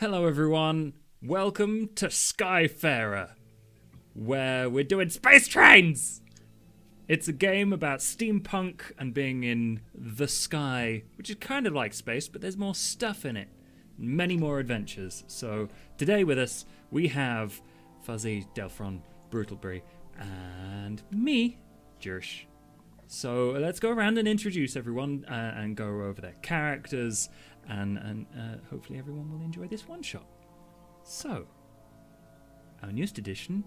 Hello everyone, welcome to Skyfarer, where we're doing space trains! It's a game about steampunk and being in the sky, which is kind of like space, but there's more stuff in it. Many more adventures. So today with us, we have Fuzzy, Delphron, BrutalBri, and me, Jules. So let's go around and introduce everyone and go over their characters, and hopefully everyone will enjoy this one shot. So, our newest edition,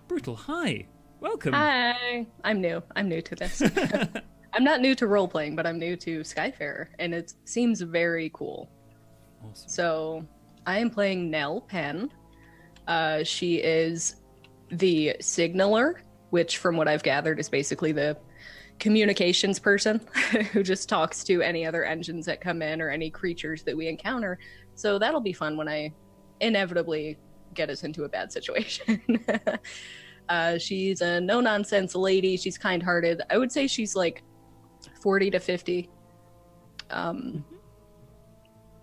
Brutal. Hi, welcome. Hi, I'm new to this. I'm not new to role playing, but I'm new to Skyfarer, and it seems very cool. Awesome. So, I am playing Nell, Penn. She is the signaler, which, from what I've gathered, is basically the communications person who just talks to any other engines that come in or any creatures that we encounter. So that'll be fun when I inevitably get us into a bad situation. She's a no-nonsense lady. She's kind-hearted. I would say she's like 40 to 50.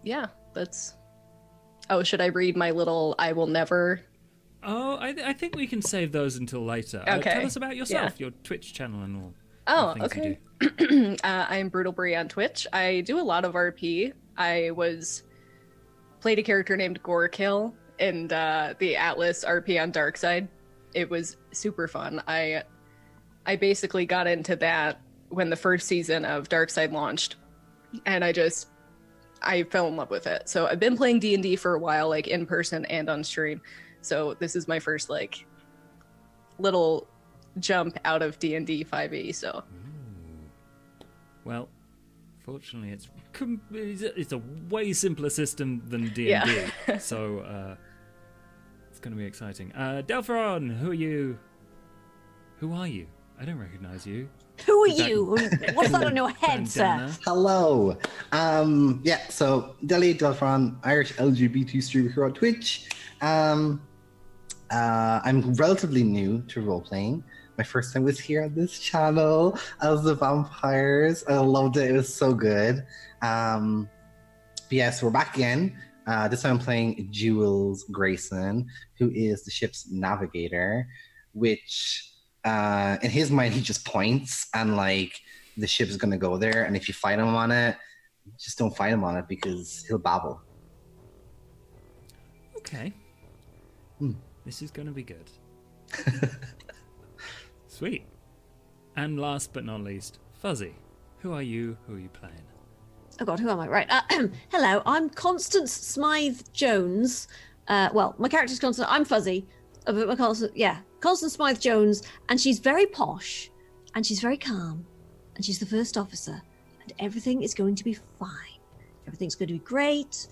Yeah, that's... Oh, should I read my little I will never... Oh, I think we can save those until later. Okay. Tell us about yourself, your Twitch channel and all. Oh, okay. I'm BrutalBri on Twitch. I do a lot of RP. I played a character named Gorekill in the Atlas RP on Darkside. It was super fun. I basically got into that when the first season of Darkside launched, and I fell in love with it. So I've been playing D&D for a while, like in person and on stream. So this is my first like little jump out of D&D 5e. So well, fortunately it's a way simpler system than D&D. Yeah. So it's going to be exciting. Delphron, who are you? I don't recognize you. Who are you? What's that on your head, sir? Hello. So Delphron, Irish LGBT streamer here on Twitch. I'm relatively new to role-playing. My first time was here on this channel as the vampires. I loved it. It was so good. But yes, we're back again. This time I'm playing Jules Grayson, who is the ship's navigator, which in his mind, he just points and like the ship is going to go there. And if you fight him on it, just don't fight him on it because he'll babble. Okay. This is going to be good. Sweet. And last but not least, Fuzzy. Who are you? Who are you playing? Oh God, who am I? Right. Hello, I'm Constance Smythe-Jones. Well, my character's Constance. I'm Fuzzy. Constance Smythe-Jones, and she's very posh, and she's very calm, and she's the first officer, and everything is going to be fine. Everything's going to be great.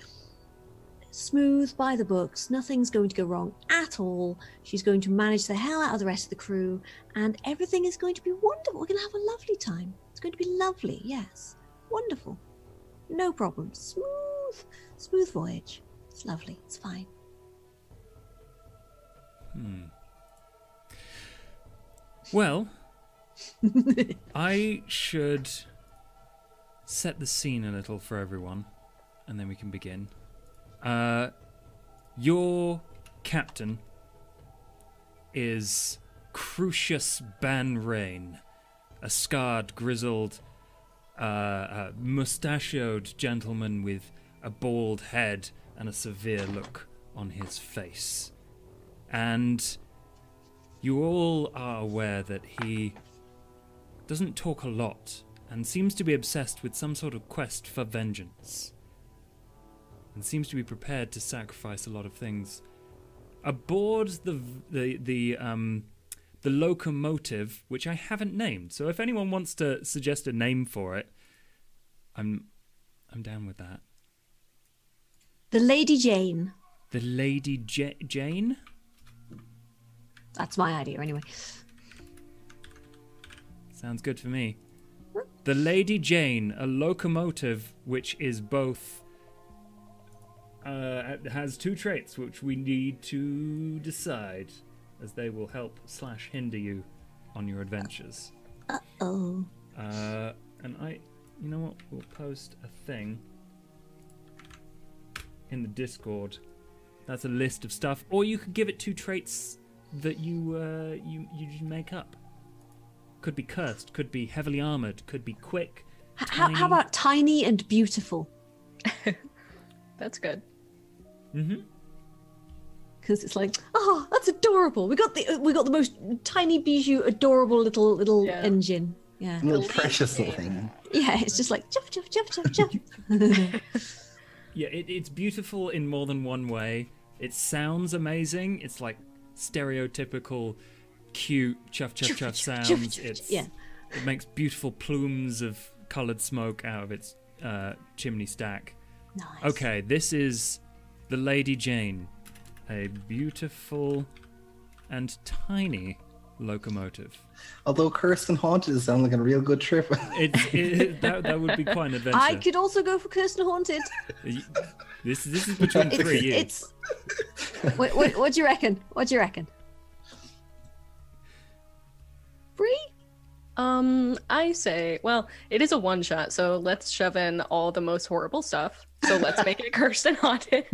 Smooth by the books, nothing's going to go wrong at all. She's going to manage the hell out of the rest of the crew, and everything is going to be wonderful. We're going to have a lovely time. It's going to be lovely, yes. Wonderful. No problems. Smooth voyage. It's lovely. It's fine. Well, I should set the scene a little for everyone, and then we can begin. Your captain is Crucius Banrain, a scarred, grizzled, mustachioed gentleman with a bald head and a severe look on his face. And you all are aware that he doesn't talk a lot and seems to be obsessed with some sort of quest for vengeance. And seems to be prepared to sacrifice a lot of things. Aboard the locomotive, which I haven't named. So if anyone wants to suggest a name for it, I'm down with that. The Lady Jane. The Lady Jane? That's my idea, anyway. Sounds good for me. The Lady Jane, a locomotive which is both... has two traits which we need to decide, as they will help / hinder you on your adventures. Uh-oh. And you know what? We'll post a thing in the Discord That's a list of stuff. Or you could give it 2 traits that you make up. Could be cursed, could be heavily armored, could be quick. How about tiny and beautiful? That's good. Mm-hmm. Because it's like, oh, that's adorable. We got the most tiny bijou, adorable little engine. Yeah. Little precious little thing. Yeah, it's just like chuff chuff chuff chuff chuff. Yeah, it's beautiful in more than one way. It sounds amazing. It's like stereotypical, cute chuff chuff chuff sounds. It makes beautiful plumes of coloured smoke out of its chimney stack. Nice. Okay, this is the Lady Jane, a beautiful and tiny locomotive. Although cursed and haunted sounds like a real good trip. That would be quite an adventure. I could also go for cursed and haunted. This is between 3 of you. It's. What do you reckon? What do you reckon? Bree? I say, well, it is a one-shot, so let's shove in all the most horrible stuff. So let's make it cursed and haunted.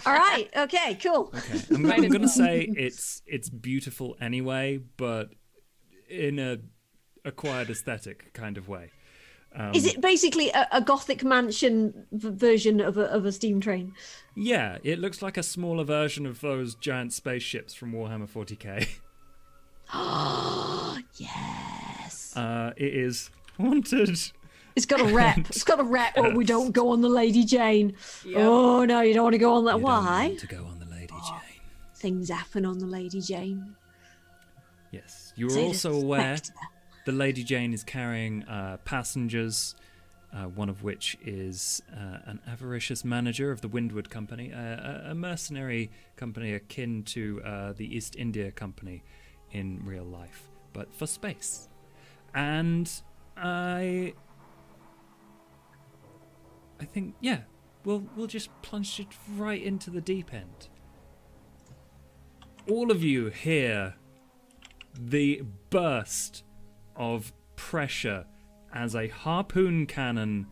All right. Okay. Cool. Okay. I'm going to say it's beautiful anyway, but in a acquired aesthetic kind of way. Is it basically a gothic mansion version of a steam train? Yeah, it looks like a smaller version of those giant spaceships from Warhammer 40k. Oh, yes. It is haunted. It's got a rep. It's got a rep. Oh, we don't go on the Lady Jane. Yep. Oh, no, you don't want to go on that. You Why? don't want to go on the Lady Jane. Things happen on the Lady Jane. Yes. You were Say also the aware spectre. the Lady Jane is carrying passengers, one of which is an avaricious manager of the Windward Company, a mercenary company akin to the East India Company in real life, but for space. And I think, yeah, we'll just plunge it right into the deep end. All of you hear the burst of pressure as a harpoon cannon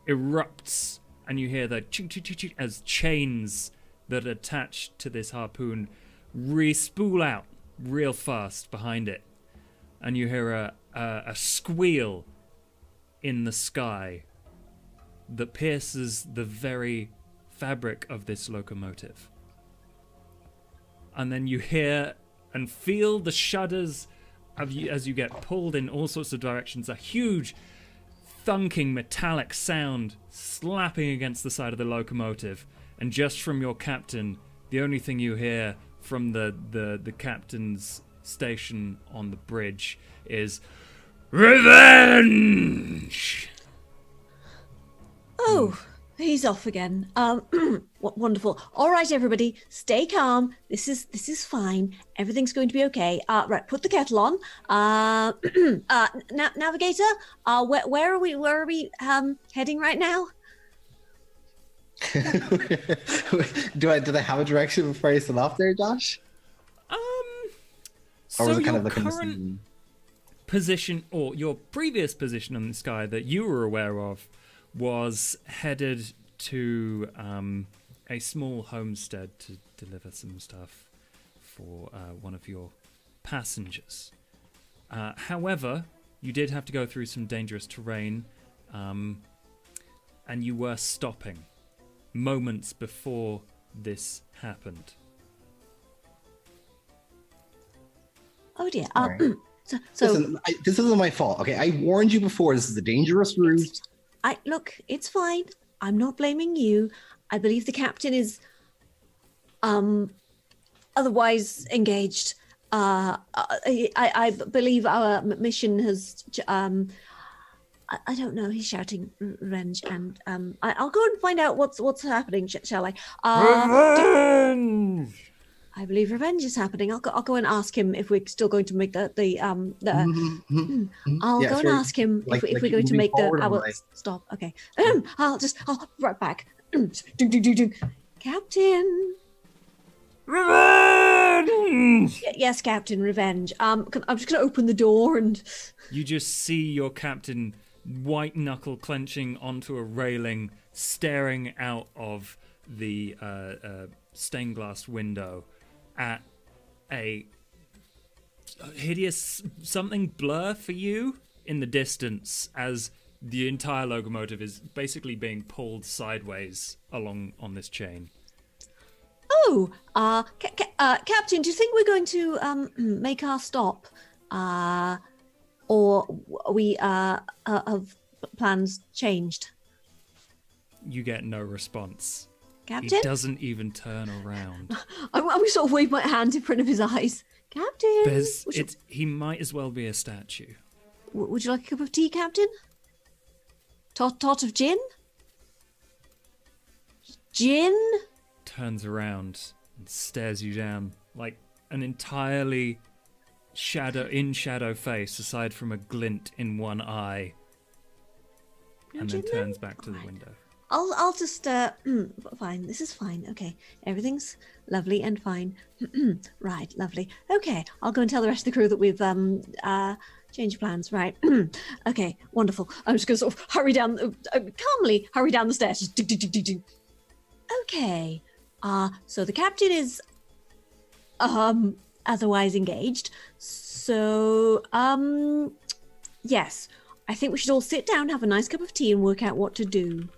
erupts, and you hear the ching ching ching ching as chains that attach to this harpoon re-spool out real fast behind it, and you hear a squeal in the sky that pierces the very fabric of this locomotive. And then you hear and feel the shudders of you as you get pulled in all sorts of directions, a huge thunking metallic sound slapping against the side of the locomotive, and just from your captain, the only thing you hear from the captain's station on the bridge is revenge. Oh, he's off again. Wonderful. All right, everybody, stay calm. This is fine. Everything's going to be okay. Right, put the kettle on. Navigator, where are we heading right now? Do I have a direction before I still off there, Josh? So Or was it kind your of looking to current see? position, or your previous position on the sky that you were aware of, was headed to a small homestead to deliver some stuff for one of your passengers. However, you did have to go through some dangerous terrain, and you were stopping moments before this happened. Oh dear. Right. So Listen, this isn't my fault. Okay, I warned you before. This is a dangerous route. look, it's fine. I'm not blaming you. I believe the captain is otherwise engaged. I believe our mission has I don't know, he's shouting revenge, and I'll go and find out what's happening, shall I? Revenge! I believe revenge is happening. I'll go and ask him if we're still going to make I'll go and ask him if we're going to make our stop. Okay. I'll right back. Captain. Revenge! Yes, Captain, revenge. I'm just gonna open the door and You just see your captain white knuckle clenching onto a railing, staring out of the stained glass window at a hideous something blur for you in the distance as the entire locomotive is basically being pulled sideways along on this chain. Oh, Captain, do you think we're going to make our stop? Or we have plans changed? You get no response. Captain? He doesn't even turn around. I sort of wave my hand in front of his eyes. Captain! He might as well be a statue. Would you like a cup of tea, Captain? Tot of gin? Gin? Turns around and stares you down like an entirely shadow face, aside from a glint in one eye, and then turns back to the window. I'll just fine. This is fine. Okay, everything's lovely and fine. Right, lovely. Okay, I'll go and tell the rest of the crew that we've changed plans. Right. Okay, wonderful. I'm just gonna sort of calmly hurry down the stairs. Just okay. So the captain is otherwise engaged. So yes, I think we should all sit down, have a nice cup of tea, and work out what to do.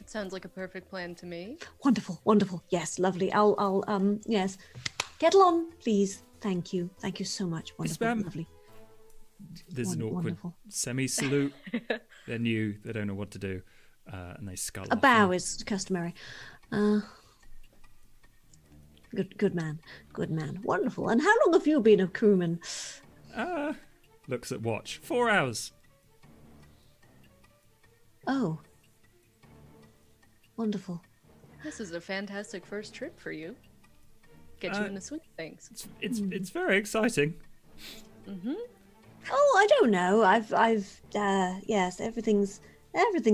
Sounds like a perfect plan to me. Wonderful, wonderful. Yes, lovely. I'll yes. Kettle on, please. Thank you so much. Wonderful, lovely. There's an awkward wonderful semi-salute. They're new. They don't know what to do, and they scull. A bow is customary. Good man. Wonderful. And how long have you been a crewman? Looks at watch. 4 hours. Oh. Wonderful. This is a fantastic first trip for you. Get you in the swing of things. It's very exciting. Mm-hmm. Oh, I don't know. I've yes, everything's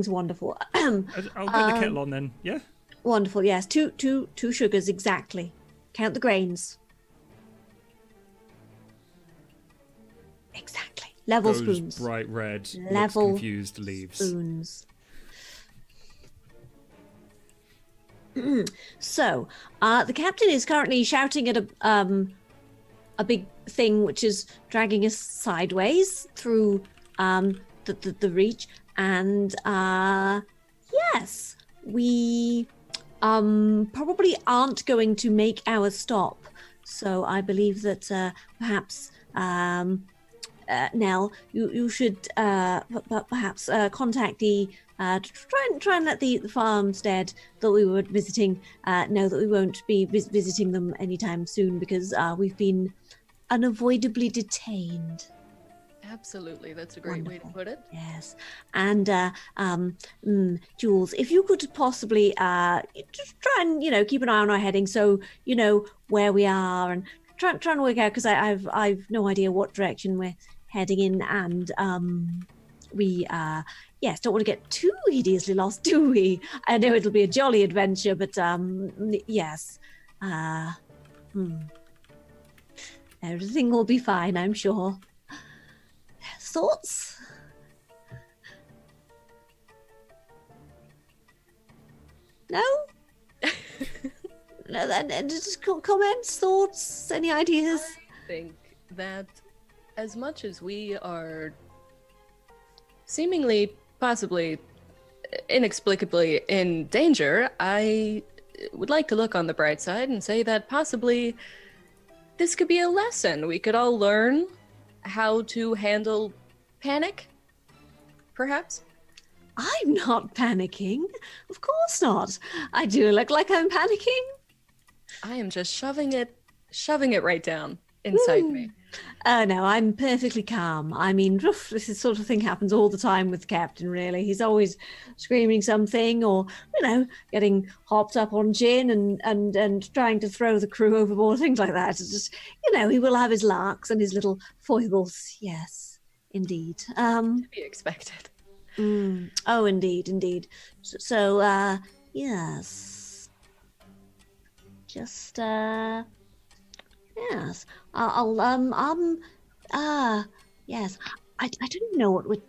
wonderful. I'll get the kettle on then. Yeah. Wonderful. Yes, two sugars exactly. Count the grains. Exactly. Level Goes spoons. Bright red. Level looks confused. Leaves. Spoons. So, the captain is currently shouting at a big thing which is dragging us sideways through the reach, and yes, we probably aren't going to make our stop. So I believe that perhaps Nell, you should perhaps contact the try and let the farmstead that we were visiting know that we won't be visiting them anytime soon because we've been unavoidably detained. Absolutely, that's a great way to put it. Yes, and Jules, if you could possibly just try and keep an eye on our heading, so you know where we are, and try and work out because I've no idea what direction we're heading in, and we yes, don't want to get too hideously lost, do we? I know it'll be a jolly adventure, but yes, everything will be fine, I'm sure. Thoughts? No? No, then just comments, thoughts, any ideas? I think that as much as we are seemingly, possibly, inexplicably in danger, I would like to look on the bright side and say that possibly this could be a lesson. We could all learn how to handle panic, perhaps? I'm not panicking. Of course not. I do look like I'm panicking. I am just shoving it right down inside me. No, I'm perfectly calm. I mean, this sort of thing happens all the time with the captain, really. He's always screaming something or, getting hopped up on gin and trying to throw the crew overboard, things like that. It's just, he will have his larks and his little foibles. Yes, indeed. To be expected. Oh, indeed. So, yes. Just, yes. Yes. I don't know what we're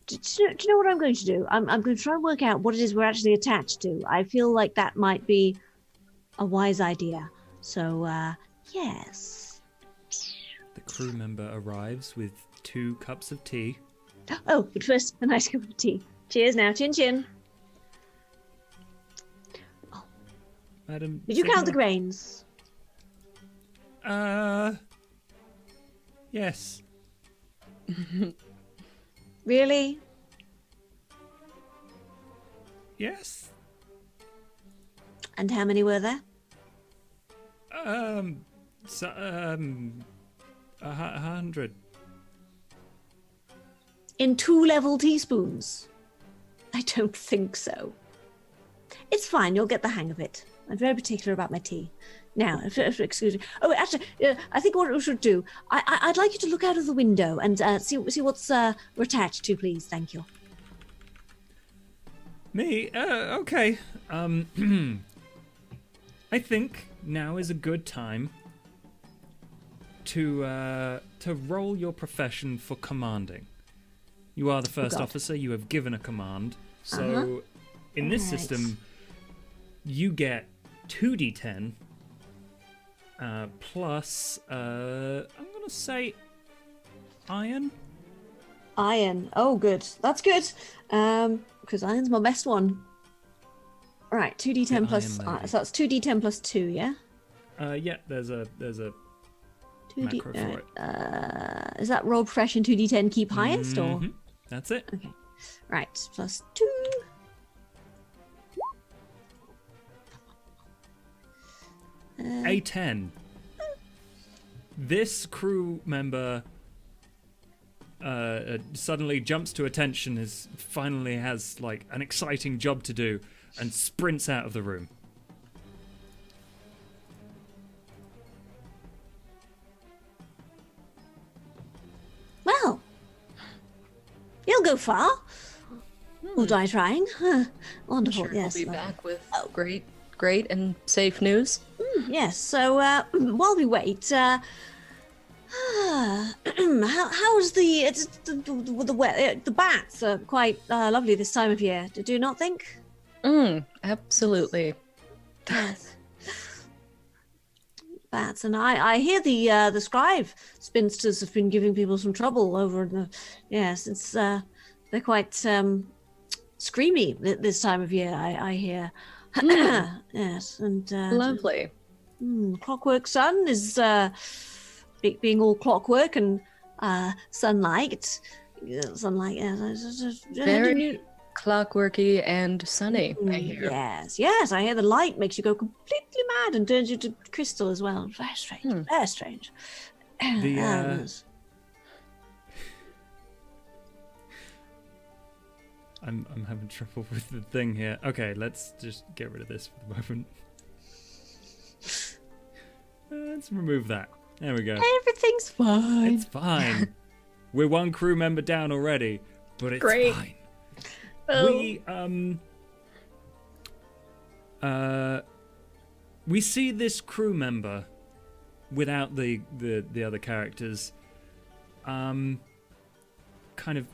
do you know what I'm going to do? I'm going to try and work out what it is we're actually attached to. I feel like that might be a wise idea. So, yes. The crew member arrives with 2 cups of tea. Oh, but first, a nice cup of tea. Cheers now, chin chin. Madam, Did you count the grains? Yes. Really? Yes. And how many were there? 100. In 2-level teaspoons? I don't think so. It's fine, you'll get the hang of it. I'm very particular about my tea. Now, excuse me. Oh, actually, I think what we should do, I'd like you to look out of the window and see what's we're attached to, please. Thank you. Me? Okay. I think now is a good time to roll your profession for commanding. You are the first officer. You have given a command. So, in this system, you get 2d10 plus, I'm gonna say, iron. Iron. Oh, good. That's good. Because iron's my best one. All right, 2d10 plus. So that's 2d10 plus 2, yeah. Yeah. There's a 2D, macro for it. Is that roll profession 2d10 keep highest or? That's it. Okay. Right, plus 2. A 10. This crew member suddenly jumps to attention, finally has like an exciting job to do, and sprints out of the room. Well, you'll go far. Or die trying. Wonderful. Sure, yes. we'll be back with great and safe news. Yes. So while we wait, how is the bats are quite lovely this time of year? Do you not think? Absolutely. Yes. Bats, and I hear the scribe spinsters have been giving people some trouble over in the. Yes, it's they're quite screamy this time of year. I hear. Yes, and Lovely. Clockwork Sun is being all clockwork and sunlight. Sunlight, yes. Very clockworky and sunny, I hear. Yes. I hear the light makes you go completely mad and turns you to crystal as well. Very strange. Very strange. I'm having trouble with the thing here. Okay, let's just get rid of this for the moment. Let's remove that. There we go. Everything's fine. It's fine. We're 1 crew member down already, but it's Great. fine. Oh. We see this crew member without the other characters kind of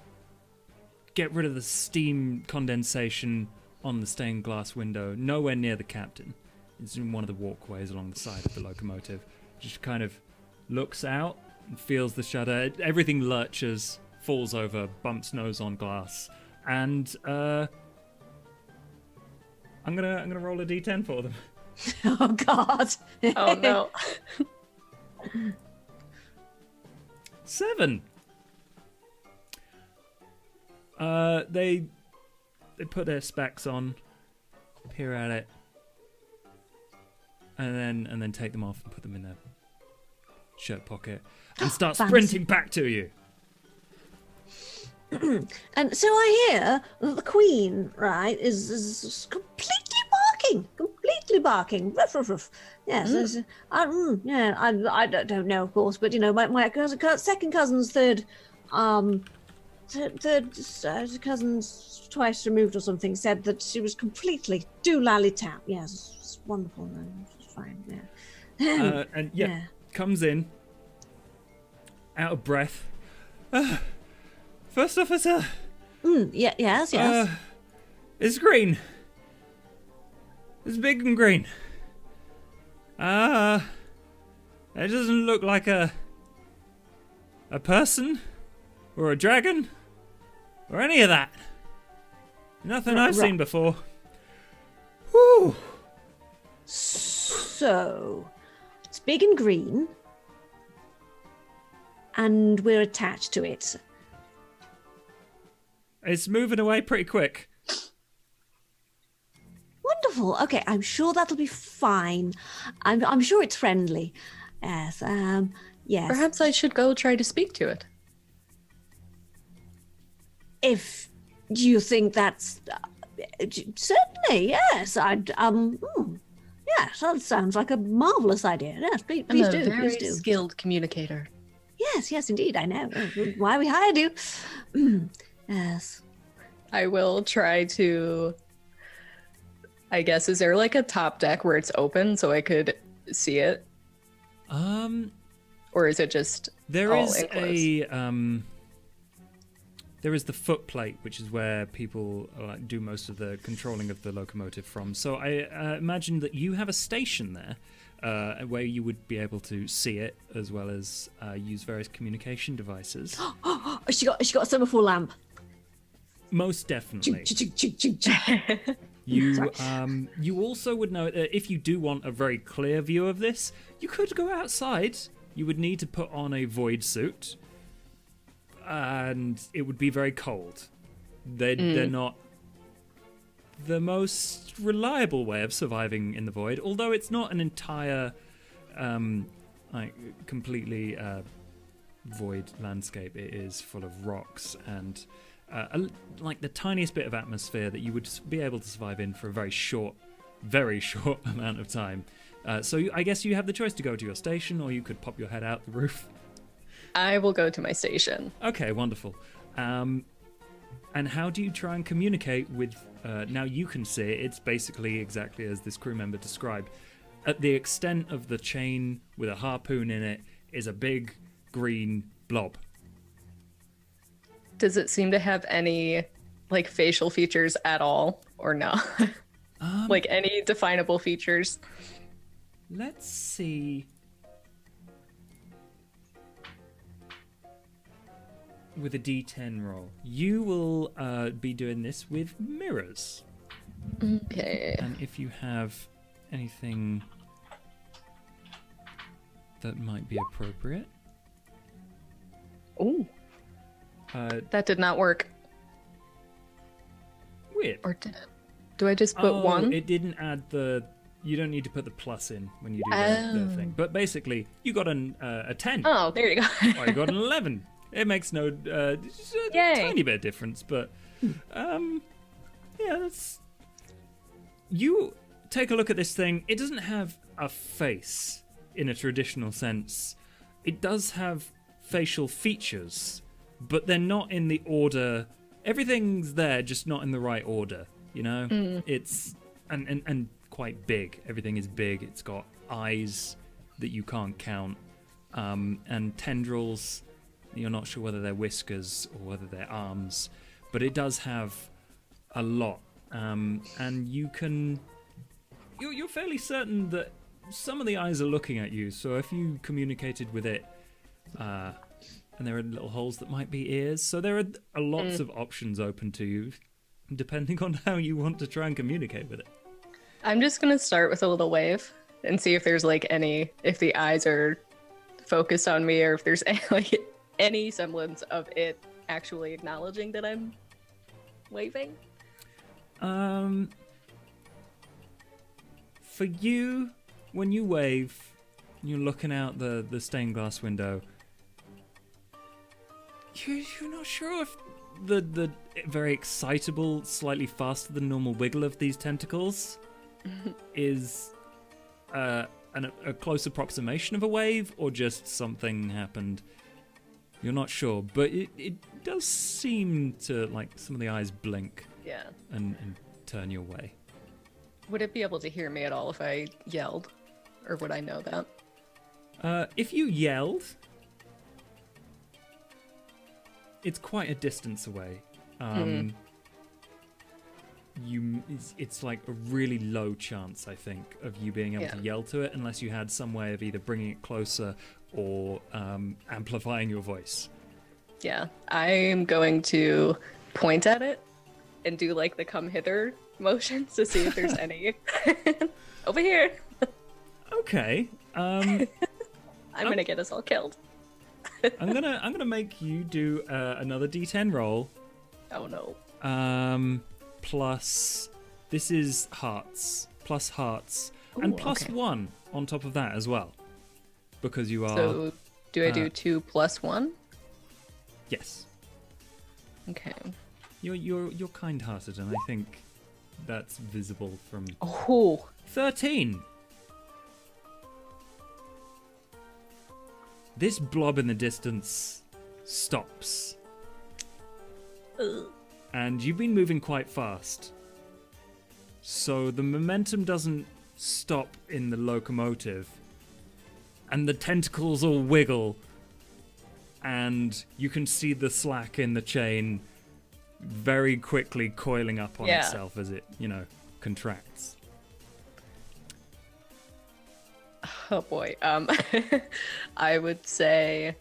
get rid of the steam condensation on the stained glass window, nowhere near the captain. It's in one of the walkways along the side of the locomotive. Just kind of looks out and feels the shudder. Everything lurches, falls over, bumps nose on glass. And I'm gonna roll a d10 for them. Oh God. Oh no. 7. They put their specs on, peer at it, and then take them off and put them in their shirt pocket and start sprinting back to you. And so I hear that the Queen, right, is completely barking. Ruff, ruff, ruff. Yes, I don't know, of course, but you know, my second cousin's third cousins twice removed or something said that she was completely doolally tap. Yes, it's wonderful. It's fine. Yeah. And comes in, out of breath. First officer, Yeah, yes. It's green. It's big and green. It doesn't look like a person or a dragon or any of that. Nothing I've seen before. Whew. So, it's big and green, and we're attached to it. It's moving away pretty quick. Wonderful. Okay, I'm sure that'll be fine. I'm sure it's friendly. Yes. Yes. Perhaps I should go try to speak to it. If you think that's certainly, yes. Yes, that sounds like a marvelous idea. Yes, please I'm a do. very Please do. skilled communicator. Yes, indeed. I know. Why we hired you. Yes. I will try to. I guess, is there like a top deck where it's open so I could see it? Or is it just there all is enclosed? There is the footplate, which is where people do most of the controlling of the locomotive from. So I imagine that you have a station there where you would be able to see it as well as use various communication devices. She got a semaphore lamp. Most definitely. You also would know that if you do want a very clear view of this, you could go outside. You would need to put on a void suit, and it would be very cold. They're not the most reliable way of surviving in the void, although it's not an entire, completely void landscape. It is full of rocks and like the tiniest bit of atmosphere that you would be able to survive in for a very short amount of time. So I guess you have the choice to go to your station, or you could pop your head out the roof. I will go to my station. Okay, wonderful. And how do you try and communicate with... now you can see it. It's basically exactly as this crew member described. At the extent of the chain with a harpoon in it is a big green blob. Does it seem to have any like facial features at all, or no? Like any definable features? Let's see. With a D10 roll, you will be doing this with mirrors. Okay. And if you have anything that might be appropriate. Ooh. That did not work. Weird. Or did it? Do I just put one? It didn't add the... You don't need to put the plus in when you do the thing. But basically, you got a 10. Oh, there you go. Or you got an 11. It makes no just a tiny bit of difference, but yeah, that's... You take a look at this thing. It doesn't have a face in a traditional sense. It does have facial features, but they're not in the order. Everything's there, just not in the right order. You know, it's and quite big. Everything is big. It's got eyes that you can't count, and tendrils. You're not sure whether they're whiskers or whether they're arms, but it does have a lot. And you can... You're fairly certain that some of the eyes are looking at you, so if you communicated with it, and there are little holes that might be ears, so there are lots of options open to you, depending on how you want to try and communicate with it. I'm just going to start with a little wave and see if there's like if the eyes are focused on me, or if there's any semblance of it actually acknowledging that I'm waving. For you, when you wave, you're looking out the stained glass window. You're not sure if the very excitable, slightly faster than normal wiggle of these tentacles is a close approximation of a wave, or just something happened. You're not sure, but it does seem to, like, some of the eyes blink. Yeah. And turn your way. Would it be able to hear me at all if I yelled? Or would I know that? If you yelled, it's quite a distance away. it's like a really low chance, I think, of you being able to yell to it unless you had some way of either bringing it closer or amplifying your voice. Yeah, I'm going to point at it and do like the come hither motions to see if there's any over here. Okay. I'm gonna get us all killed. I'm gonna make you do another D10 roll. Oh no. Plus, this is hearts. Plus hearts. Ooh, and plus okay. 1 on top of that as well. Because you are... So, do I do 2 plus 1? Yes. Okay. You're kind-hearted, and I think that's visible from... Oh. 13! This blob in the distance stops. Ugh. And you've been moving quite fast. So the momentum doesn't stop in the locomotive. And the tentacles all wiggle. And you can see the slack in the chain very quickly coiling up on itself as it, contracts. Oh boy. I would say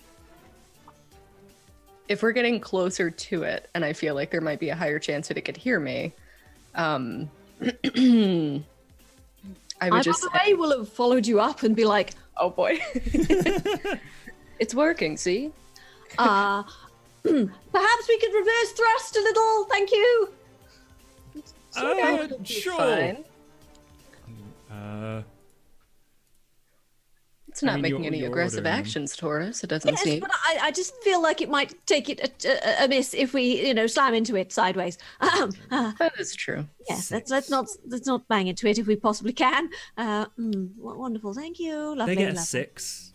if we're getting closer to it and I feel like there might be a higher chance that it could hear me, I would just say, will have followed you up and be like, oh boy. It's working, see? perhaps we could reverse thrust a little, thank you. Sure. Fine. It's not making any aggressive actions toward us, it doesn't Yes, seem. but I just feel like it might take it amiss if we, slam into it sideways. That is true. Yes, let's not bang into it if we possibly can. Wonderful, thank you. Lovely. They get a lovely. 6.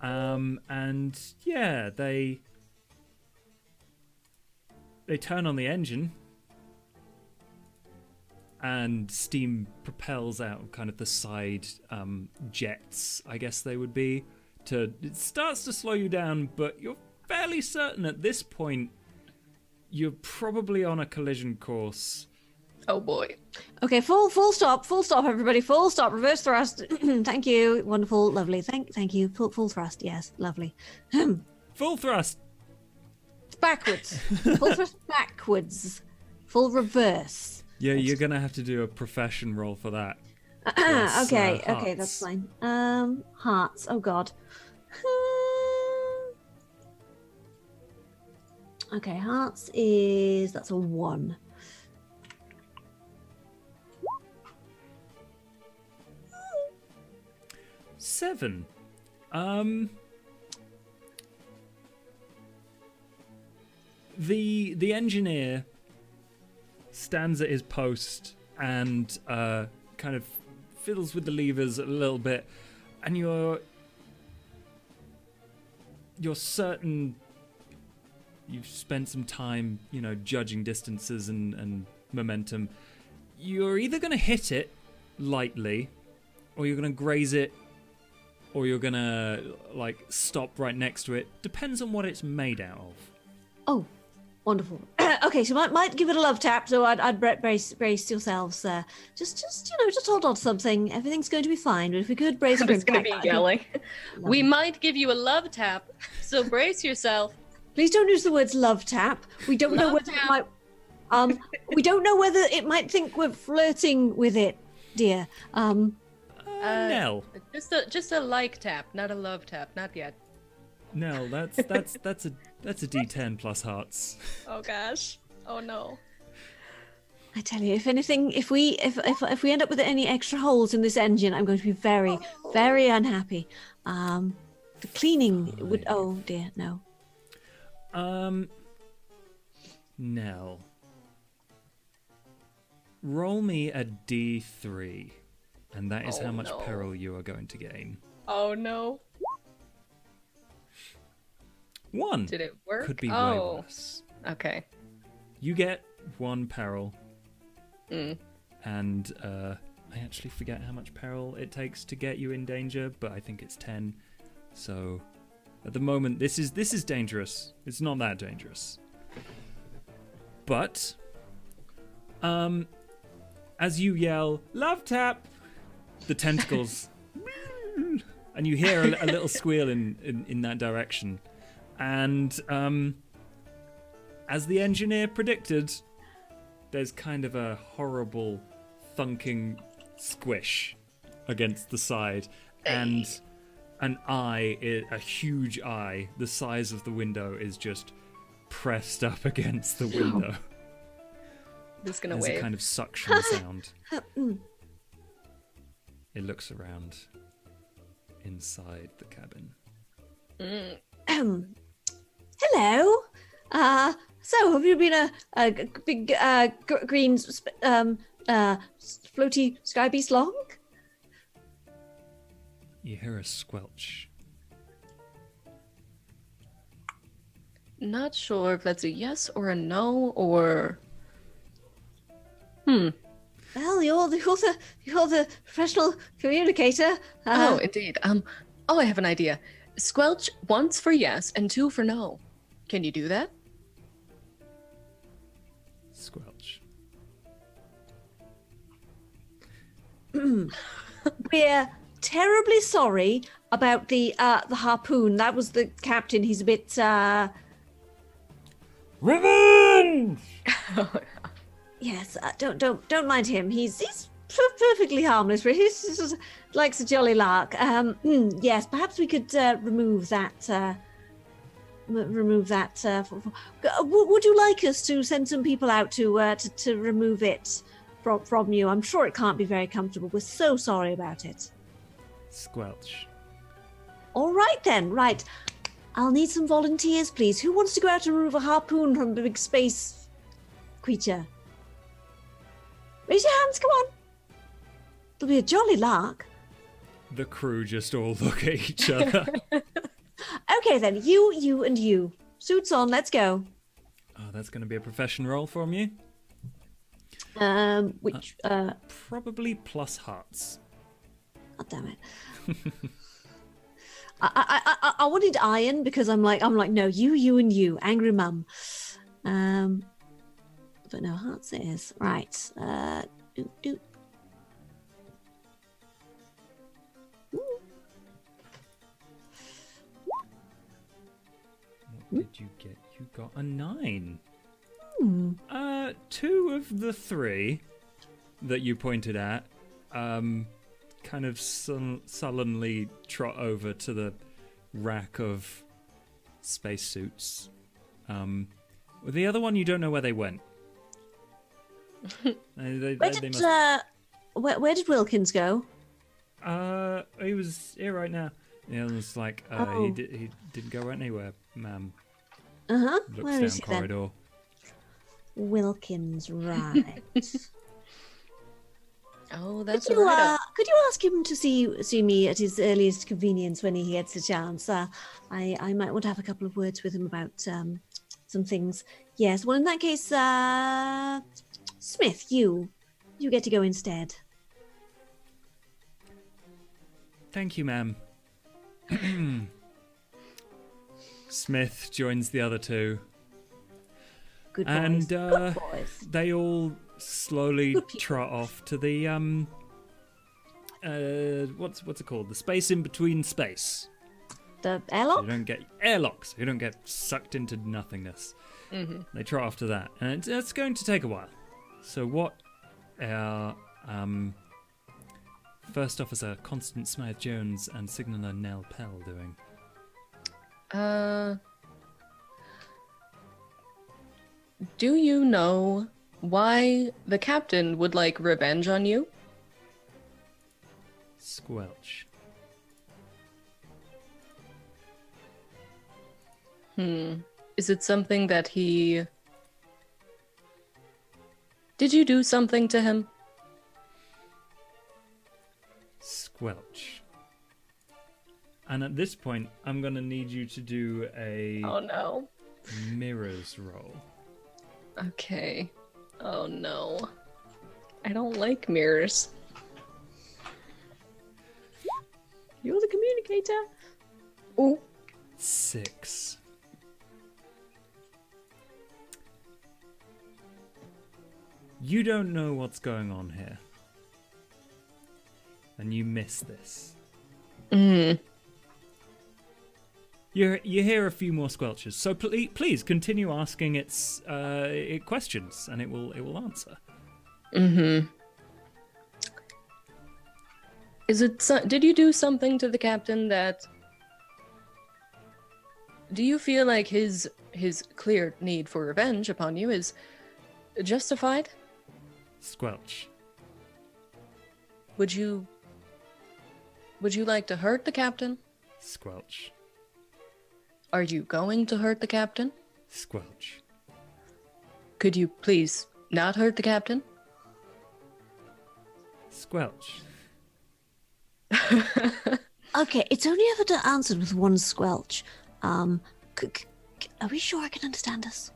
And yeah, they turn on the engine. And steam propels out kind of the side jets, I guess they would be. It starts to slow you down, but you're fairly certain at this point you're probably on a collision course. Oh boy. Okay, full stop, everybody, full stop, reverse thrust. Thank you, wonderful, lovely. Thank you, full thrust, yes, lovely. Full thrust. Backwards, full thrust backwards, full reverse. Yeah, you're gonna have to do a profession roll for that. Okay, Hearts. that's fine. Hearts. Oh god. Okay, hearts that's a 1. Seven. The engineer stands at his post and kind of fiddles with the levers a little bit, and you're certain you've spent some time, judging distances and momentum. You're either going to hit it lightly, or you're going to graze it, or you're going to stop right next to it. Depends on what it's made out of. Oh, wonderful. Okay, so might give it a love tap. So I'd brace yourselves. Just hold on to something. Everything's going to be fine. But if we could brace, I'm just going to be yelling. We might give you a love tap, so brace yourself. Please don't use the words love tap. We don't know whether it might. We don't know whether it might think we're flirting with it, dear. Nell. Just a like tap, not a love tap, not yet. Nell, that's a D10 plus hearts. Oh gosh. Oh no. I tell you, if anything, if we end up with any extra holes in this engine, I'm going to be very, very unhappy. The cleaning would. Oh dear, no. Nell. Roll me a D3, and that is how much peril you are going to gain. Oh no. 1. Did it work? Could be way worse. Okay. You get 1 peril. Mm. And I actually forget how much peril it takes to get you in danger, but I think it's 10. So at the moment, this is dangerous. It's not that dangerous. But as you yell, "Love tap," the tentacles, and you hear a little squeal in that direction. And as the engineer predicted, there's kind of a horrible thunking squish against the side, and an eye, a huge eye, the size of the window, is just pressed up against the window. Just gonna There's wave. a kind of suction sound. It looks around inside the cabin. Hello. So have you been a big green floaty sky beast long? You hear a squelch. Not sure if that's a yes or a no or. Well, you're the professional communicator. Oh, indeed. I have an idea. Squelch once for yes and 2 for no. Can you do that? Squelch. We're terribly sorry about the harpoon. That was the captain. He's a bit Revenge! yes. Don't mind him. He's perfectly harmless. He's just likes a jolly lark. Yes, perhaps we could remove that. Would you like us to send some people out to remove it from you? I'm sure it can't be very comfortable. We're so sorry about it. Squelch. All right then. Right. I'll need some volunteers, please. Who wants to go out and remove a harpoon from the big space creature? Raise your hands. Come on. It'll be a jolly lark. The crew just all look at each other. Okay then. You, and you. Suits on. Let's go. Oh, that's going to be a profession roll from you. Which Probably plus hearts. oh damn it. I wanted iron because I'm like no, you and you, angry mum. But no, hearts it is. Right. Ooh. What did you get? You got a 9. Hmm. 2 of the 3 that you pointed at kind of sullenly trot over to the rack of spacesuits. The other one, you don't know where they went. They Where did Wilkins go? He was here right now. Yeah, it was like he didn't go anywhere, ma'am. Looks Where down is he then? corridor. Wilkins, right. Oh, that's Could you, right. could you ask him to see me at his earliest convenience when he gets a chance? I might want to have a couple of words with him about some things. Yes, well, in that case, Smith, you get to go instead. Thank you, ma'am. Smith joins the other two. Good boys. And Good boys. they all slowly Good people. trot off to the what's it called? The space in between space. The So airlock? you don't get airlocks. You don't get sucked into nothingness. Mm-hmm. They trot off to that, and it's going to take a while. So what are First Officer Constance Smythe-Jones and Signaller Nell Pell doing? Do you know why the captain would like revenge on you? Squelch. Is it something that he... Did you do something to him? Squelch. And at this point, I'm going to need you to do a Oh no. mirrors roll. Okay. Oh no. I don't like mirrors. You're the communicator. Oh. 6. You don't know what's going on here. And you miss this. Mm. You hear a few more squelches, so please continue asking it questions, and it will answer. Mm-hmm. Did you do something to the captain that... Do you feel like his clear need for revenge upon you is justified? Squelch. Would you like to hurt the captain? Squelch. Are you going to hurt the captain? Squelch. Could you please not hurt the captain? Squelch. Okay, it's only ever answered with one squelch. Are we sure I can understand us?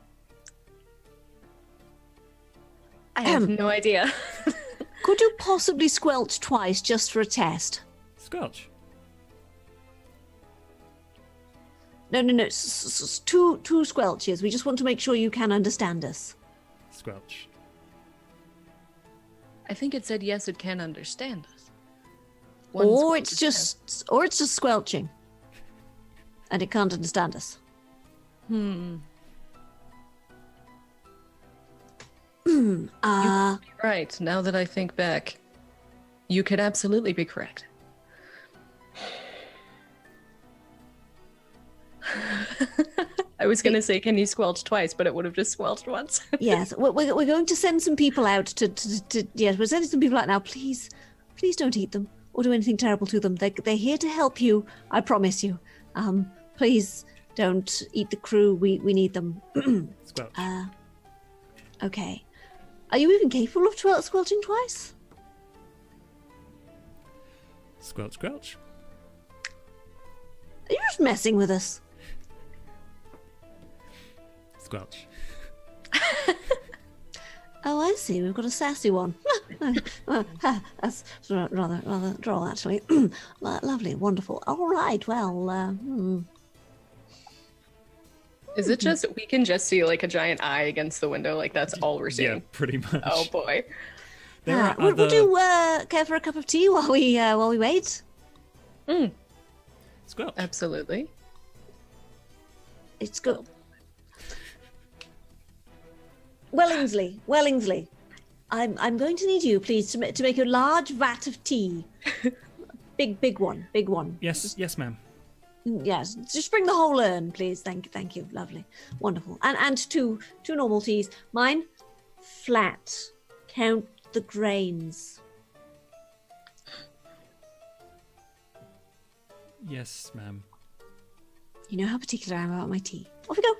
I have no idea. Could you possibly squelch twice just for a test? Squelch. No. Two squelches. We just want to make sure you can understand us. Squelch. I think it said yes, it can understand us. Or it's just squelching, and it can't understand us. Right, now that I think back, you could absolutely be correct. I was going to say, can you squelch twice, but it would have just squelched once. Yes, we're going to send some people out to yes, we're sending some people out now. Please don't eat them or do anything terrible to them. They're here to help you, I promise you. Please don't eat the crew. We need them. Squelch. Okay. Are you even capable of squelching twice? Squelch, squelch. Are you just messing with us? Squelch. Oh, I see. We've got a sassy one. That's rather droll, actually. Lovely, wonderful. All right, well, Is it just, we can just see like a giant eye against the window, like that's all we're seeing? Yeah, pretty much. Oh boy. There are would you care for a cup of tea while we wait? Squelch. Absolutely. It's good. Wellingsley, I'm going to need you, please, to make a large vat of tea. big one. Yes, ma'am. Yes, just bring the whole urn, please. Thank you. Lovely, wonderful. And two normal teas. Mine, flat. Count the grains. Yes, ma'am. You know how particular I am about my tea. Off we go.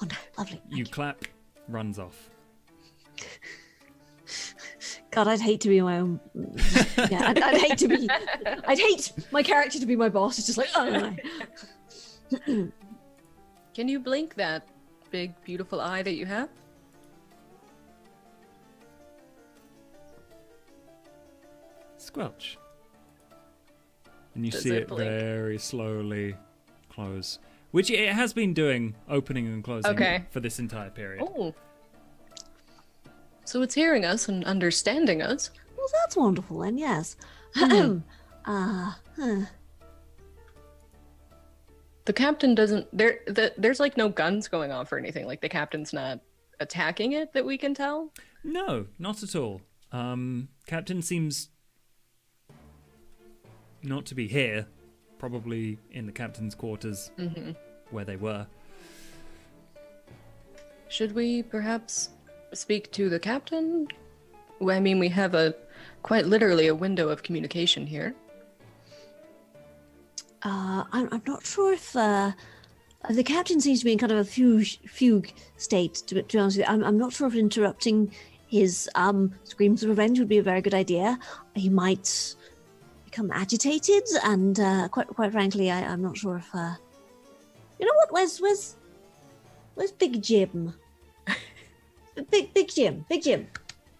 Wonderful, lovely. You clap, runs off. God, I'd hate to be my own. Yeah, I'd hate my character to be my boss. It's just like, oh my. Can you blink that big, beautiful eye that you have? Squelch. And you Does see it it blink? very slowly close. Which it has been doing, opening and closing for this entire period. Oh. So it's hearing us and understanding us. Well, that's wonderful then, yes. The captain doesn't... There's like no guns going off or anything. Like the captain's not attacking it that we can tell? No, not at all. Captain seems not to be here. Probably in the captain's quarters where they were. Should we perhaps speak to the captain? Well, I mean, we have quite literally a window of communication here. I'm not sure if the captain seems to be in kind of a fugue state. To be honest with you, I'm not sure if interrupting his screams of revenge would be a very good idea. He might become agitated, and quite frankly, I'm not sure if. You know what? Where's Big Jim? Big Jim.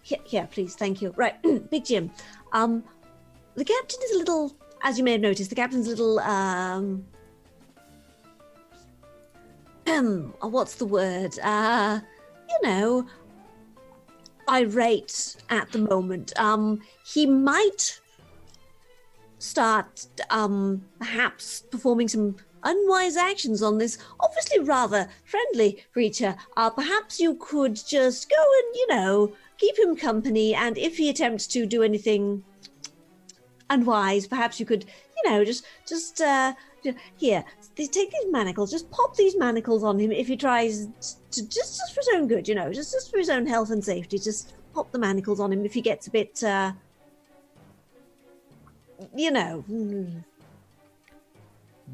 Here, please. Thank you. Right, Big Jim. The captain is a little, as you may have noticed, the captain's a little, what's the word? You know, irate at the moment. He might start perhaps performing some unwise actions on this obviously rather friendly creature. Perhaps you could just go and, keep him company, and if he attempts to do anything unwise, perhaps you could, here, take these manacles, just pop these manacles on him if he tries to, just for his own good, just for his own health and safety, just pop the manacles on him if he gets a bit,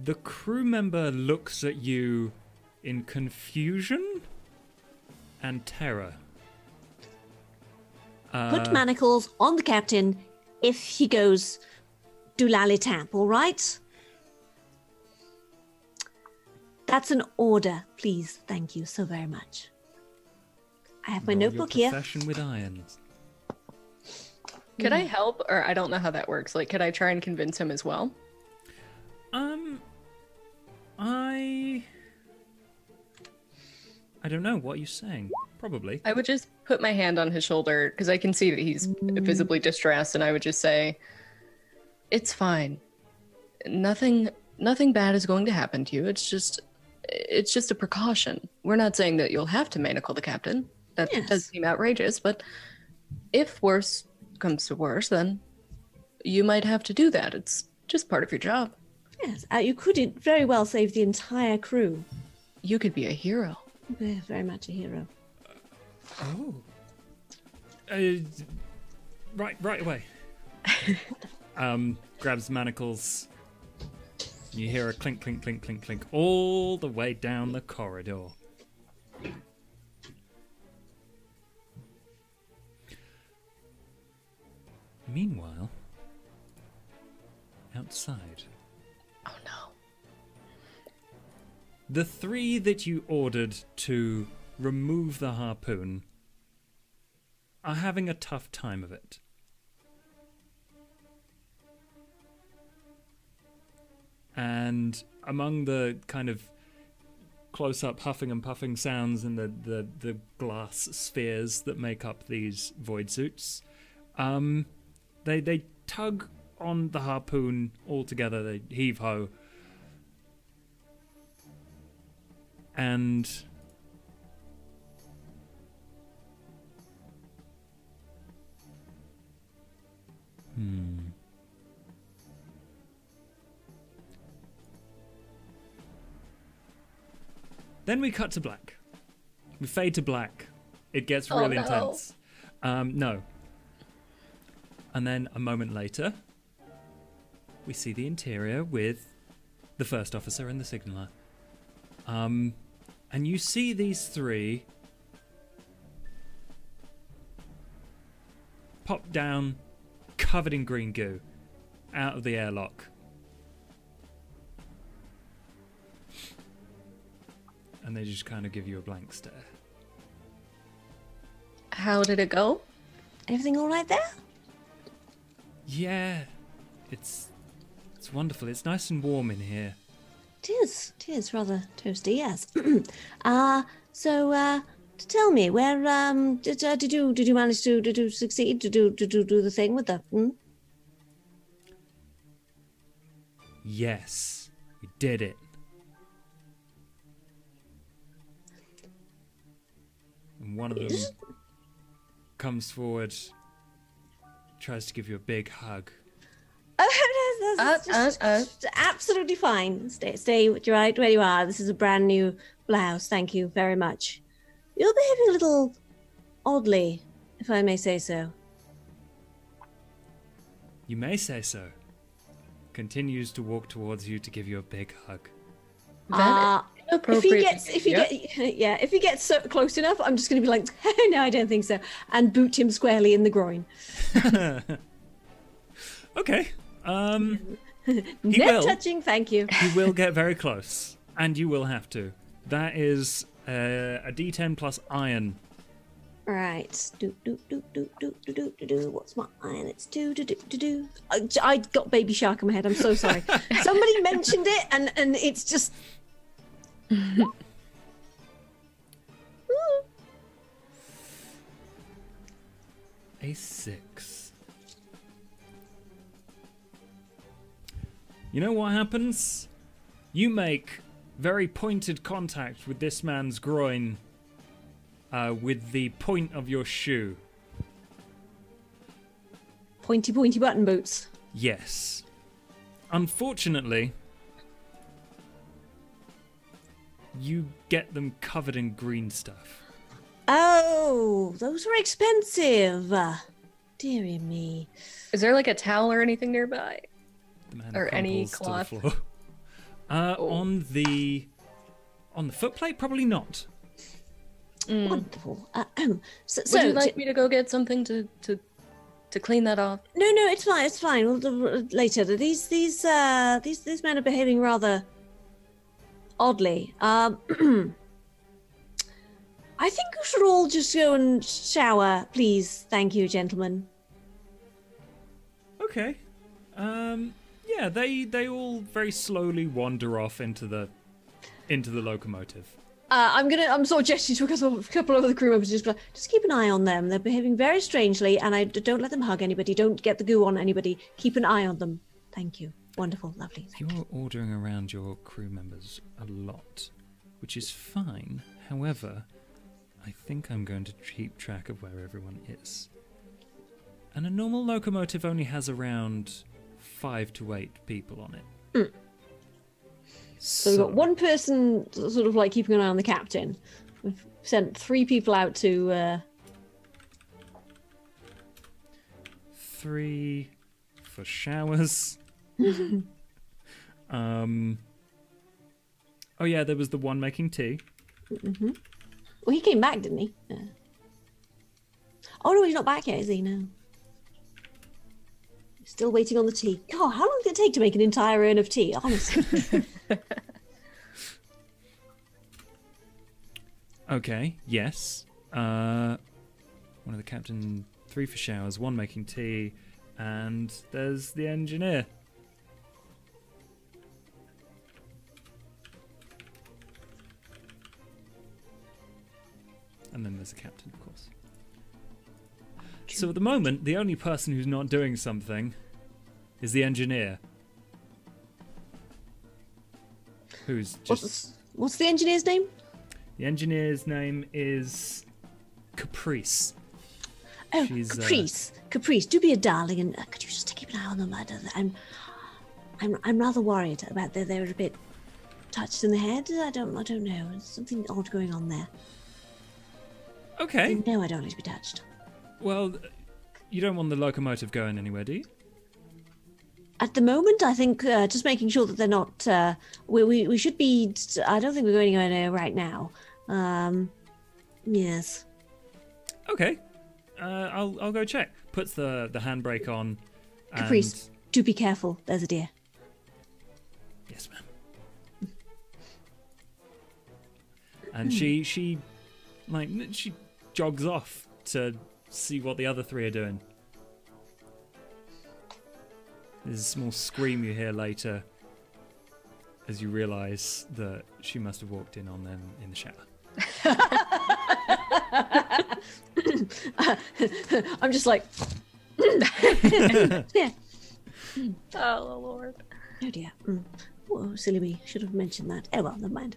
The crew member looks at you in confusion and terror. Put manacles on the captain if he goes doolally tap, all right? That's an order, please. Thank you so very much. I have my notebook here. Profession with irons. Could I help, or I don't know how that works. Like, could I try and convince him as well? I don't know. What are you saying? Probably. I would just put my hand on his shoulder because I can see that he's visibly distressed, and I would just say, "It's fine. Nothing bad is going to happen to you. It's just a precaution. We're not saying that you'll have to manacle the captain. That does seem outrageous, but if worse comes to worse, then you might have to do that. It's just part of your job." Yes, you could very well save the entire crew. You could be a hero. Yeah, very much a hero. Oh. Right away. Grabs manacles. You hear a clink, clink, clink, clink, clink all the way down the corridor. Meanwhile, outside. Oh no. The three that you ordered to remove the harpoon are having a tough time of it. And among the kind of close-up huffing and puffing sounds and the glass spheres that make up these void suits, they tug on the harpoon all together, they heave-ho. And then we cut to black. We fade to black. It gets really intense. No. And then a moment later, we see the interior with the first officer and the signaller. And you see these three pop down, covered in green goo, out of the airlock. And they just kind of give you a blank stare. How did it go? Everything all right there? Yeah, it's wonderful. It's nice and warm in here. It is rather toasty, yes. So tell me, where did you manage to succeed to do the thing with the? Yes, we did it. And one of them comes forward, tries to give you a big hug. Just absolutely fine. Stay right where you are. This is a brand new blouse. Thank you very much. You're behaving a little oddly, if I may say so. You may say so. Continues to walk towards you to give you a big hug. If he gets so close enough, I'm just going to be like, no, I don't think so, and boot him squarely in the groin. Okay. No touching, thank you. He will get very close, and you will have to. That is a D10 plus iron. Right. What's my iron? It's 2. I got Baby Shark in my head. I'm so sorry. Somebody mentioned it, and it's just. a 6. You know what happens? You make very pointed contact with this man's groin with the point of your shoe. Pointy, pointy button boots. Yes. Unfortunately, you get them covered in green stuff. Oh, those are expensive. Dearie me. Is there like a towel or anything nearby? The man Or any crumples to the cloth? floor. On the footplate, probably not. Wonderful. Would you like me to go get something to clean that off? No, it's fine. It's fine. We'll do later. These men are behaving rather oddly. I think you should all just go and shower, please. Thank you, gentlemen. Okay. Yeah, they all very slowly wander off into the locomotive. I'm sort of gesturing to a couple of the crew members, just keep an eye on them. They're behaving very strangely, and don't let them hug anybody. Don't get the goo on anybody. Keep an eye on them. Thank you. Wonderful, lovely. Thank You're ordering around your crew members a lot, which is fine. However, I think I'm going to keep track of where everyone is. And a normal locomotive only has around 5 to 8 people on it. So we've got one person sort of like keeping an eye on the captain. We've sent 3 people out to... 3 for showers. Oh yeah, there was the one making tea. Well, he came back, didn't he? Yeah. Oh no, he's not back yet, is he? No. Still waiting on the tea. God, how long did it take to make an entire urn of tea? Honestly. Okay, yes. One of the captain, 3 for showers, 1 making tea, and there's the engineer. And then there's the captain, of course. So at the moment, the only person who's not doing something is the engineer. Who's just... What's the engineer's name? The engineer's name is Caprice. Oh, She's, Caprice. Caprice, do be a darling, and could you just keep an eye on them? I'm rather worried about they're a bit touched in the head. I don't know. There's something odd going on there. Okay. No, I don't like to be touched. Well, you don't want the locomotive going anywhere, do you? At the moment, I think just making sure that they're not. We should be. I don't think we're going anywhere right now. Yes. Okay. I'll go check. Puts the handbrake on. And... Caprice, do be careful. There's a deer. Yes, ma'am. And she jogs off to see what the other 3 are doing. There's a small scream you hear later as you realise that she must have walked in on them in the shower. I'm just like... yeah. Oh, Lord. Oh, dear. Oh, silly me. Should have mentioned that. Oh, well, never mind.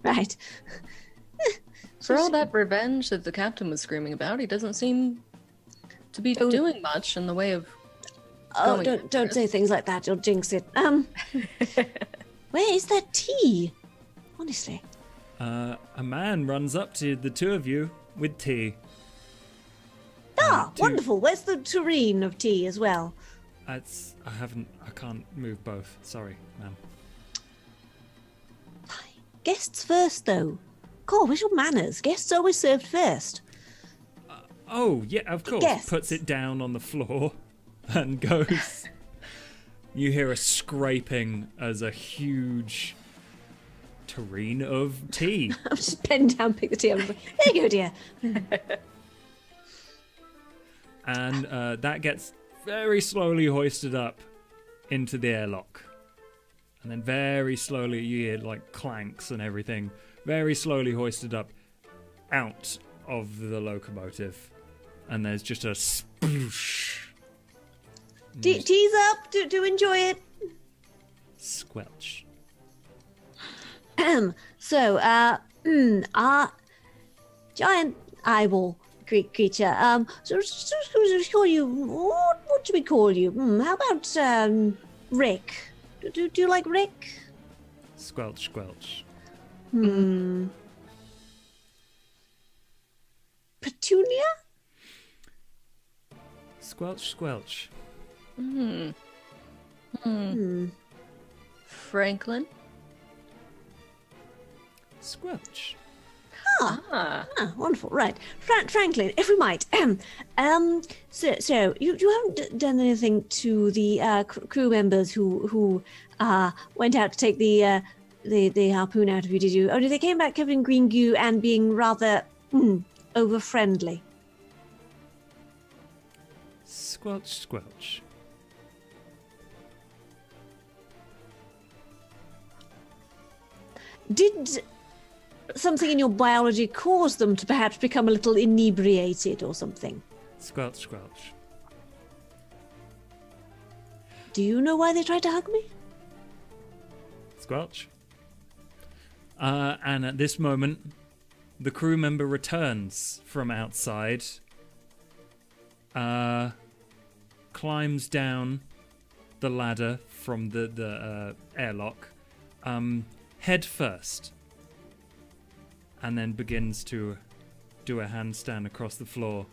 Right. For all that revenge that the captain was screaming about, he doesn't seem to be doing much in the way of... Oh, don't say things like that. You'll jinx it. Where is that tea? Honestly. A man runs up to the 2 of you with tea. Ah, wonderful. Where's the tureen of tea as well? I can't move both. Sorry, ma'am. Guests first, though. God, where's your manners? Guests always served first. Oh, yeah, of course. Guests. Puts it down on the floor and goes. You hear a scraping as a huge tureen of tea. I'm just bend down, pick the tea up. There you go, dear. And that gets very slowly hoisted up into the airlock. And then very slowly you hear like clanks and everything. Very slowly hoisted up out of the locomotive. and there's just a sploosh. Tease up. Do enjoy it. Squelch. So, our giant eyeball creature. So call you. What should we call you? How about Rick? Do you like Rick? Squelch, squelch. Petunia? Squelch, squelch. Franklin? Squelch. Ah. Wonderful. Right, Franklin, if we might. So you haven't done anything to the crew members who went out to take the harpoon out of you, did you? Only they came back covered in green goo and being rather over friendly. Squelch, squelch. Did something in your biology cause them to perhaps become a little inebriated or something? Squelch, squelch. Do you know why they tried to hug me? Squelch. And at this moment, the crew member returns from outside, climbs down the ladder from the airlock, head first, and then begins to do a handstand across the floor.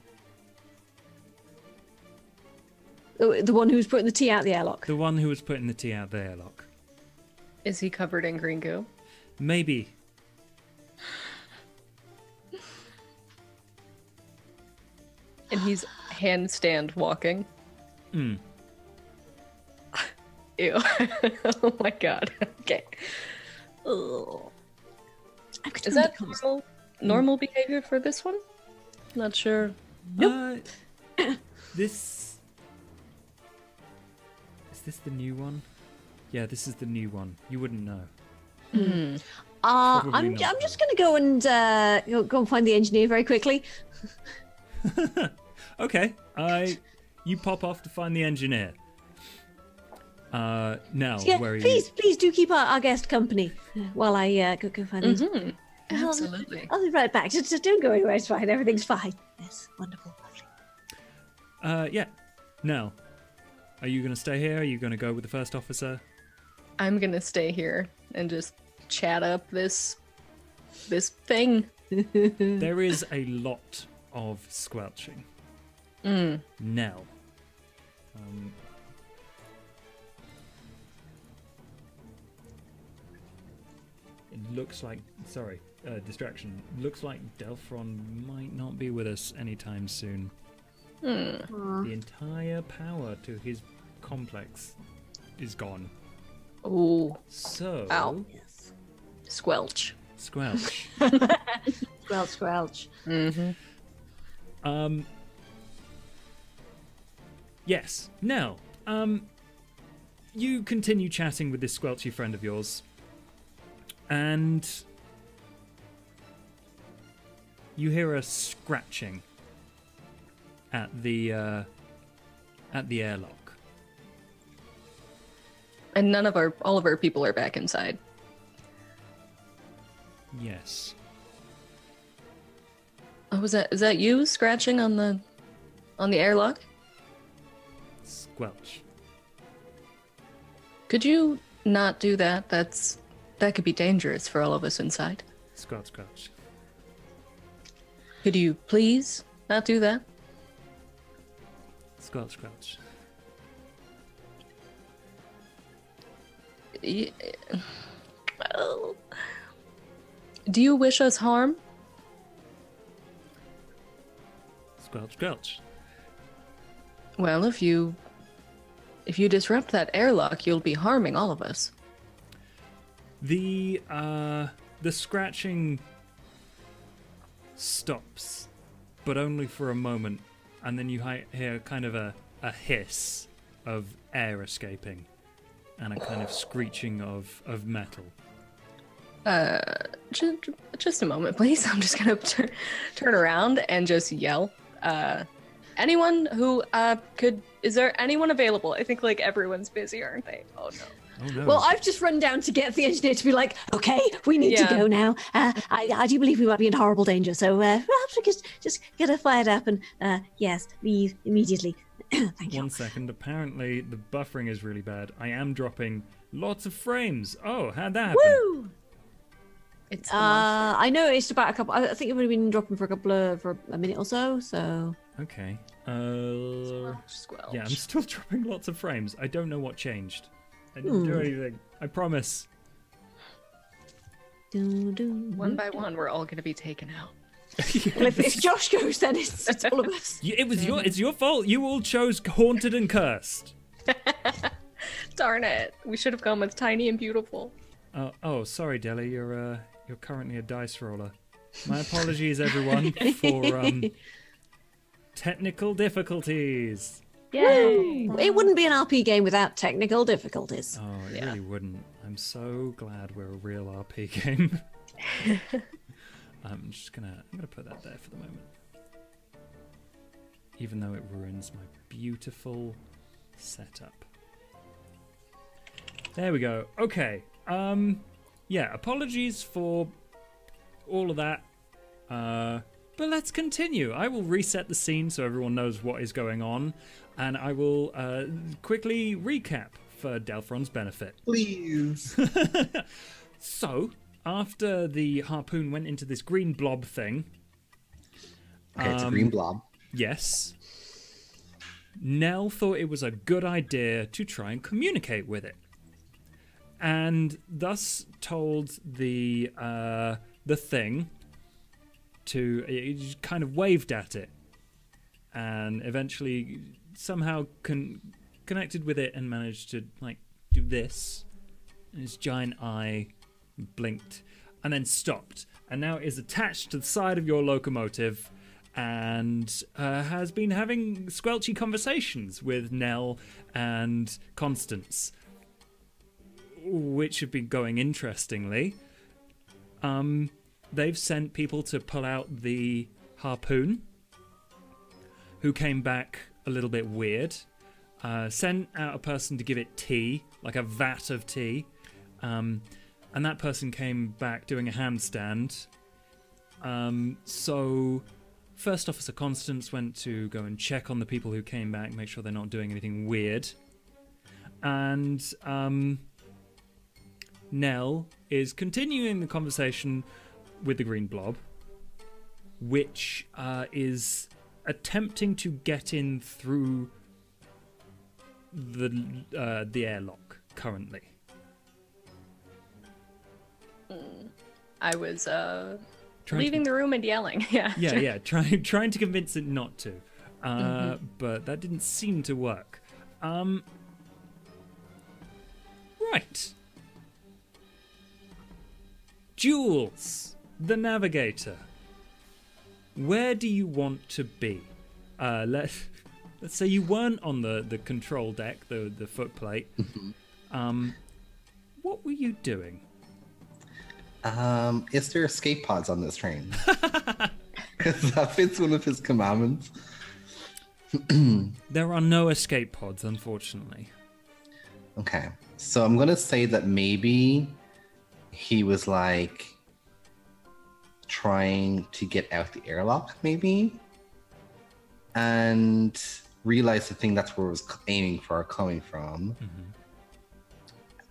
The one who was putting the tea out the airlock. The one who was putting the tea out the airlock. Is he covered in green goo? Maybe. And he's handstand walking. Ew. Oh my god. Okay. Ugh. Is that normal behavior for this one? Not sure. Nope. This... Is this the new one? Yeah, this is the new one. You wouldn't know. I'm just going to go and go and find the engineer very quickly. Okay. You pop off to find the engineer. Nell, Yeah, where are you? please do keep our guest company while I go find the engineer. Absolutely. I'll be right back. Just don't go anywhere. It's fine. Everything's fine. Yes, wonderful, lovely. Yeah. Nell, are you going to stay here? Are you going to go with the first officer? I'm gonna stay here and just chat up this thing. There is a lot of squelching. Nell. It looks like... Sorry, distraction. Looks like Delphron might not be with us anytime soon. The entire power to his complex is gone. Oh. So... Ow. Yes. Squelch. Squelch. Squelch. Yes. Nell, you continue chatting with this squelchy friend of yours, and you hear a scratching at the airlock. And all of our people are back inside. Yes. Oh, is that you scratching on the airlock? Squelch. Could you not do that? That could be dangerous for all of us inside. Squelch, squelch. Could you please not do that? Squelch, squelch. Well, do you wish us harm? Squelch, squelch. Well, if you disrupt that airlock, you'll be harming all of us. The scratching stops, but only for a moment, and then you hear kind of a hiss of air escaping, and a kind of screeching of metal. Just a moment, please. I'm just gonna turn around and just yell. anyone who is there anyone available? I think like everyone's busy, aren't they? Oh no. Oh no. Well, I've just run down to get the engineer to be like, okay, we need to Yeah. go now. I do believe we might be in horrible danger, so perhaps we could just get her fired up and, yes, leave immediately. Thank you. 1 second. Apparently, the buffering is really bad. I am dropping lots of frames. Oh, how'd that happen? Woo! It's the monster. I noticed about a couple. I think you've only been dropping for a minute or so. So Okay. Squelch. Yeah, I'm still dropping lots of frames. I don't know what changed. I didn't do anything. I promise. One by one, we're all going to be taken out. Well, if Josh goes, then it's all of us. It's your fault. You all chose haunted and cursed. Darn it. We should have gone with tiny and beautiful. Oh, sorry, Deli. You're currently a dice roller. My apologies, everyone, for technical difficulties. Yay! It wouldn't be an RP game without technical difficulties. Oh, it Yeah. really wouldn't. I'm so glad we're a real RP game. I'm gonna put that there for the moment. Even though it ruins my beautiful setup. There we go. Okay. Yeah, apologies for all of that. But let's continue. I will reset the scene so everyone knows what is going on, and I will quickly recap for Delphron's benefit. Please. So, after the harpoon went into this green blob thing, Okay, it's a green blob. yes, Nell thought it was a good idea to try and communicate with it, and thus told the thing to, it kind of waved at it, and eventually somehow connected with it and managed to like do this, and its giant eye blinked and then stopped, and now is attached to the side of your locomotive and has been having squelchy conversations with Nell and Constance, which have been going interestingly. They've sent people to pull out the harpoon, who came back a little bit weird. Sent out a person to give it tea, like a vat of tea. And that person came back doing a handstand. So First Officer Constance went to go and check on the people who came back, make sure they're not doing anything weird. And Nell is continuing the conversation with the green blob, which is attempting to get in through the airlock currently. I was leaving the room and yelling. Yeah. Yeah, trying to convince it not to, but that didn't seem to work. Right. Jules, the navigator. Where do you want to be? Let's say you weren't on the control deck, the footplate. What were you doing? Is there escape pods on this train? Because that fits one of his commandments. There are no escape pods, unfortunately. Okay, so I'm gonna say that maybe he was like trying to get out the airlock, maybe, and realized the thing that's where it was aiming for, coming from,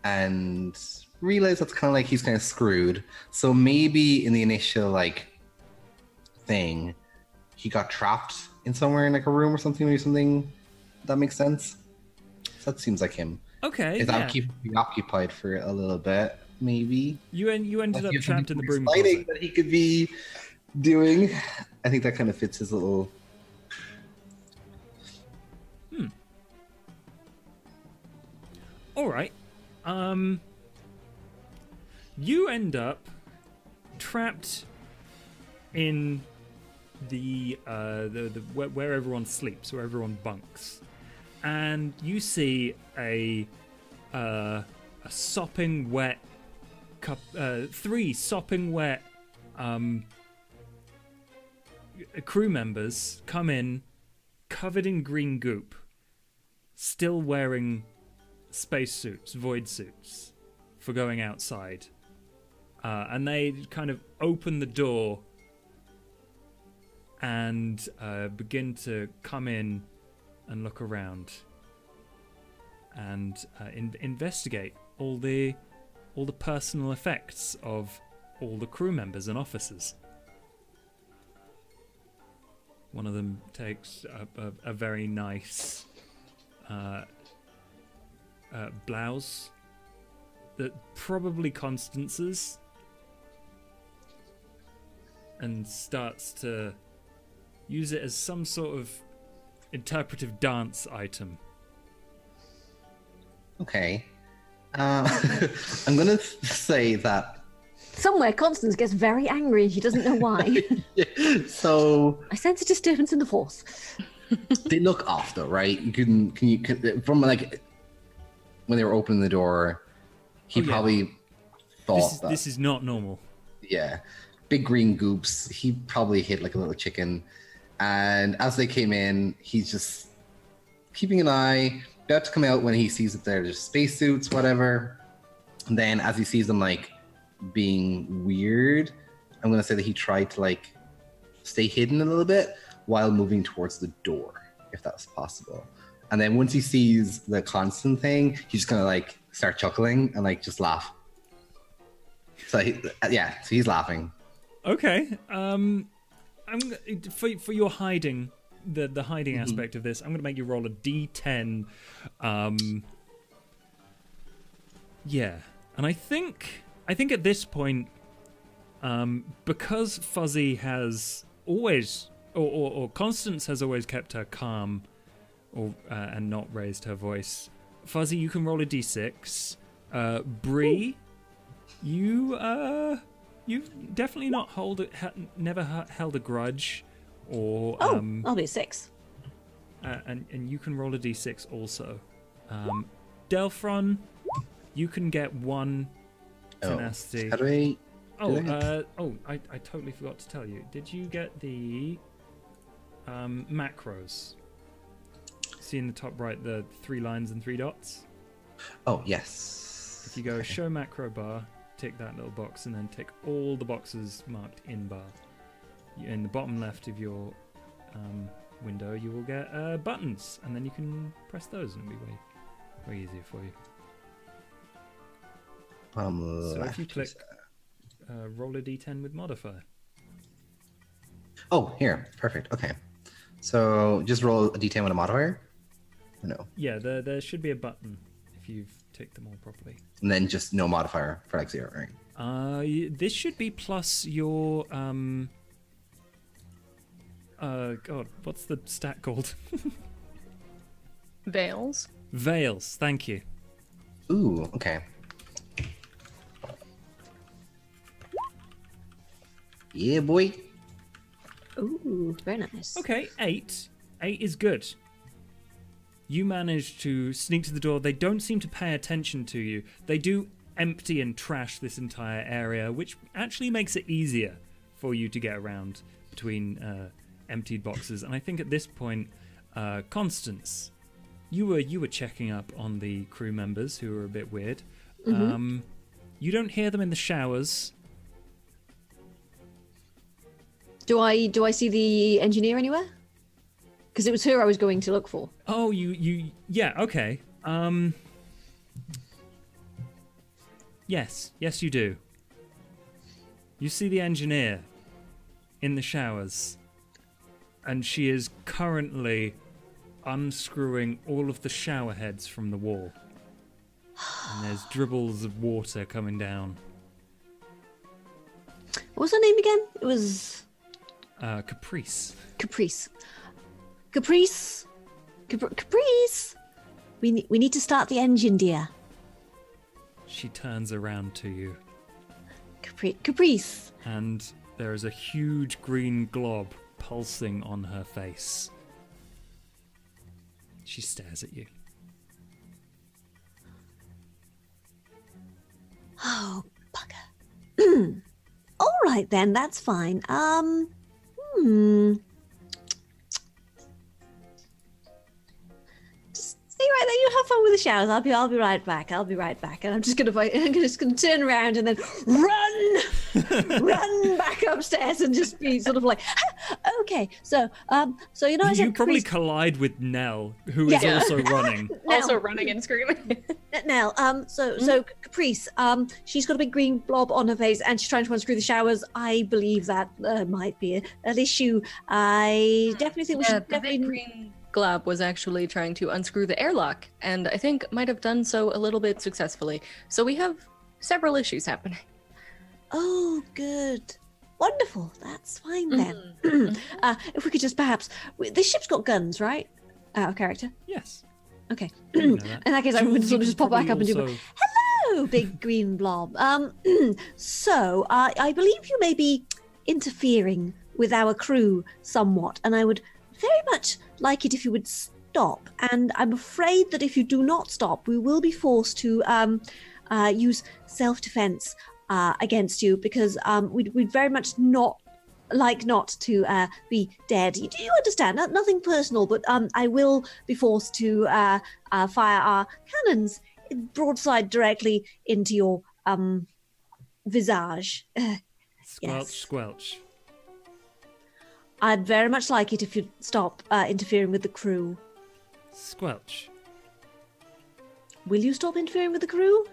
and realized that's kind of like he's kind of screwed. So maybe in the initial like thing, he got trapped in somewhere in like a room or something, or something. That makes sense. So that seems like him. Okay. Is Yeah. that keep preoccupied for a little bit, maybe? You ended up Like, trapped in the broom exciting closet. that he could be doing. I think that kind of fits his little. All right. You end up trapped in the where everyone sleeps, where everyone bunks, and you see a sopping wet three sopping wet crew members come covered in green goop, still wearing spacesuits, void suits, for going outside. And they kind of open the door and begin to come in and look around and investigate all the personal effects of all the crew members and officers. One of them takes a very nice blouse that probably Constance's, and starts to use it as some sort of interpretive dance item. Okay. I'm going to say that... Somewhere Constance gets very angry and she doesn't know why. So... I sense a disturbance in the force. They look off though, right? Can you from like when they were opening the door, he probably thought this is not normal. Yeah. Big green goops. He probably hit like a little chicken. And as they came in, he's just keeping an eye, about to come out when he sees that there's spacesuits, whatever. And then as he sees them like being weird, I'm gonna say that he tried to like stay hidden a little bit while moving towards the door, if that's possible. And then once he sees the constant thing, he's just gonna like start chuckling and like just laugh. So he's laughing. Okay. For your hiding, the hiding aspect of this, I'm gonna make you roll a D10. Yeah, and I think at this point, because Fuzzy has always, or Constance has always kept her calm, and not raised her voice. Fuzzy, you can roll a D6. Bri, you've definitely not never held a grudge, or I'll be a 6. and you can roll a D6 also. Delphron, you can get 1 tenacity. How do I? I totally forgot to tell you. Did you get the macros? See in the top right the 3 lines and 3 dots? Oh, yes. If you go show macro bar, tick that little box, and then tick all the boxes marked in bar. In the bottom left of your window, you will get buttons, and then you can press those, and it'll be way easier for you. So if you click roll a d10 with modifier. Oh, here. Perfect. Okay. So just roll a d10 with a modifier? Or no? Yeah, there should be a button if you've ticked them all properly. And then just no modifier for like 0, right? This should be plus your God, what's the stat called? Veils. Veils, thank you. Ooh, okay. Yeah, boy. Ooh, very nice. Okay, 8. 8 is good. You manage to sneak to the door. They don't seem to pay attention to you. They do empty and trash this entire area, which actually makes it easier for you to get around between emptied boxes. And I think at this point, Constance, you were checking up on the crew members who were a bit weird. Mm-hmm. You don't hear them in the showers. Do I see the engineer anywhere? Because it was her I was going to look for. Oh, yeah, okay. Yes, you do. You see the engineer in the showers, and she is currently unscrewing all of the shower heads from the wall. And there's dribbles of water coming down. What was her name again? It was... Caprice. Caprice. We need to start the engine, dear. She turns around to you. Caprice. And there is a huge green glob pulsing on her face. She stares at you. Oh, bugger. All right then, that's fine. have fun with the showers. I'll be right back. I'll be right back. And I'm just gonna turn around and then run back upstairs and just be sort of like, okay. So you know, you probably collide with Nell, who is also running. Also running and screaming. Nell, so Caprice, she's got a big green blob on her face and she's trying to unscrew the showers. I believe that might be an issue. I definitely think we should the big green glob was actually trying to unscrew the airlock, and I think might have done so a little bit successfully. So we have several issues happening. Oh, good. Wonderful. That's fine then. If we could just perhaps... This ship's got guns, right? Out of character. Yes. Okay. You know In that case, I would sort of just pop back up and do... also- Hello, big green blob. So, I believe you may be interfering with our crew somewhat, and I would very much like it if you would stop. And I'm afraid that if you do not stop, we will be forced to use self-defense against you, because we'd very much not to be dead. You do understand? Nothing personal, but I will be forced to fire our cannons broadside directly into your visage. Squelch, Yes. squelch. I'd very much like it if you'd stop interfering with the crew. Squelch. Will you stop interfering with the crew?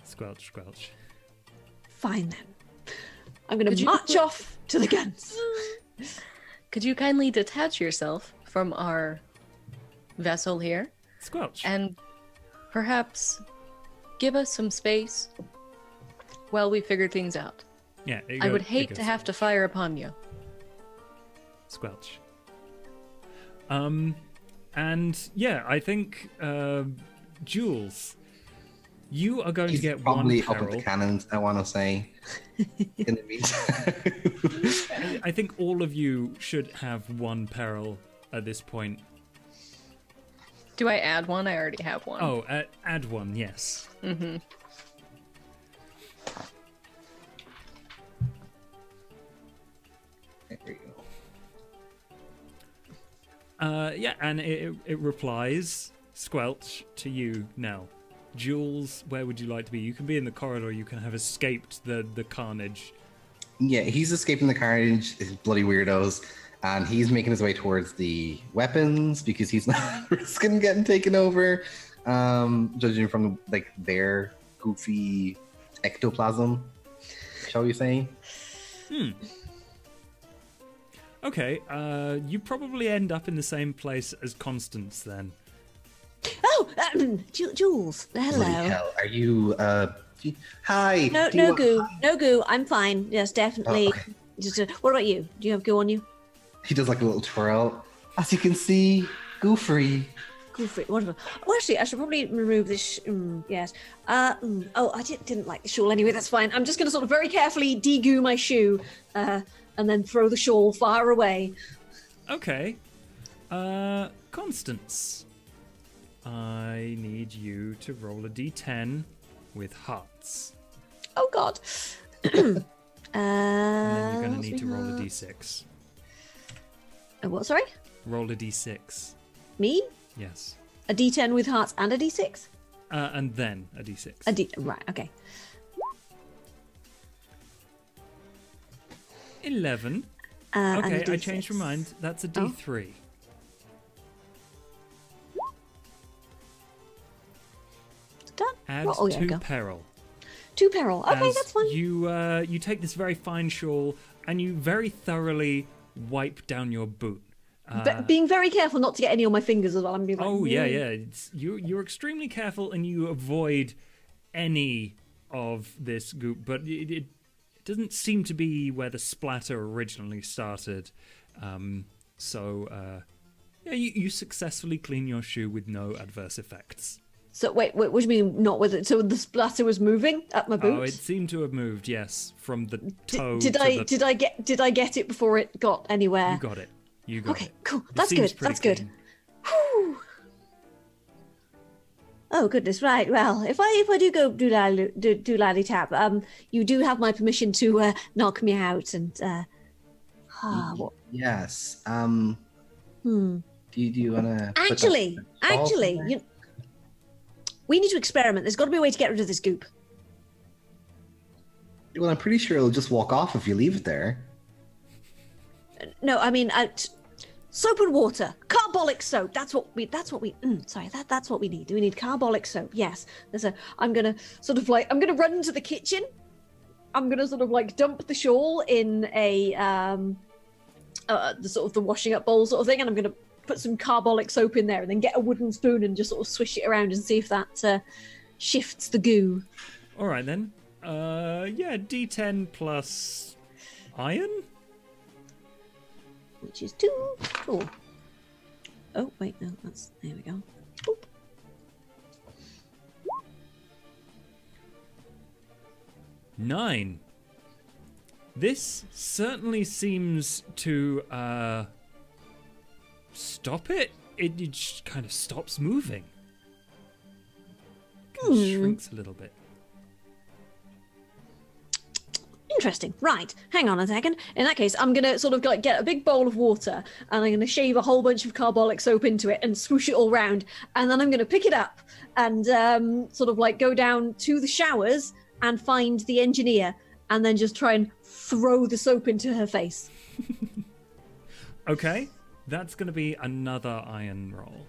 Squelch, squelch. Fine then. I'm going Could to you- march off to the guns. Could you kindly detach yourself from our vessel here Squelch. and perhaps give us some space while we figure things out? Yeah, I would hate to have to fire upon you. Squelch. And yeah, I think Jules, you are going He's to get probably one up with peril. the cannons, I want to say. In the meantime. I think all of you should have one peril at this point. Do I add one? I already have one. Oh, add one, yes. Mm-hmm. There you go. Yeah, and it replies, Squelch, to you now. Jules, where would you like to be? You can be in the corridor, you can have escaped the carnage. Yeah, he's escaping the carnage, his bloody weirdos, and he's making his way towards the weapons because he's not risking getting taken over. Judging from like their goofy ectoplasm, shall we say? Okay, you probably end up in the same place as Constance then. Oh, Jules. Bloody Hello. hell, are you? Hi. No, do you no want- goo. No goo. I'm fine. Yes, definitely. Oh, okay. Just, what about you? Do you have goo on you? He does like a little twirl. As you can see, goo free. Goo free. Wonderful. Oh, actually, I should probably remove this. Yes. Oh, I didn't like the shawl anyway. That's fine. I'm just going to sort of very carefully de-goo my shoe, and then throw the shawl far away. Okay. Constance. I need you to roll a d10 with hearts. Oh God. And then you're going to need to roll a heart. d6. What? Sorry. Roll a d6. Me? Yes. A D10 with hearts and a D6. And then a d6. Right. Okay. 11. And Okay, a I changed D6. my mind. That's a d3. Done. Add Oh, yeah, 2 go. peril. 2 peril. Okay, as that's fine. You take this very fine shawl and you very thoroughly wipe down your boot. Being very careful not to get any on my fingers as well. I'm being like, Oh yeah. You're extremely careful and you avoid any of this goop, but it doesn't seem to be where the splatter originally started. Yeah, you successfully clean your shoe with no adverse effects. So wait, what do you mean not with it? So the splatter was moving up my boot? Oh, it seemed to have moved, yes, from the toe. Did to I the... did I get it before it got anywhere? You got it. You got Okay, it. cool. It That's seems good. pretty That's good. clean. Whew. Oh goodness, right. Well, if I do go do lally tap, you do have my permission to knock me out and what? Yes. Do you want to? Actually, we need to experiment. There's got to be a way to get rid of this goop. Well, I'm pretty sure it'll just walk off if you leave it there. No, I mean, soap and water, carbolic soap. That's what we that's what we need. We need carbolic soap. Yes. I'm gonna run into the kitchen. I'm gonna sort of like dump the shawl in a the washing up bowl sort of thing, and I'm gonna put some carbolic soap in there, and then get a wooden spoon and just sort of swish it around and see if that shifts the goo. All right then. D10 plus iron. Which is 2. Cool. Oh, wait, no, there we go. Boop. Nine. This certainly seems to stop it. It just kind of stops moving. Kind of shrinks a little bit. Interesting. Right. Hang on a second. In that case, I'm going to sort of like get a big bowl of water and I'm going to shave a whole bunch of carbolic soap into it and swoosh it all round. And then I'm going to pick it up and sort of like go down to the showers and find the engineer and then just try and throw the soap into her face. Okay. That's going to be another iron roll.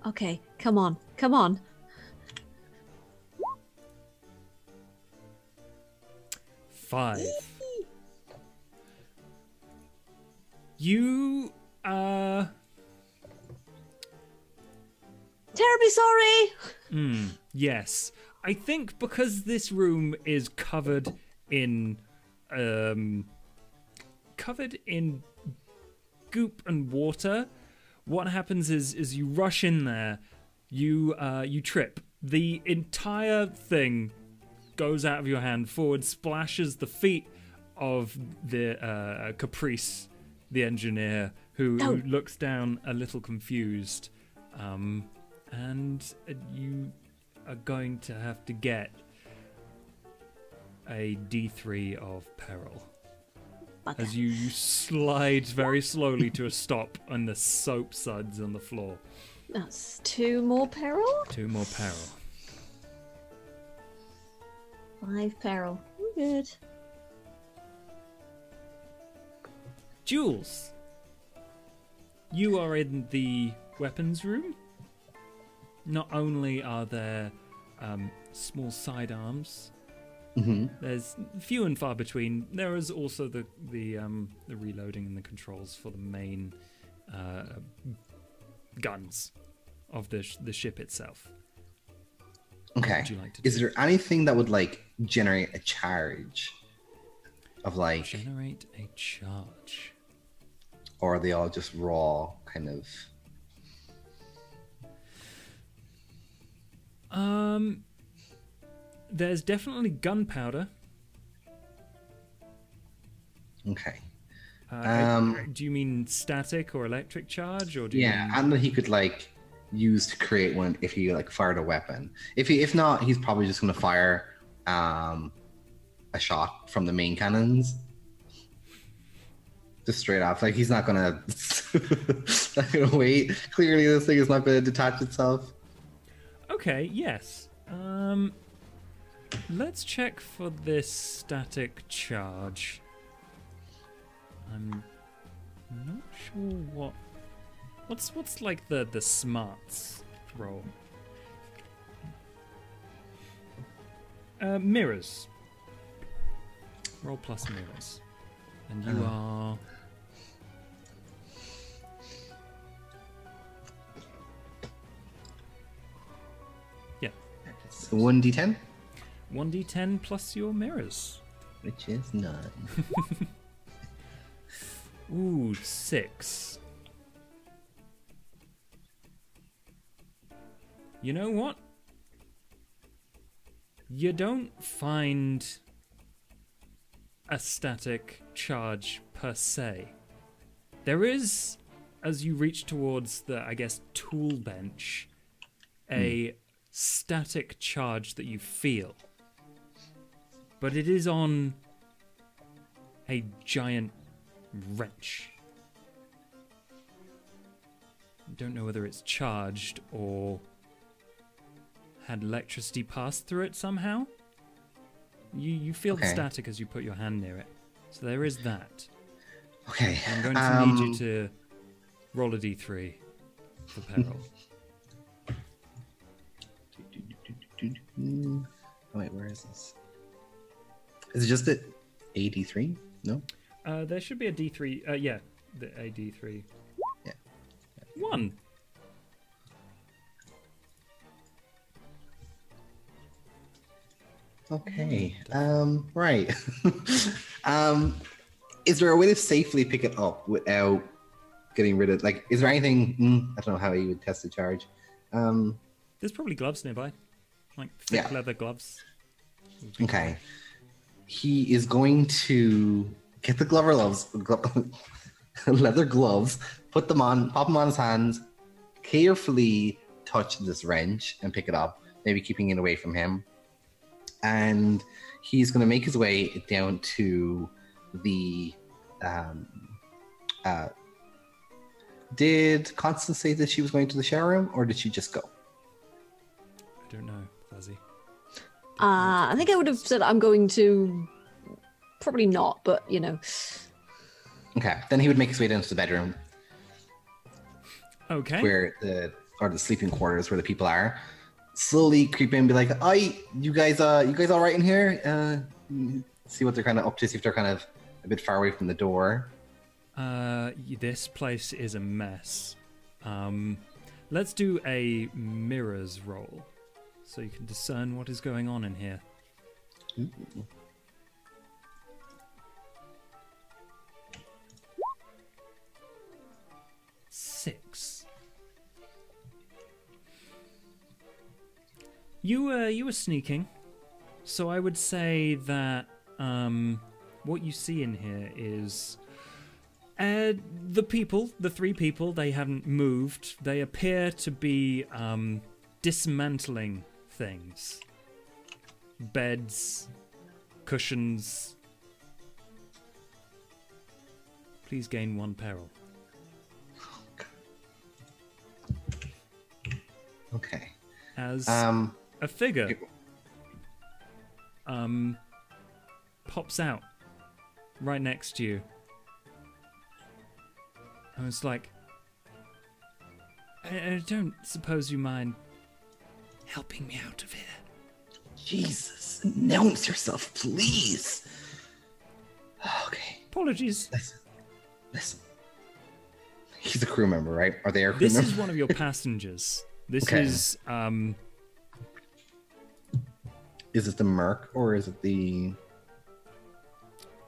Okay. Come on. Come on. 5. You terribly sorry. Yes. I think because this room is covered in goop and water, what happens is you rush in there, you trip. The entire thing goes out of your hand forward, splashes the feet of the Caprice, the engineer, who looks down a little confused. And you are going to have to get a D3 of peril. Okay. As you slide very slowly to a stop and the soap suds on the floor. That's 2 more peril? 2 more peril. 5 peril. Good. Jules, you are in the weapons room. Not only are there small sidearms, there's few and far between. There is also the reloading and the controls for the main guns of the ship itself. Okay. What would you like to do? Is there anything that would like generate a charge of like generate a charge? Or are they all just raw kind of? There's definitely gunpowder. Okay. Do you mean static or electric charge, or do you Yeah, mean... and that he could like use to create one if he like fired a weapon. If not, he's probably just going to fire a shot from the main cannons. Just straight off, like he's not gonna wait. Clearly, this thing is not gonna detach itself. Okay, yes. Let's check for this static charge. I'm not sure what's like the smarts roll. Mirrors. Roll plus mirrors, and you are. Yeah. It's 1d10? 1d10 plus your mirrors. Which is none. Ooh, 6. You know what? You don't find a static charge per se. There is, as you reach towards the, I guess, tool bench, a static charge that you feel. But it is on a giant wrench. don't know whether it's charged or had electricity pass through it somehow. You feel the static as you put your hand near it. So there is that. Okay. I'm going to need you to roll a d3 for peril. Oh, wait, where is this? Is it just a d3? No? There should be a d3. Yeah, the a d3. Yeah. 1. Okay. Right. Is there a way to safely pick it up without getting rid of, like, is there anything, I don't know how you would test the charge. There's probably gloves nearby. Like thick leather gloves. Okay. He is going to get the leather gloves, put them on, pop them on his hands, carefully touch this wrench and pick it up, maybe keeping it away from him. And he's going to make his way down to the... did Constance say that she was going to the shower room, or did she just go? I don't know, Fuzzy. I think I would have said I'm going to... Probably not, but, you know. Okay, then he would make his way down to the bedroom. Okay. Where the sleeping quarters where the people are. Slowly creep in and be like, you guys all right in here? See what they're kind of up to, see if they're kind of a bit far away from the door. This place is a mess. Let's do a mirrors roll so you can discern what is going on in here. Ooh. 6. You were sneaking, so I would say that what you see in here is the 3 people. They haven't moved. They appear to be dismantling things, beds, cushions. Please gain 1 peril. Okay. As a figure pops out right next to you. I was like, I don't suppose you mind helping me out of here. Jesus, announce yourself, please. Okay. Apologies. Listen. He's a crew member, right? Are they a crew member? This is one of your passengers. This is Is it the Merc or is it the...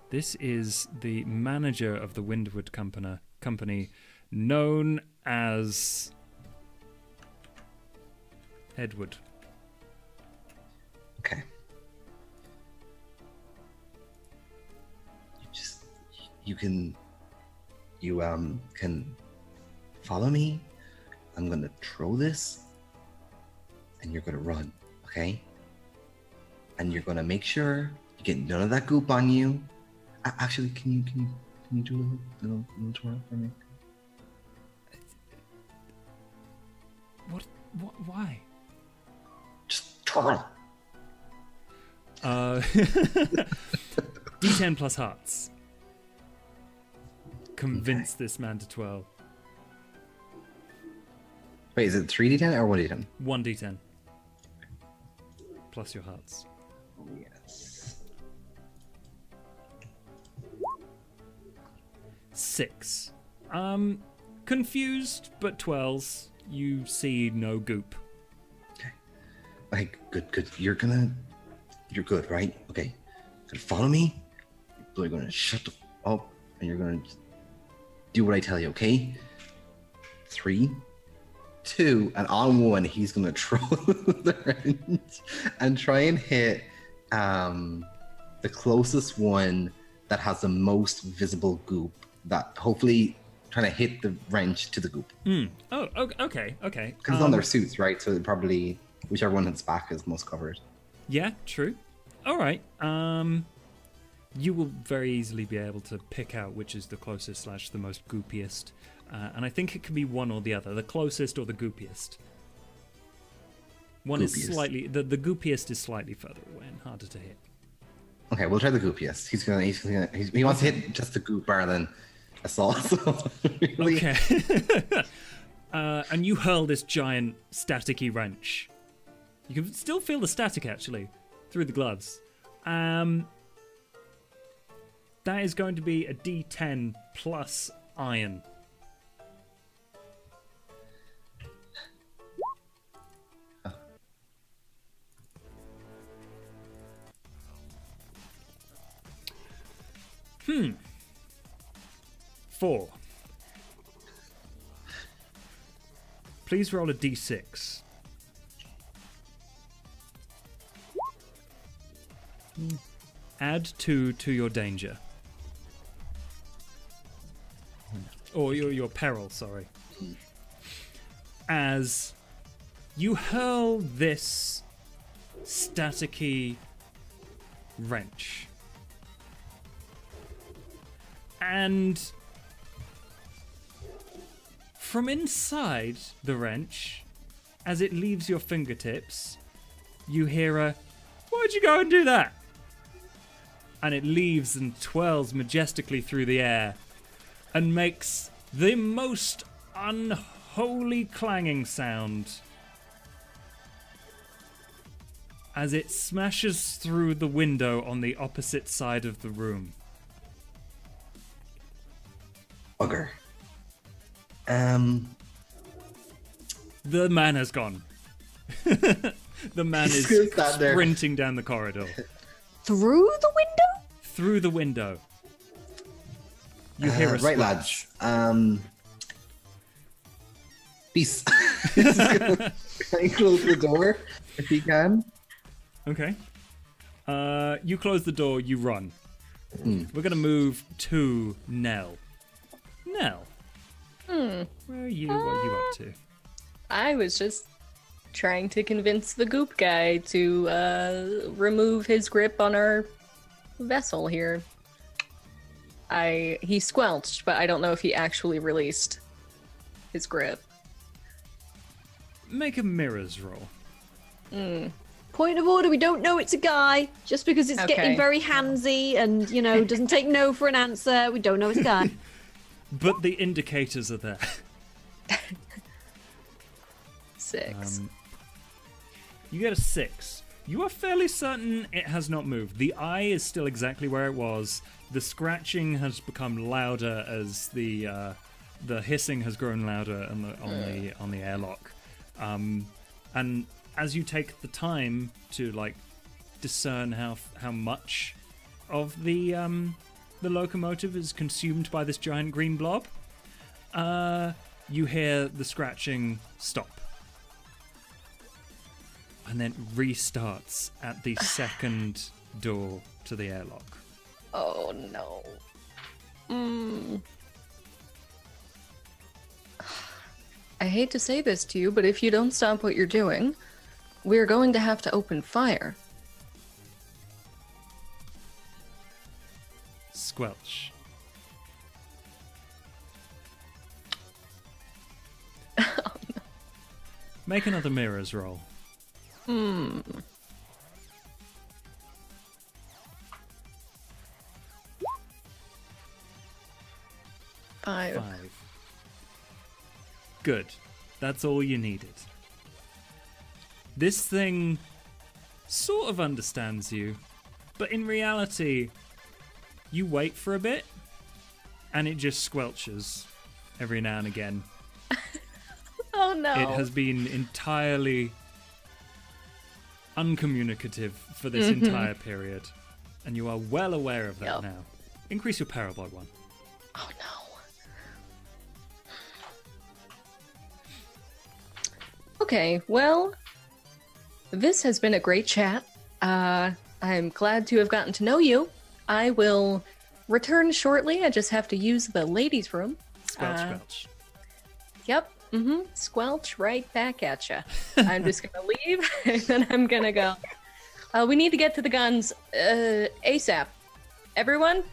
This is the manager of the Windward company known as Edward. Okay. You can follow me. I'm gonna throw this and you're gonna run, okay? And you're gonna make sure you get none of that goop on you. Actually, can you do a little twirl for me? What? Why? Just twirl. D10 plus hearts. Convince this man to twirl. Wait, is it 3d10 or 1d10? 1d10. Plus your hearts. Yes. 6. Confused, but twirls. You see no goop. Okay. Like, good. You're good, right? Okay. Gonna follow me. You're gonna shut up, and you're gonna do what I tell you, okay? 3, 2, and on 1, he's gonna throw the wrench and try and hit the closest one that has the most visible goop. That hopefully trying to hit the wrench to the goop. Oh, okay. Because it's on their suits, right? So probably whichever one its back is most covered. Yeah, true. All right. You will very easily be able to pick out which is the closest / the most goopiest. And I think it can be one or the other, the closest or the goopiest. One is slightly... The goopiest is slightly further away and harder to hit. Okay, we'll try the goopiest. He wants to hit just the goop rather than assault. So really... Okay. And you hurl this giant staticky wrench. You can still feel the static, actually, through the gloves. That is going to be a D10 plus iron. Hmm. 4. Please roll a D6. Add 2 to your danger. Or your peril, sorry. As you hurl this staticky wrench. And from inside the wrench, as it leaves your fingertips, you hear a, "Why'd you go and do that?" And it leaves and twirls majestically through the air and makes the most unholy clanging sound as it smashes through the window on the opposite side of the room. Bugger. The man has gone. The man is sprinting down the corridor. Through the window? Through the window. You hear a right, splash. lads. Peace. Can you close the door if you can? Okay. You close the door, you run. We're going to move to Nell. Nell. Where are you? What are you up to? I was just trying to convince the goop guy to remove his grip on our vessel here. He squelched, but I don't know if he actually released his grip. Make a mirrors roll. Point of order, we don't know it's a guy. Just because it's getting very handsy and, you know, doesn't take no for an answer, we don't know it's a guy. But the indicators are there. 6. You get a 6. You are fairly certain it has not moved. The eye is still exactly where it was. The scratching has become louder as the hissing has grown louder on the airlock. And as you take the time to discern how much of the locomotive is consumed by this giant green blob, you hear the scratching stop. And then restarts at the second door to the airlock. Oh no. I hate to say this to you, but if you don't stop what you're doing, we're going to have to open fire. Squelch. Oh, no. Make another mirrors roll. 5. Good. That's all you needed. This thing sort of understands you, but in reality, you wait for a bit, and it just squelches every now and again. Oh no. It has been entirely uncommunicative for this entire period, and you are well aware of that now. Increase your peril by 1. Oh no. Okay, well, this has been a great chat. I'm glad to have gotten to know you. I will return shortly. I just have to use the ladies' room. Squelch. Yep. Squelch right back at you. I'm just gonna leave, and then I'm gonna go. We need to get to the guns ASAP. Everyone,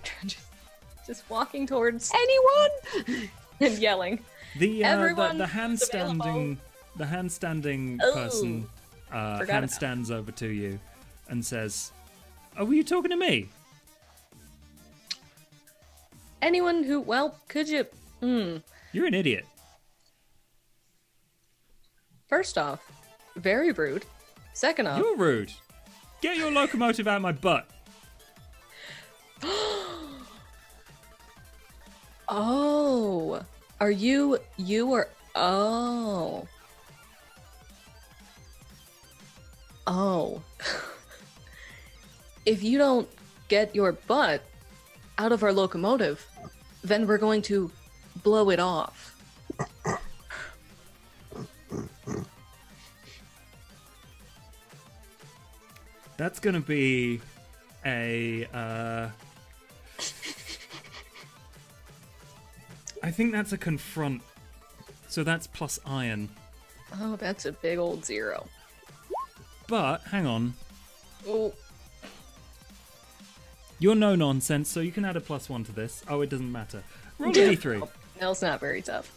just walking towards. Anyone? and yelling. The handstanding person handstands over to you and says, "Oh, were you talking to me?" Anyone who, could you? You're an idiot. First off, very rude. Second off, You're rude. Get your locomotive out of my butt. Oh, are you are, oh. Oh. If you don't get your butt out of our locomotive, then we're going to blow it off. That's gonna be a I think that's a confront. So that's plus iron. Oh, that's a big old 0. But hang on. Oh. You're no nonsense, so you can add a +1 to this. Oh, it doesn't matter. Roll a d3. Nell's not very tough.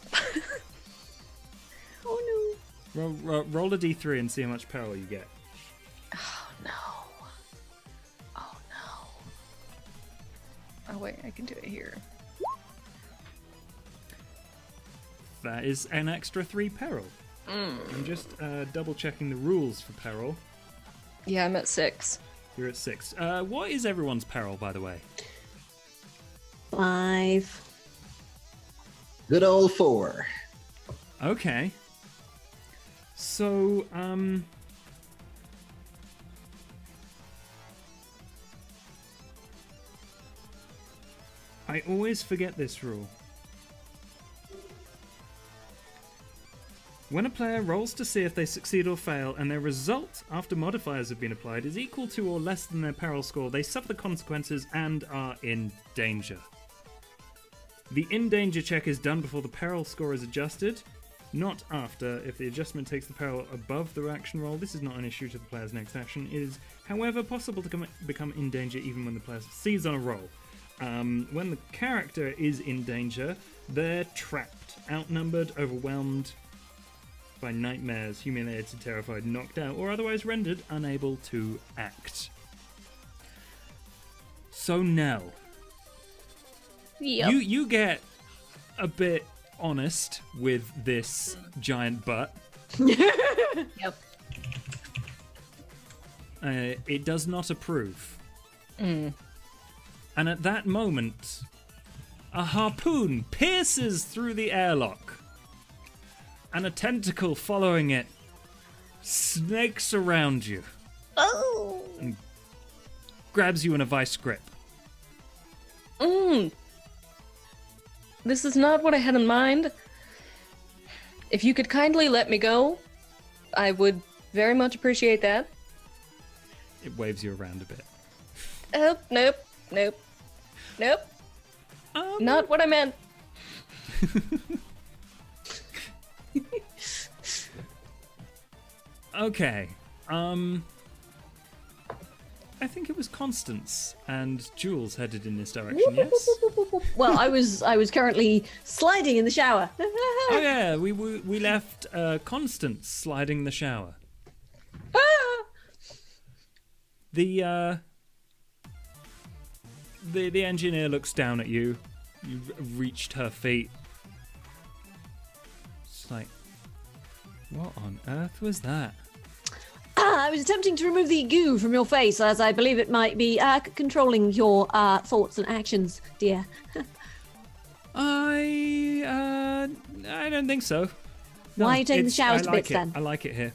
Oh no. Roll a d3 and see how much peril you get. Oh no. Oh no. Oh wait, I can do it here. That is an extra 3 peril. I'm just double checking the rules for peril. Yeah, I'm at 6. You're at 6. What is everyone's peril, by the way? 5. Good old 4. Okay. So, I always forget this rule. When a player rolls to see if they succeed or fail, and their result, after modifiers have been applied, is equal to or less than their peril score, they suffer the consequences and are in danger. The in-danger check is done before the peril score is adjusted, not after. If the adjustment takes the peril above the action roll, this is not an issue to the player's next action. It is, however, possible to become in danger even when the player succeeds on a roll. When the character is in danger, they're trapped, outnumbered, overwhelmed by nightmares, humiliated, terrified, knocked out, or otherwise rendered unable to act. So Nell, Yep. you get a bit honest with this giant butt. Yep. It does not approve. And at that moment, a harpoon pierces through the airlock, and a tentacle following it snakes around you. Oh. And grabs you in a vice grip. This is not what I had in mind. If you could kindly let me go, I would very much appreciate that. It waves you around a bit. Oh, nope. Not what I meant. Okay. I think it was Constance and Jules headed in this direction, yes? Well, I was currently sliding in the shower. Oh yeah, we left Constance sliding the shower. The engineer looks down at you. You've reached her feet. It's like, what on earth was that? I was attempting to remove the goo from your face, as I believe it might be controlling your thoughts and actions, dear. I don't think so. No, Why are you taking the showers to bits then? I like it here.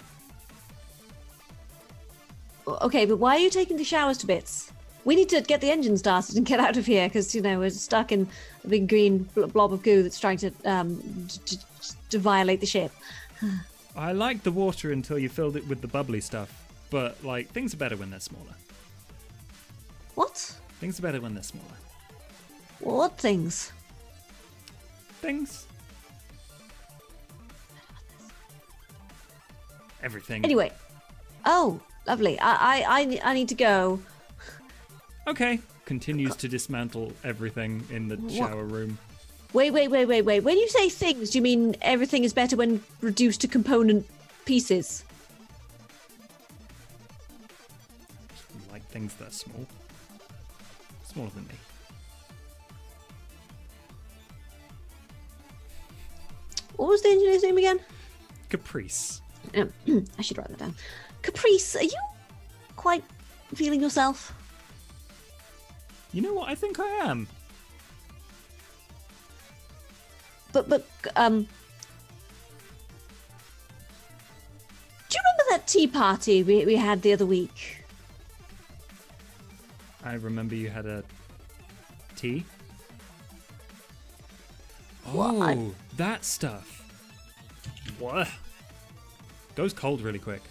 Okay, but why are you taking the showers to bits? We need to get the engine started and get out of here because, you know, we're stuck in a big green blob of goo that's trying to violate the ship. I liked the water until you filled it with the bubbly stuff, but, like, things are better when they're smaller. What? Things are better when they're smaller. What things? Things. Everything. Anyway. Oh, lovely. I need to go. Okay. Continues to dismantle everything in the shower room. Wait. When you say things, do you mean everything is better when reduced to component pieces? You like things that are small. Smaller than me. What was the engineer's name again? Caprice. I should write that down. Caprice, are you quite feeling yourself? You know what? I think I am. But do you remember that tea party we had the other week? I remember you had a tea. What? Oh, that stuff. What? Goes cold really quick.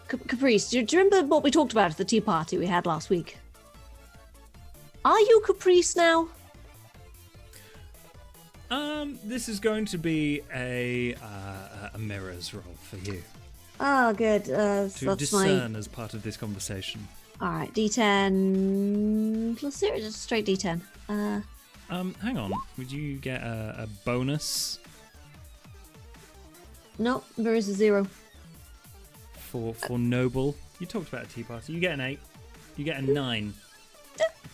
Caprice, do you remember what we talked about at the tea party we had last week? Are you Caprice now? This is going to be a mirror's role for you. Oh, good. To That's discern as part of this conversation. All right, D10 plus 0, just straight D10. Hang on. Would you get a bonus No, there is a 0. for noble? You talked about a tea party. You get an 8. You get a 9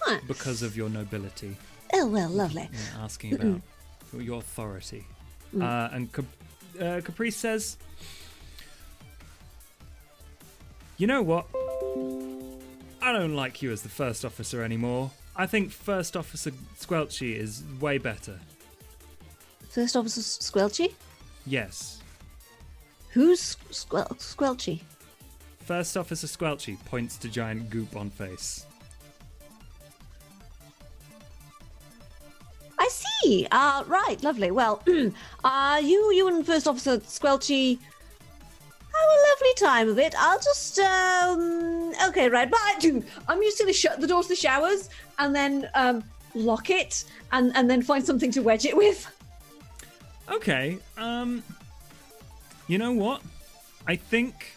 Right. because of your nobility. Oh, well, lovely. Yeah, asking about your authority. And Caprice says, you know what? I don't like you as the first officer anymore. I think First Officer Squelchy is way better. First Officer Squelchy? Yes. Who's Squelchy? First Officer Squelchy points to giant goop on face. I see. Right, lovely. Well, you and First Officer Squelchy have a lovely time of it. I'll just, okay, right, bye. I'm just going to shut the door to the showers and then lock it and then find something to wedge it with. Okay, you know what? I think,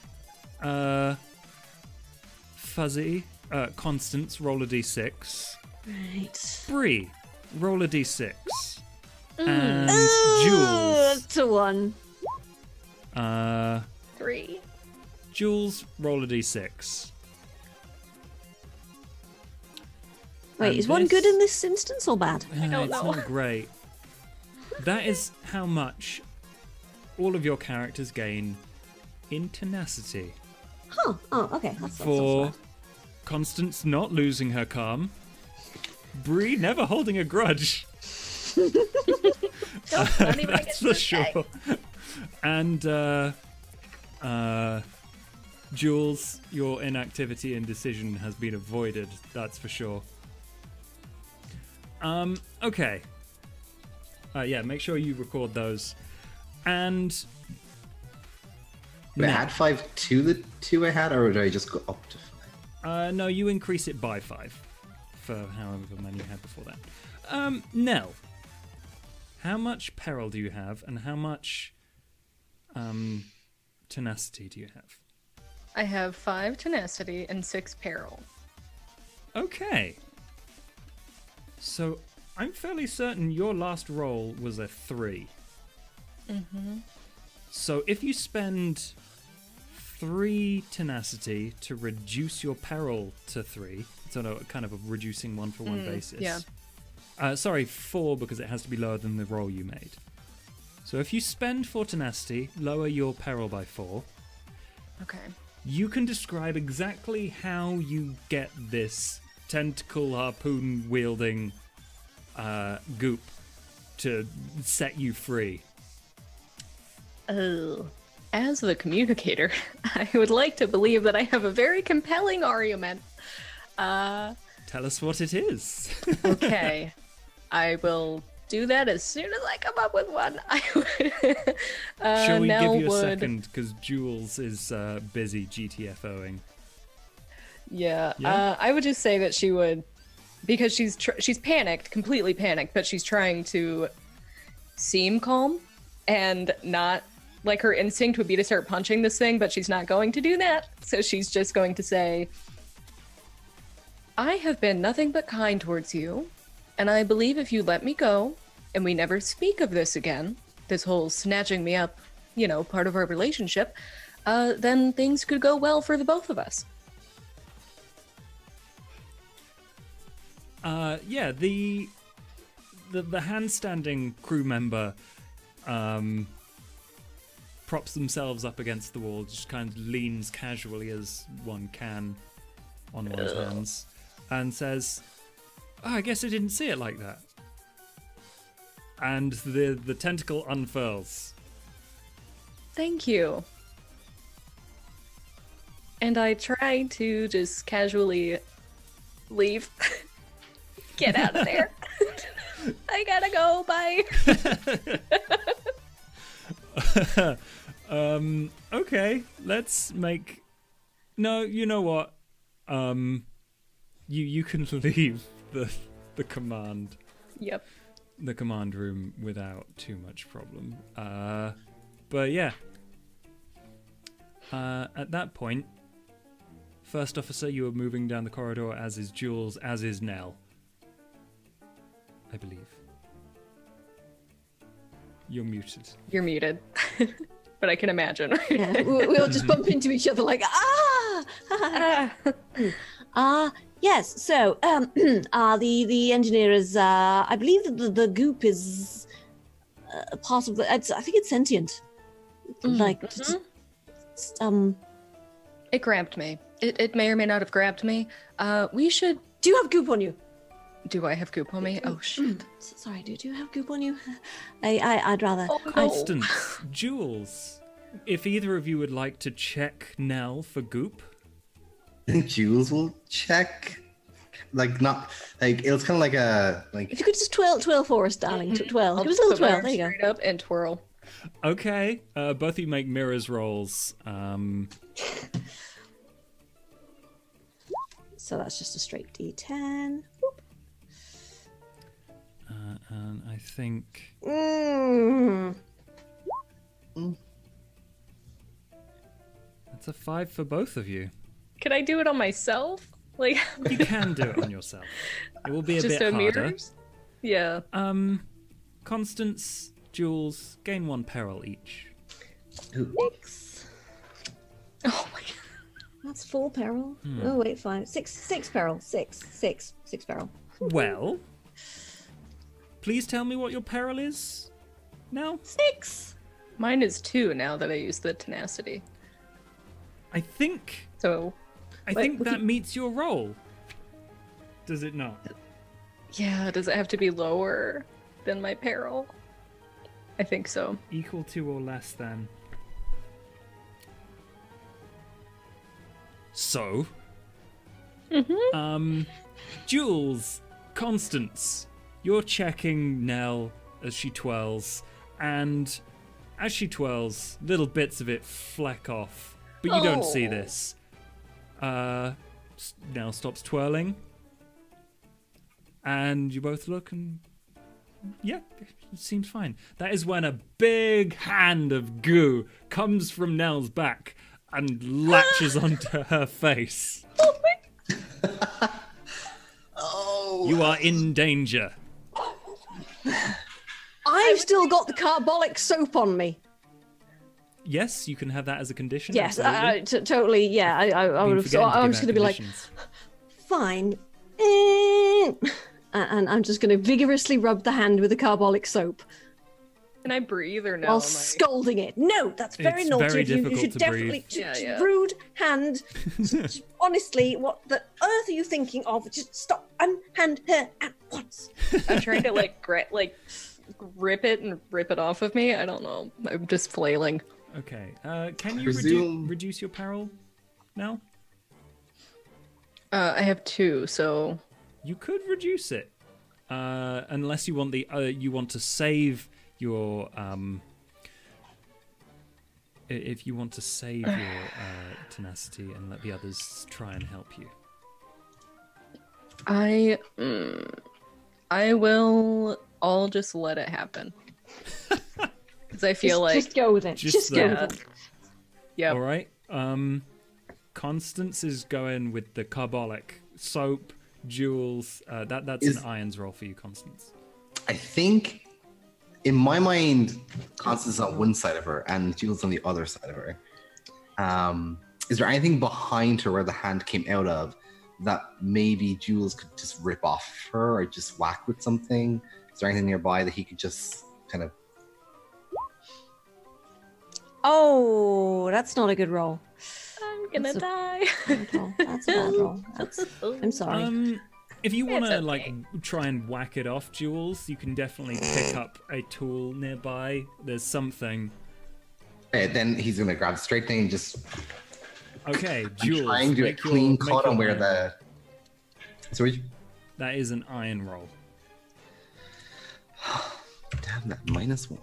Constance, roll a d6. Right. Bri, roll a d6. And Jules. To 1. 3. Jules, roll a d6. Wait, And is 1 this- good in this instance or bad? don't it's know. not great. That is how much all of your characters gain in tenacity. Huh. Oh, okay. That's For bad. Constance not losing her calm, Bri never holding a grudge. Nope, not even That's for sure. And Jules, your inactivity and decision has been avoided. That's for sure. Okay. Yeah, make sure you record those. And But I had 5 to the 2 I had, or did I just go up to 5? no, you increase it by 5 for however many you had before that. Nell, how much peril do you have, and how much tenacity do you have? I have 5 tenacity and 6 peril. Okay. So I'm fairly certain your last roll was a 3. So if you spend 3 tenacity to reduce your peril to 3, so no, kind of a reducing 1 for 1 basis. yeah. Sorry, 4 because it has to be lower than the roll you made. So if you spend 4 tenacity, lower your peril by 4. Okay. You can describe exactly how you get this tentacle harpoon wielding goop to set you free. Oh. As the communicator, I would like to believe that I have a very compelling argument. Tell us what it is. Okay. I will do that as soon as I come up with one. Shall we Nell give you a would... second because Jules is busy GTFOing? Yeah. Yeah? I would just say that she would, because she's panicked, completely panicked, but she's trying to seem calm and not, like, her instinct would be to start punching this thing, but she's not going to do that. So she's just going to say, I have been nothing but kind towards you. And I believe if you let me go, and we never speak of this again, this whole snatching me up, part of our relationship, then things could go well for the both of us. Yeah, the handstanding crew member props themselves up against the wall, just kind of leans casually as one can on one's hands, and says, "Oh, I guess I didn't see it like that." And the tentacle unfurls. Thank you. And I try to just casually leave. Get out of there. I gotta go, bye. Okay, let's make... No, you know what? You can leave the command. Yep. The command room without too much problem. But yeah. At that point, first officer, you are moving down the corridor, as is Jules, as is Nell. I believe. You're muted. You're muted. But I can imagine. Right? Yeah, we'll just bump into each other like, yes, so the engineer is, I believe that the goop is part of the, I think it's sentient. Like, It grabbed me. It may or may not have grabbed me. We should... Do you have goop on you? Do I have goop on me? Oh, shit. Sorry, do you have goop on you? I'd rather... Oh, no. Constance, Jules, if either of you would like to check Nell for goop. Jules will check. Like, not... Like, it was kind of like a... Like... If you could just twirl for us, darling. Twirl. Give us a little twirl. There you go. Straight up and twirl. Okay, both of you make mirrors rolls. So that's just a straight D10. And I think... That's a 5 for both of you. Can I do it on myself? Like You can do it on yourself. It will be a just bit harder. mirrors? Yeah. Constance, Jules, gain 1 peril each. 6. Oh my god. That's 4 peril. Oh wait, 5. 6 peril. 6 peril. Well, please tell me what your peril is now. 6. Mine is 2 now that I use the tenacity. I think So that meets your roll. Does it not? yeah, does it have to be lower than my peril? I think so. Equal to or less than. So, Jules, Constance, you're checking Nell as she twirls, and as she twirls, little bits of it fleck off, but you don't see this. Nell stops twirling, and you both look and yeah, it seems fine. That is when a big hand of goo comes from Nell's back and latches onto her face. Oh! You are in danger. I've still got the carbolic soap on me. Yes, you can have that as a condition. Yes, absolutely. totally. Yeah, I would have. So I'm just going to be like, fine. And I'm just going to vigorously rub the hand with the carbolic soap Can I breathe or no? while Am I- scolding it. No, that's very It's naughty very of you. You difficult should to definitely. breathe. Yeah. Rude hand. Honestly, what the earth are you thinking of? Just stop. Unhand her at once. I'm trying to grip it and rip it off of me. I don't know. I'm just flailing. Okay. Can you Presume- reduce your peril now? I have 2, so You could reduce it, unless you want you want to save your if you want to save your tenacity and let the others try and help you. I will. I'll just let it happen because I feel Just go with it. Just go that. with it. yeah. All right. Constance is going with the carbolic soap. Jules, that's an irons roll for you, Constance. I think, in my mind, Constance is on one side of her and Jules on the other side of her. Is there anything behind her where the hand came out of that maybe Jules could just rip off her or just whack with something? Is there anything nearby that he could just kind of... Oh, that's not a good roll. I'm gonna die. That's a bad roll. I'm sorry. If you want to okay. try and whack it off, Jules, you can definitely pick up a tool nearby. There's something. then he's going to grab the straight thing and just... Okay, I'm Jules. trying to do a clean cut on where the... Sorry? That is an iron roll. Damn, that -1.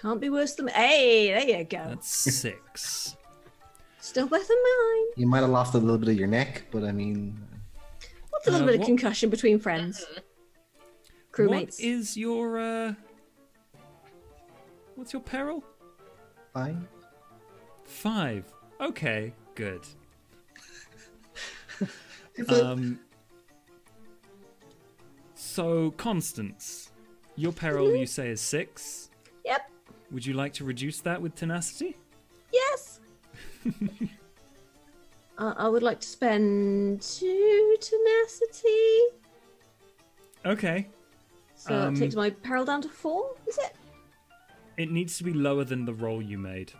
Can't be worse than... Hey, there you go. That's 6. Still better than mine. You might have lost a little bit of your neck, but I mean... What's a little bit of what- concussion between friends? Crewmates. What is your what's your peril? Fine. 5. Okay, good. Is it? So Constance, your peril you say is 6. Yep. Would you like to reduce that with tenacity? Yes. I would like to spend 2 tenacity. Okay. So that takes my peril down to 4, is it? It needs to be lower than the roll you made.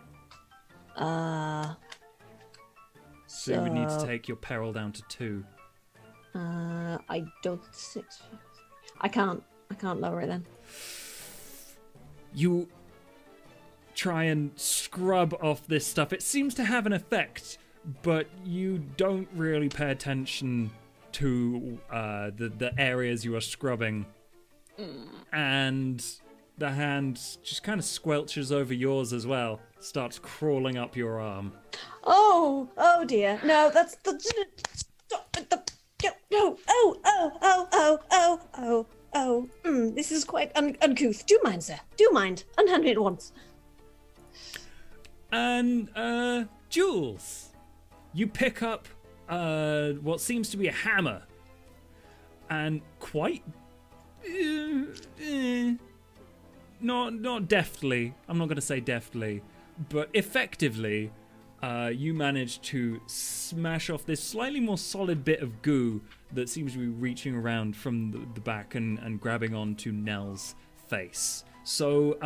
So So you would need to take your peril down to 2. I don't 6. I can't lower it then. You try and scrub off this stuff. It seems to have an effect, but you don't really pay attention to the areas you are scrubbing. And the hand just kind of squelches over yours as well. Starts crawling up your arm. Oh dear. No, that's the no. This is quite uncouth. Do mind, sir. Do mind. Unhand me at once. And Jules, you pick up what seems to be a hammer, and quite not deftly. I'm not going to say deftly, but effectively, you manage to smash off this slightly more solid bit of goo that seems to be reaching around from the back and grabbing onto Nell's face. So,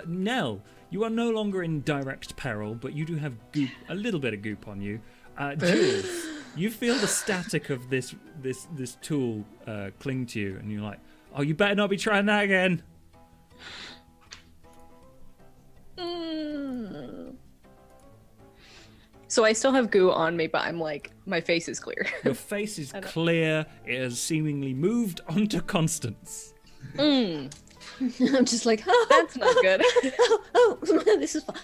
Nell, you are no longer in direct peril, but you do have goop, a little bit of goop on you. Jules, you feel the static of this tool cling to you, and you're like, oh, you better not be trying that again. So I still have goo on me, but I'm like, my face is clear. Your face is clear. It has seemingly moved onto Constance. I'm just like, That's not good. this is fun.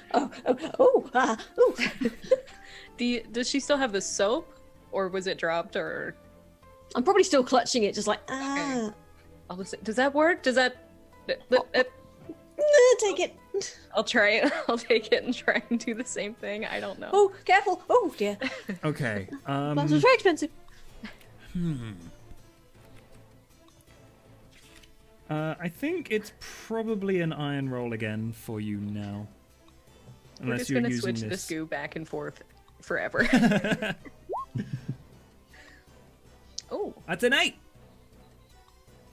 Does she still have the soap, or was it dropped, or? I'm probably still clutching it, just like, Okay. I'll listen. Does that work? Does that? Take it. I'll try it. I'll take it and try and do the same thing. I don't know. Oh, careful. Oh, dear. Okay. That was very expensive. I think it's probably an iron roll again for you now. We're just you're gonna using switch this goo back and forth forever. Oh, That's an 8.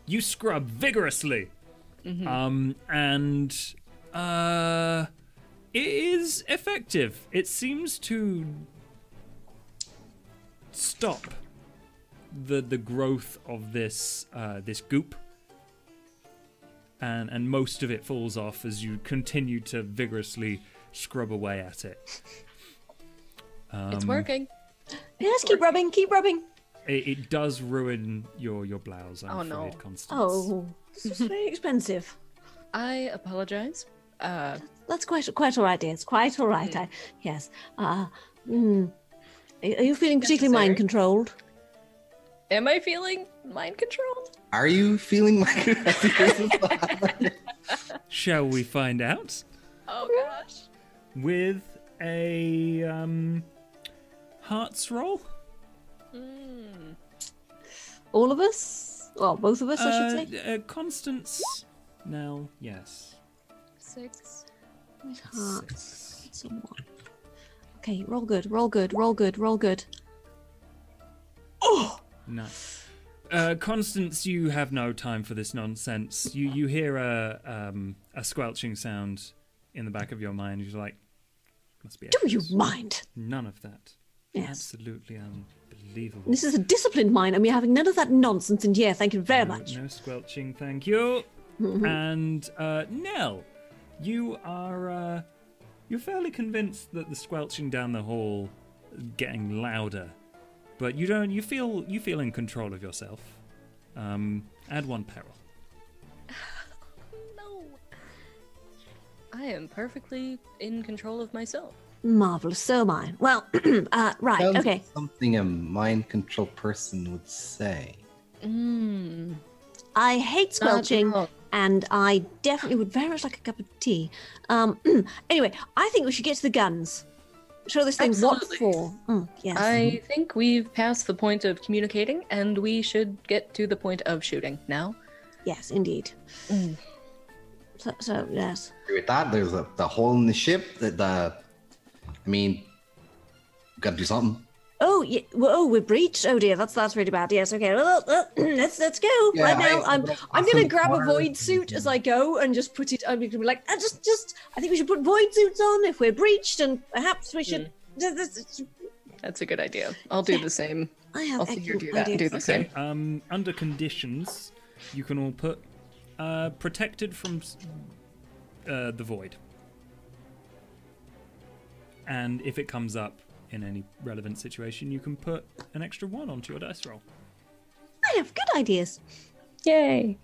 You scrub vigorously. And it is effective. It seems to stop the growth of this goop, and most of it falls off as you continue to vigorously scrub away at it. it's working. Yes, keep rubbing, keep rubbing. It does ruin your blouse, I'm Oh, afraid, no. Constance. Oh, this is very expensive. I apologize. That's quite all right, dear. It's quite all right. Yes. Are you feeling particularly mind controlled? Am I feeling mind controlled? Are you feeling like this is what happened? Shall we find out? Oh gosh. With a hearts roll? All of us? Well, both of us, I should say. Constance, Nell, yes. 6. With hearts. Somewhat. Okay, roll good, roll good, roll good, roll good. Oh! No. Constance, you have no time for this nonsense. You hear a squelching sound in the back of your mind. You're like, must be. Do you mind? None of that. Yes. Absolutely unbelievable. This is a disciplined mind, and we're having none of that nonsense in here. Thank you very much. No squelching, thank you. And Nell, you are you're fairly convinced that the squelching down the hall is getting louder. But you don't. You feel in control of yourself. Add 1 peril. No. I am perfectly in control of myself. Marvelous, so am I. Well, right, Sounds okay. like something a mind control person would say. I hate squelching, wrong. and I definitely would very much like a cup of tea. Anyway, I think we should get to the guns. Show this thing Absolutely. what for. Yes. I think we've passed the point of communicating, and we should get to the point of shooting now. Yes, indeed. So yes. Agree with that. There's the hole in the ship. We gotta do something. Oh, yeah. Oh, we're breached. Oh dear, that's really bad. Yes. Okay. Well, let's go. Yeah, right now, I'm gonna grab a corner. void suit as I go and just put it. I'm gonna be like, just. I think we should put void suits on if we're breached, and perhaps we should. That's a good idea. I'll do the same. I have I'll see you excellent do that and do ideas. the Okay. same. Under conditions, you can all put protected from the void, and if it comes up in any relevant situation, you can put an extra 1 onto your dice roll. I have good ideas. Yay.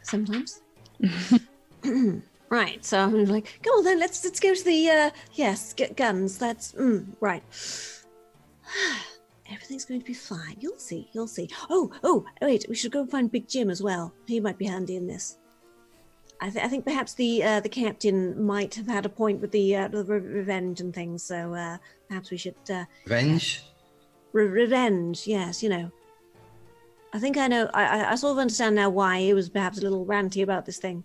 Sometimes. Right, so I'm like, come on then, let's go to the get guns. That's right. Everything's going to be fine. You'll see. Oh, wait, we should go and find Big Jim as well. He might be handy in this. I think perhaps the captain might have had a point with the revenge and things. So perhaps we should Revenge? revenge. Yes, you know. I think I know. I sort of understand now why he was perhaps a little ranty about this thing.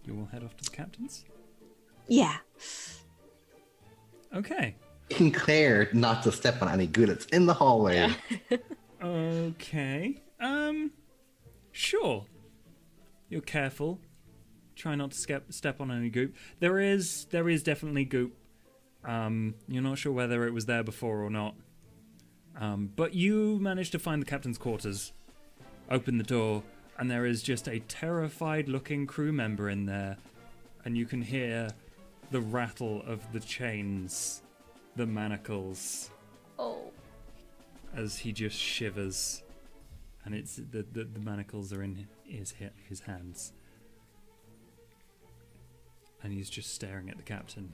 You will head off to the captain's. Yeah. Okay. Making clear not to step on any gullets in the hallway. Okay. Sure. You're careful. Try not to step on any goop. There is definitely goop. You're not sure whether it was there before or not. But you managed to find the captain's quarters, open the door, and there is just a terrified-looking crew member in there, and you can hear the rattle of the chains, the manacles, Oh. as he just shivers, and it's the manacles are in his hands, and he's just staring at the captain,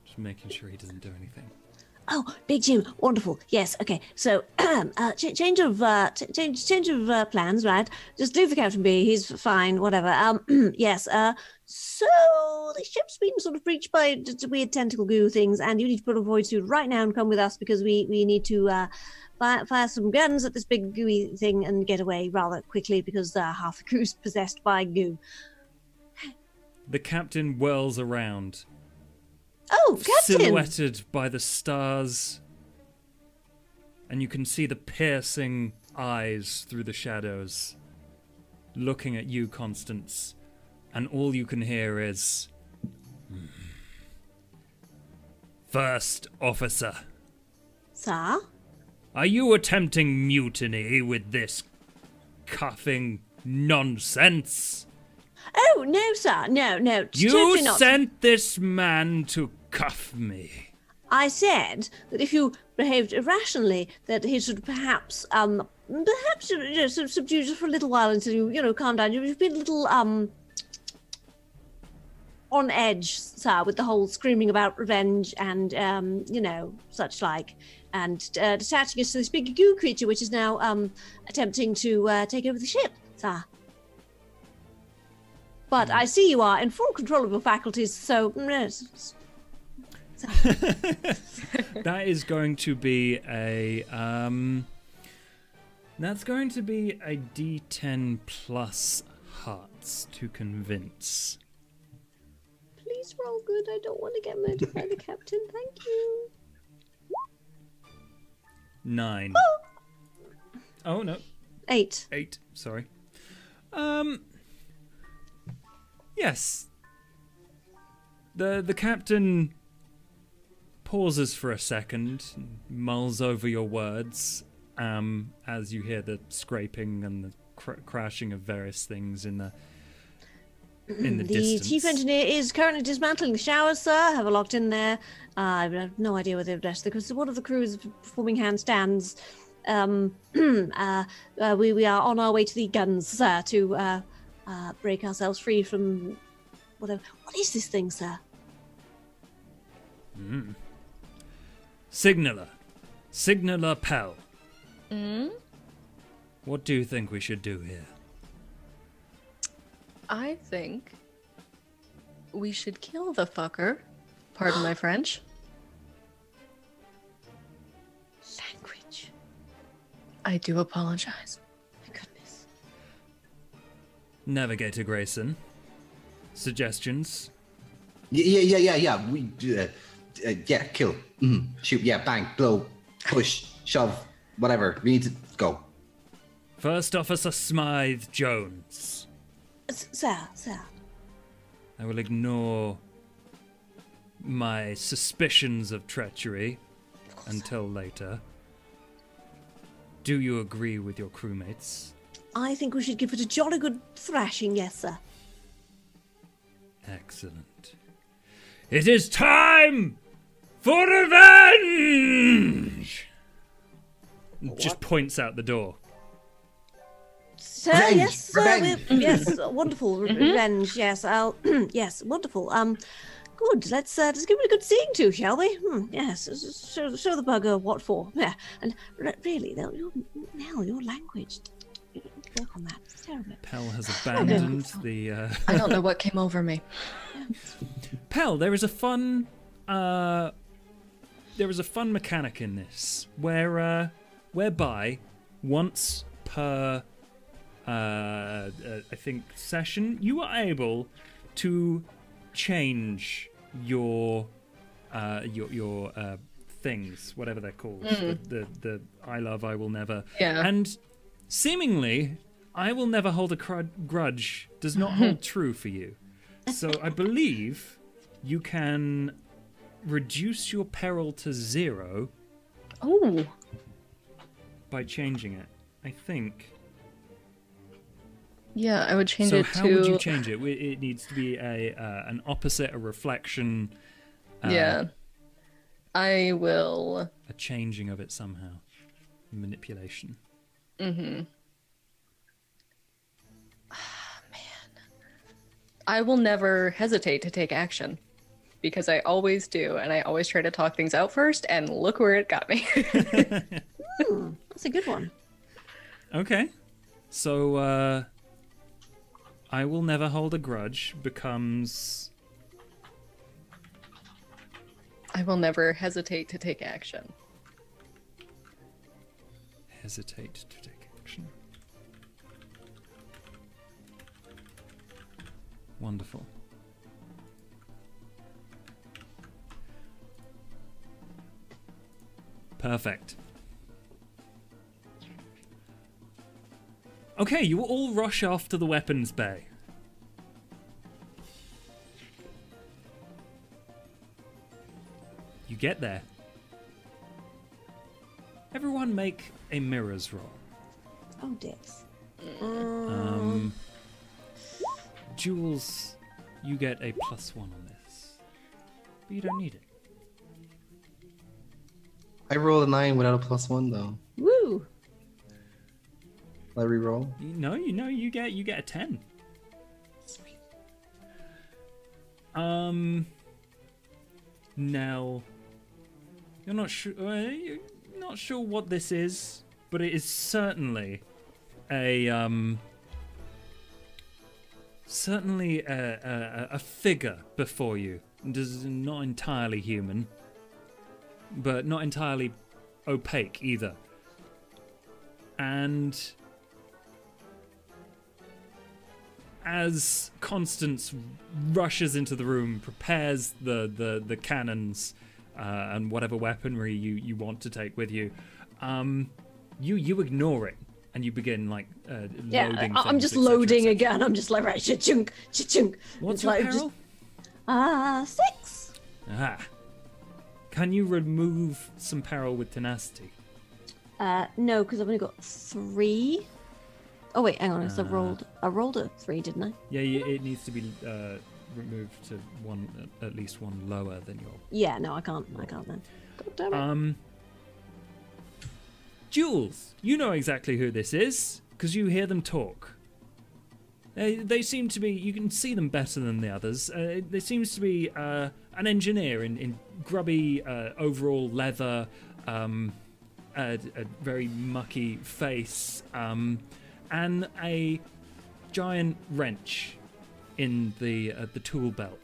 just making sure he doesn't do anything. Oh, Big Jim, wonderful. Yes, okay. So, change of plans, right? Just leave the captain be. He's fine. Whatever. Yes. So the ship's been sort of breached by weird tentacle goo things, and you need to put a void suit right now and come with us because we need to fire some guns at this big gooey thing and get away rather quickly because half the crew's possessed by goo. The captain whirls around, Oh, Captain! silhouetted by the stars, and you can see the piercing eyes through the shadows, looking at you, Constance, and all you can hear is, First Officer, Sir? are you attempting mutiny with this cuffing nonsense? Oh, no, sir. No. You totally not. sent this man to cuff me. I said that if you behaved irrationally, that he should perhaps subdue just for a little while until you calm down. You've been a little, on edge, sir, with the whole screaming about revenge and, such like, and detaching us to this big goo creature, which is now, attempting to, take over the ship, sir. But I see you are in full control of your faculties, so... That is going to be a that's going to be a D10 plus hearts to convince. Please roll good. I don't want to get murdered by the captain. Thank you. 9. Oh no. 8. 8. Sorry. Yes. The captain pauses for a second, mulls over your words, as you hear the scraping and the crashing of various things in the The distance. chief engineer is currently dismantling the showers, sir. I have her locked in there. I have no idea where they've left because one of the crew is performing handstands. We are on our way to the guns, sir, to break ourselves free from whatever. What is this thing, sir? Signaler Pell. Mm? What do you think we should do here? I think we should kill the fucker. Pardon my French. Language. I do apologize. My goodness. Navigator Grayson. Suggestions? Yeah. We yeah, kill. Shoot, yeah, bang, blow, push, shove, whatever. We need to go. First Officer Smythe-Jones. Sir. I will ignore my suspicions of treachery until later. Do you agree with your crewmates? I think we should give it a jolly good thrashing, yes, sir. Excellent. It is time for revenge! Just points out the door. Sir, Revenge, yes, sir. revenge. Yes, wonderful revenge. Yes, I'll. Yes, wonderful. Good. Let's give it a good seeing to, shall we? Yes. Show the bugger what for. Yeah. And really, Nell, your language. Work on that. It's terrible. Pell has abandoned the. I don't know what came over me. Pell, there is a fun. There is a fun mechanic in this whereby once per. I think session, you are able to change your things, whatever they're called, the I love, I will never, and seemingly I will never hold a grudge does not hold true for you. So I believe you can reduce your peril to 0. Oh, by changing it, I think. Yeah, I would change so it to... So how would you change it? It needs to be an opposite, a reflection. Yeah. I will... A changing of it somehow. Manipulation. Man. I will never hesitate to take action. Because I always do, and I always try to talk things out first, and look where it got me. That's a good one. Okay. So, I will never hold a grudge becomes... I will never hesitate to take action. Hesitate to take action. Wonderful. Perfect. Okay, you all rush off to the weapons bay. You get there. Everyone make a mirrors roll. Oh, dicks. Jules, you get a +1 on this. But you don't need it. I rolled a 9 without a +1 though. Woo! Will I re-roll? No, you get a 10. Sweet. Nell, you're not sure what this is, but it is certainly a figure before you not entirely human, but not entirely opaque either. And as Constance rushes into the room, prepares the cannons and whatever weaponry you want to take with you, you ignore it and you begin like loading. I'm just things, loading et again. I'm just like, right, cha-chunk, cha-chunk. What's It's your like, peril? 6. Ah. Can you remove some peril with tenacity? No, because I've only got 3. Oh wait, hang on. I rolled a 3, didn't I? Yeah, it needs to be removed to one, at least one lower than your. Yeah, no, I can't then. God damn it. Jules, you know exactly who this is because you hear them talk. They seem to be. You can see them better than the others. There seems to be an engineer in grubby overall leather, a very mucky face, and a giant wrench in the tool belt,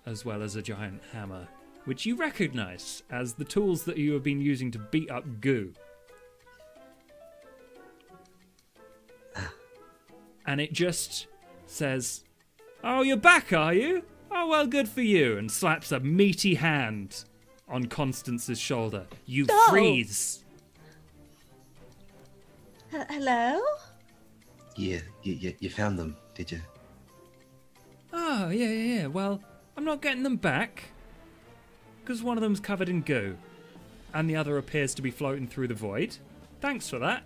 as well as a giant hammer, which you recognise as the tools that you have been using to beat up goo. And it just says, "Oh, you're back, are you? Oh, well, good for you," and slaps a meaty hand on Constance's shoulder. You freeze. Hello? Yeah, you found them, did you? Oh, yeah. Well, I'm not getting them back, because one of them's covered in goo, and the other appears to be floating through the void. Thanks for that.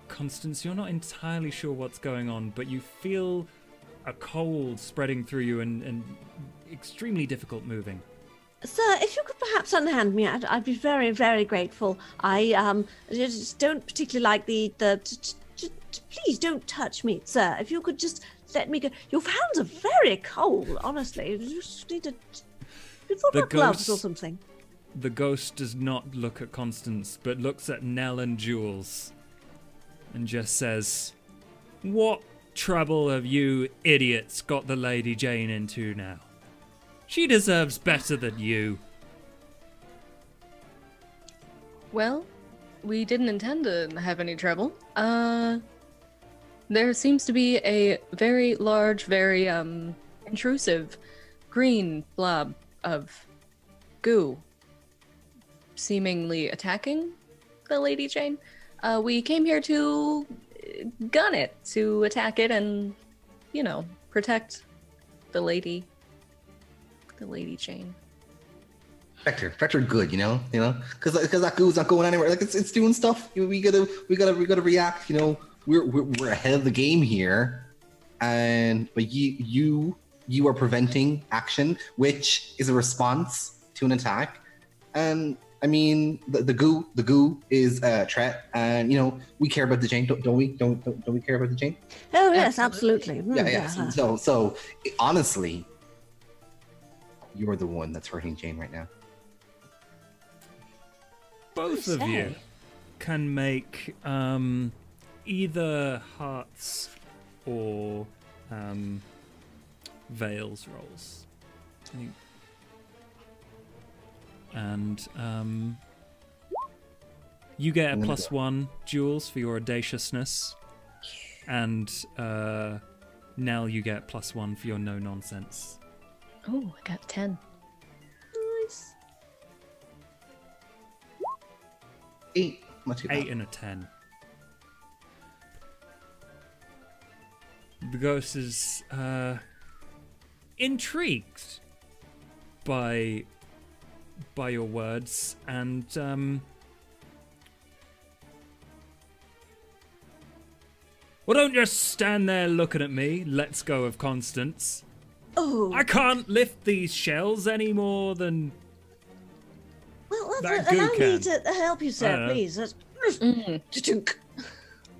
Constance, you're not entirely sure what's going on, but you feel a cold spreading through you and extremely difficult moving. Sir, if you could perhaps unhand me, I'd be very, very grateful. I just don't particularly like please don't touch me, sir. If you could just let me go. Your hands are very cold, honestly. You just need to put on gloves or something. The ghost does not look at Constance, but looks at Nell and Jules and just says, "What trouble have you idiots got the Lady Jane into now? She deserves better than you." Well, we didn't intend to have any trouble. There seems to be a very large, very intrusive green blob of goo seemingly attacking the Lady Jane. We came here to gun it, to attack it and, protect the Lady Jane. Protect her good, because that goo's not going anywhere. Like it's doing stuff. We gotta react. We're ahead of the game here, but you are preventing action, which is a response to an attack. And I mean, the goo is a threat, and we care about the Jane, don't we? Don't we care about the Jane? Oh yes, absolutely. Yeah. So honestly, you're the one that's hurting Jane right now. Both of you can make either hearts or veils rolls. I think. And you get a +1, Jules, for your audaciousness, and Nell, you get +1 for your no nonsense. Oh, I got 10. Nice. 8. Not too bad. 8 and a 10. The ghost is intrigued by your words, and well, don't just stand there looking at me. Let's go of Constance. Oh, I can't lift these shells any more than well, that allow goo me can. to help you, sir, please.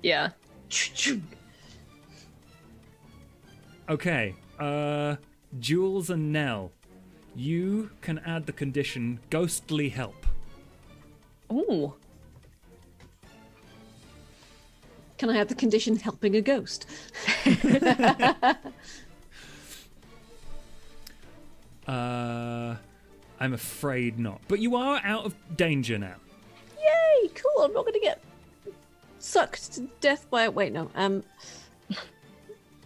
Yeah. Okay, Jules and Nell, you can add the condition ghostly help. Ooh. Can I have the condition helping a ghost? I'm afraid not. But you are out of danger now. Yay! Cool. I'm not going to get sucked to death by a... Wait, no.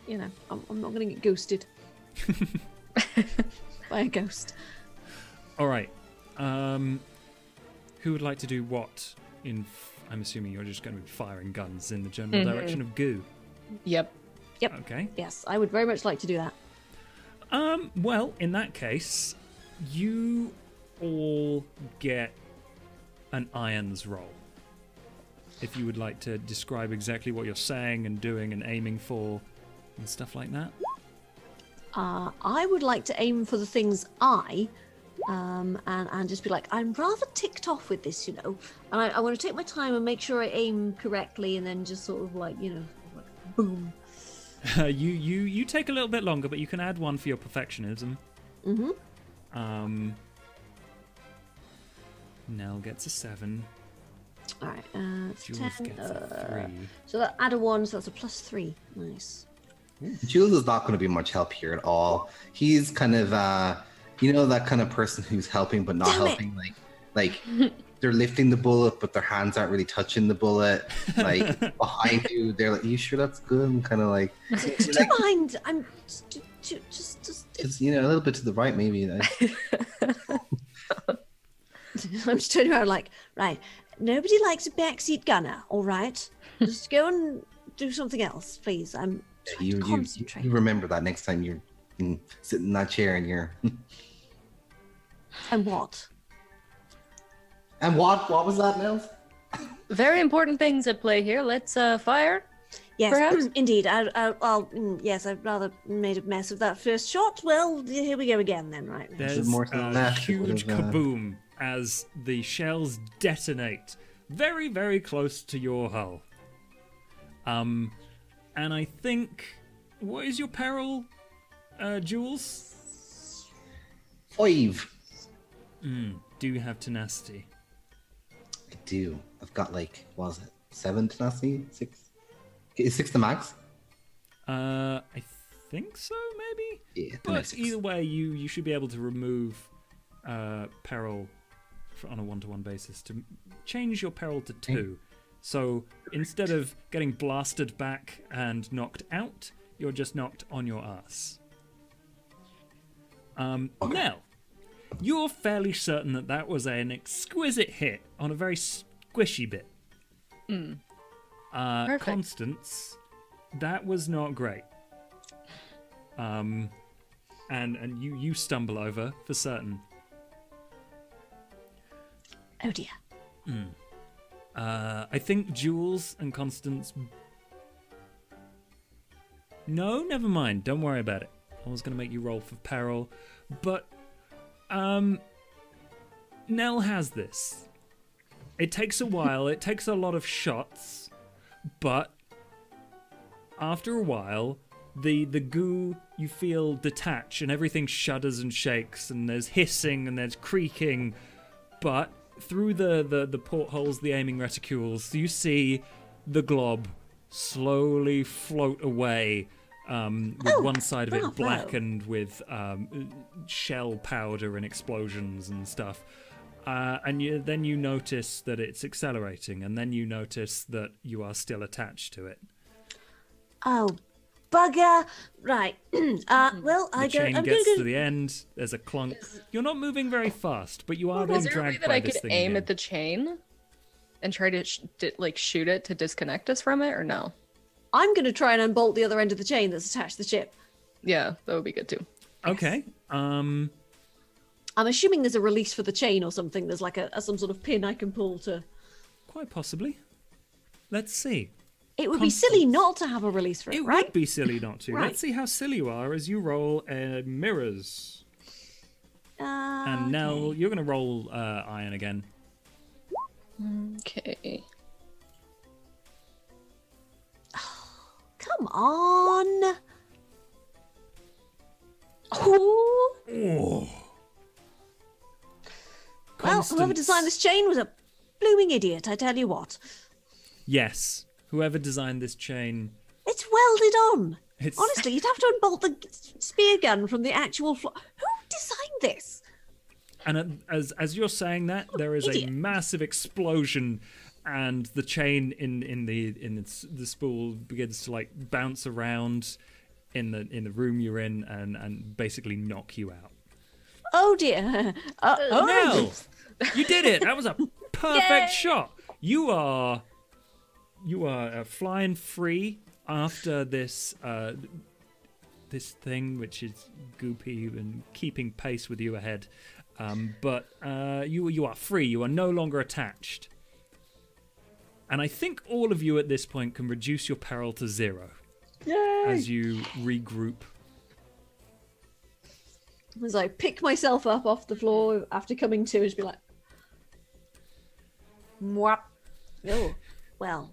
You know, I'm not going to get ghosted by a ghost. All right. Who would like to do what? I'm assuming you're just going to be firing guns in the general direction of goo. Yep. Okay. Yes, I would very much like to do that. Well, in that case, you all get an irons roll. If you would like to describe exactly what you're saying and doing and aiming for and stuff like that. I would like to aim for the things and just be like, I'm rather ticked off with this, you know. And I want to take my time and make sure I aim correctly, and then just sort of like, you know, like, boom. You take a little bit longer, but you can add one for your perfectionism. Mm-hmm. Nell gets a 7. All right, it's Jules 10. gets a 3. So that add a 1, so that's a +3. Nice. Jules is not going to be much help here at all. He's kind of, you know, that kind of person who's helping but not helping. Like they're lifting the bullet, but their hands aren't really touching the bullet. Like behind you, they're like, "You sure that's good?" I'm kind of like, Do you mind? I'm just you know, a little bit to the right, maybe. I'm just turning around like, right. Nobody likes a backseat gunner. All right, just go and do something else, please. I'm trying to concentrate. You remember that next time you're sitting in that chair and you're. And what? And what? What was that, Nels? Very important things at play here. Let's fire. Yes, perhaps? Indeed. Yes, I'd rather made a mess of that first shot. Well, here we go again then, right? There's more to a that. huge kaboom as the shells detonate very, very close to your hull. And I think... What is your peril, Jules? 5. Do you have tenacity? I do. I've got like, what was it? 7 tenacity? 6? Is 6 the max? I think so, maybe? Yeah, But either way, you should be able to remove peril on a 1-to-1 basis to change your peril to 2. So instead of getting blasted back and knocked out, you're just knocked on your ass. Now, you're fairly certain that that was an exquisite hit on a very squishy bit. Perfect. Constance, that was not great. And you stumble over for certain. Oh dear. I think Jules and Constance... No, never mind. Don't worry about it. I was going to make you roll for peril. But, Nell has this. It takes a while. It takes a lot of shots. But, after a while, the goo, you feel detach and everything shudders and shakes and there's hissing and there's creaking. But, through the portholes, the aiming reticules, you see the glob slowly float away, with one side of it blackened with shell powder and explosions and stuff. And then you notice that it's accelerating, and then you notice that you are still attached to it. Oh, bugger! Right. Well, The chain gets to the end. There's a clunk. You're not moving very fast, but you are being Is there a way dragged that by I this could thing aim again. at the chain and try to shoot it to disconnect us from it, or no? I'm going to try and unbolt the other end of the chain that's attached to the ship. Yeah, that would be good too. Okay. I'm assuming there's a release for the chain or something. There's like some sort of pin I can pull to... Quite possibly. Let's see. It would be silly not to have a release for it, It right? would be silly not to. Right. Let's see how silly you are as you roll mirrors. And Nell, you're going to roll iron again. Okay. Come on! Oh. Oh. Well, whoever designed this chain was a blooming idiot, I tell you what. Yes. whoever designed this chain. It's welded on. It's Honestly, you'd have to unbolt the spear gun from the actual floor. Who designed this? And as you're saying that, there is a Idiot. massive explosion, and the chain in the spool begins to like bounce around in the room you're in, and basically knock you out. Oh dear. No, you did it. That was a perfect shot. You are flying free after this this thing, which is goopy and keeping pace with you ahead. But you are free. You are no longer attached. And I think all of you at this point can reduce your peril to 0. Yay! As you regroup. As I pick myself up off the floor after coming to, and be like, "Mwah." Oh, well.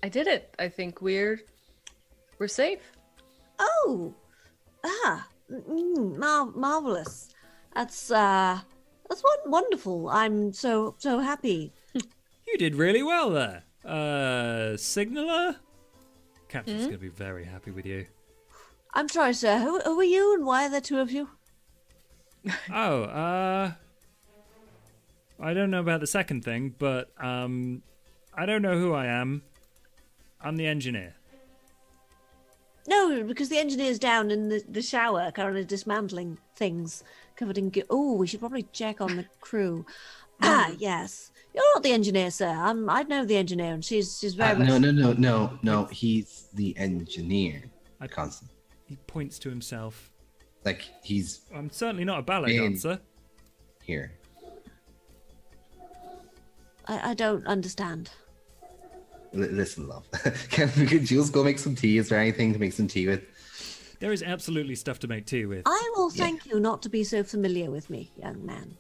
I did it. I think we're safe. Oh, marvelous. That's wonderful. I'm so happy. You did really well there. Signaler? Captain's going to be very happy with you. I'm sorry, sir. Who are you, and why are there two of you? I don't know about the second thing, but I don't know who I am. I'm the engineer. No, because the engineer's down in the shower, currently dismantling things covered in. Oh, we should probably check on the crew. Yes. You're not the engineer, sir. I know the engineer, and she's very much. No. He's the engineer. Constance. He points to himself. Like he's. I'm certainly not a ballet dancer. Here. I don't understand. Listen, love. Can Jules go make some tea? Is there anything to make some tea with? There is absolutely stuff to make tea with. I will thank you not to be so familiar with me, young man.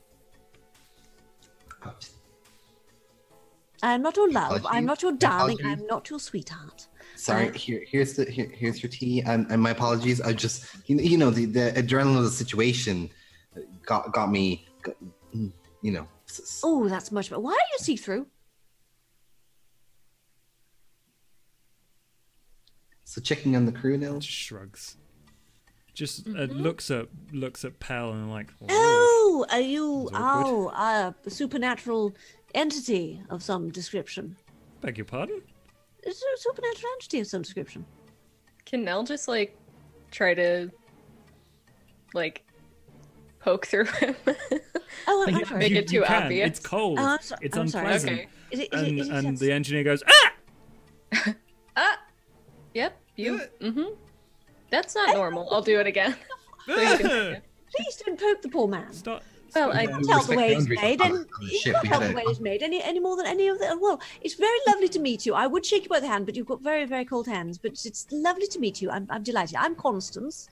I'm not your love. Apologies. I'm not your darling. Apologies. I'm not your sweetheart. Sorry. Here's your tea. And my apologies. I just the adrenaline of the situation got me. Oh, that's much better. Why are you see-through? So checking on the crew now. Just shrugs. Just looks at Pell and like. Oh, are you? That's awkward. A supernatural entity of some description. Beg your pardon? It's a supernatural entity of some description. Can Nell just like try to like poke through him? Oh, I'm You- sorry. Make it too you can. obvious. It's cold. Oh, It's I'm sorry. unpleasant. Okay. Is it And sensitive? the engineer goes, ah! Yep. You. That's not normal. I'll do it again. Please don't poke the poor man. Stop. Well, I You can't help the way he's made, On and the you ship, can't we help had the way he's made any more than any of the. Well, it's very lovely to meet you. I would shake you by the hand, but you've got very, very cold hands. But it's lovely to meet you. I'm delighted. I'm Constance.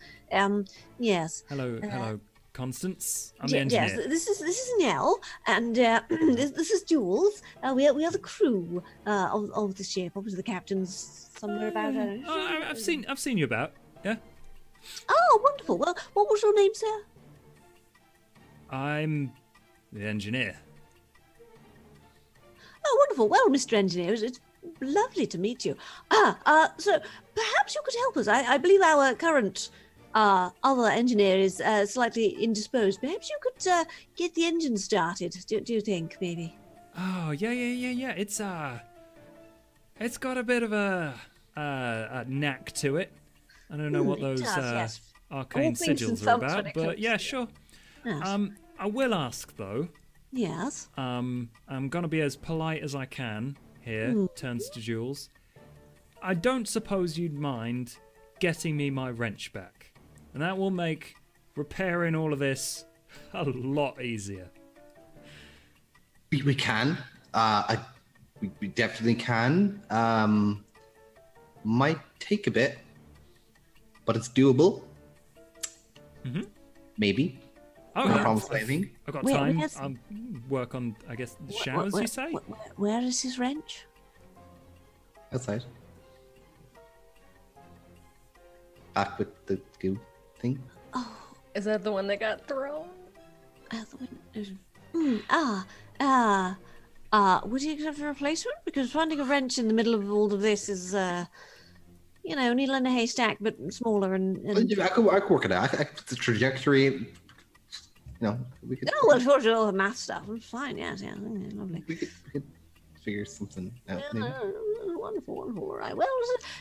Yes. Hello, Constance. I'm the engineer. Yes. This is Nell, and this is Jules. We are the crew of the ship. Obviously, the captain's somewhere about. I don't know. I've seen you about. Yeah. Oh, wonderful. Well, what was your name, sir? I'm the engineer. Oh, wonderful. Well, Mr. Engineer, it's lovely to meet you. So perhaps you could help us. I believe our current other engineer is slightly indisposed. Perhaps you could get the engine started. Do you think, maybe? Oh yeah. It's got a bit of a knack to it. I don't know what it those does, yes. arcane All things and sigils are thumps when about, it but comes yeah, to- sure. Yes. I will ask though. Yes. I'm gonna be as polite as I can here. Turns to Jules. I don't suppose you'd mind getting me my wrench back, and that will make repairing all of this a lot easier. We can. We definitely can. Might take a bit, but it's doable. Maybe. Oh, No yeah. promise anything. I've got Wait, time. where's- I'll work on, I guess, the showers. You say? Where is his wrench? Outside. Back with the goo thing. Is that the one that got thrown? Would you have a replacement? Because finding a wrench in the middle of all of this is, needle in a haystack, but smaller and. I could work it out. I could put the trajectory. We could. Oh, well, for all the math stuff, it's fine. Yeah, lovely. We could figure something out. Wonderful. All right. Well,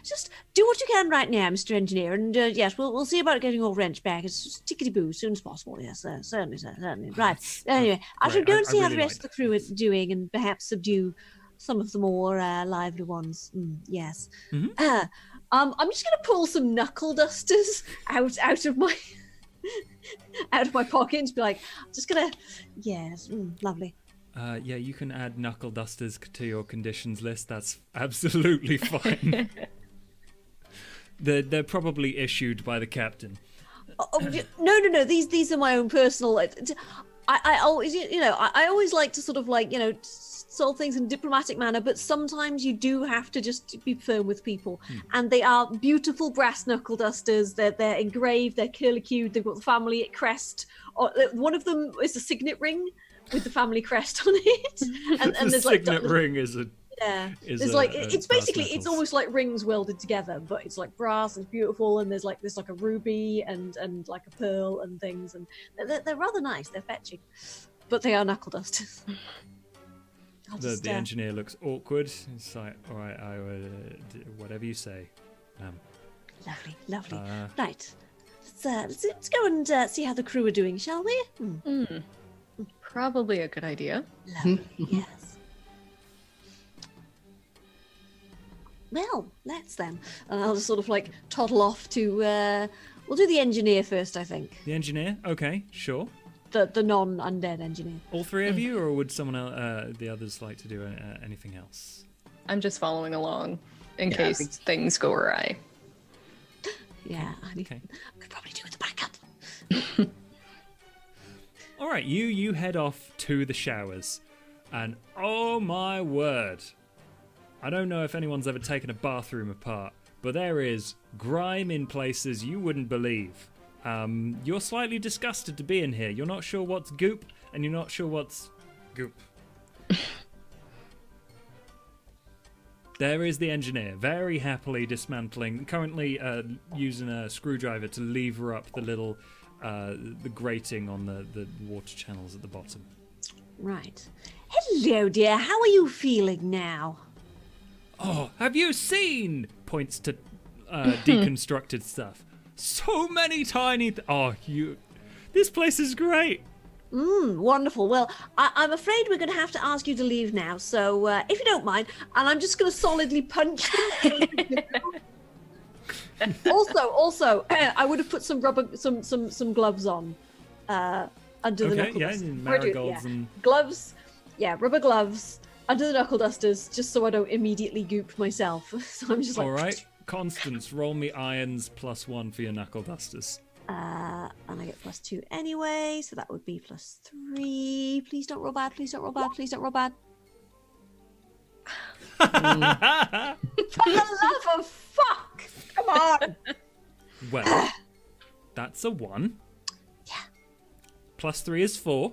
just do what you can right now, Mr. Engineer, and yes, we'll see about getting your wrench back as tickety-boo as soon as possible. Yes, certainly, sir, certainly. Right. Anyway, I should go and see how the rest of the crew is doing, and perhaps subdue some of the more lively ones. Yes. Mm-hmm. I'm just going to pull some knuckle dusters out of my pocket and be like, just gonna, yes, lovely. Yeah, you can add knuckle dusters to your conditions list. That's absolutely fine. They're probably issued by the captain. No. These are my own personal. I always, I always like to sort of solve things in a diplomatic manner, but sometimes you do have to just be firm with people. And they are beautiful brass knuckle dusters. They're engraved. They're curlicued. They've got the family crest. One of them is a signet ring with the family crest on it, and the there's signet ring is a it's it's basically it's almost like rings welded together, but it's like brass. It's beautiful, and there's like a ruby and like a pearl and things, and they're rather nice. They're fetching, but they are knuckle dusters. The engineer looks awkward. It's like, all right, I whatever you say. Lovely. Right, let's go and see how the crew are doing, shall we? Probably a good idea. Lovely, yes. Well, let's then. And I'll just sort of toddle off to. We'll do the engineer first, I think. The engineer? Okay, sure. The non-undead engineer. All three of you, or would someone else, the others like to do anything else? I'm just following along in case things go awry. Yeah, okay. I could probably do with the backup. All right, you head off to the showers, and oh my word, I don't know if anyone's ever taken a bathroom apart, but there is grime in places you wouldn't believe. You're slightly disgusted to be in here. You're not sure what's goop, and you're not sure what's goop. There is the engineer, very happily dismantling, currently using a screwdriver to lever up the little the grating on the water channels at the bottom. Right. Hello, dear. How are you feeling now? Oh, have you seen? Points to deconstructed stuff. So many tiny. This place is great. Wonderful. Well, I'm afraid we're going to have to ask you to leave now. So, if you don't mind, and I'm just going to solidly punch you. Also, I would have put some rubber, some gloves on, under the knuckle dusters. Marigolds and gloves. Yeah, rubber gloves under the knuckle dusters, just so I don't immediately goop myself. So I'm just like. All right, Constance, roll me irons +1 for your knuckle dusters. And I get +2 anyway, so that would be +3. Please don't roll bad. Please don't roll bad. Please don't roll bad. For the love of fuck! Come on! Well, that's a 1. Yeah. +3 is 4.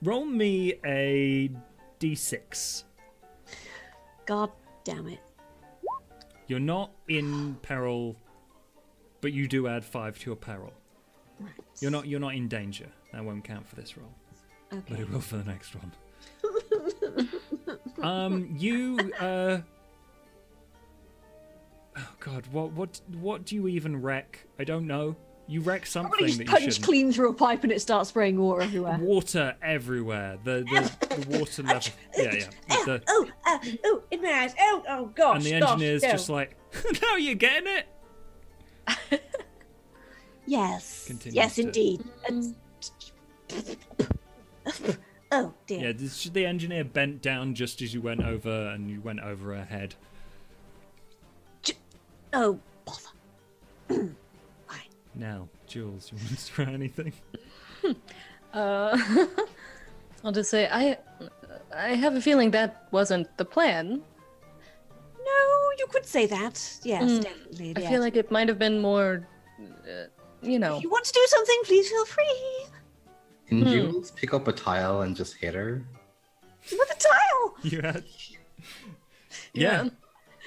Roll me a d6. God damn it. You're not in peril, but you do add 5 to your peril. Right. You're not in danger. That won't count for this roll. Okay. But it will for the next one. Oh God, what do you even wreck? I don't know. You wreck something that you shouldn't. Punch clean through a pipe and it starts spraying water everywhere. Water everywhere. The water level. Yeah. In my eyes. Oh gosh. And the engineer's just like, now you're getting it. Yes. Yes, indeed. Oh dear. Yeah, the engineer bent down just as you went over, and you went over her head. Oh bother. Now, Jules, you want to try anything? I'll just say I have a feeling that wasn't the plan. No, you could say that. Yes, definitely. I feel like it might have been more, If you want to do something, please feel free. Can Jules pick up a tile and just hit her? With a tile. You had. Yeah.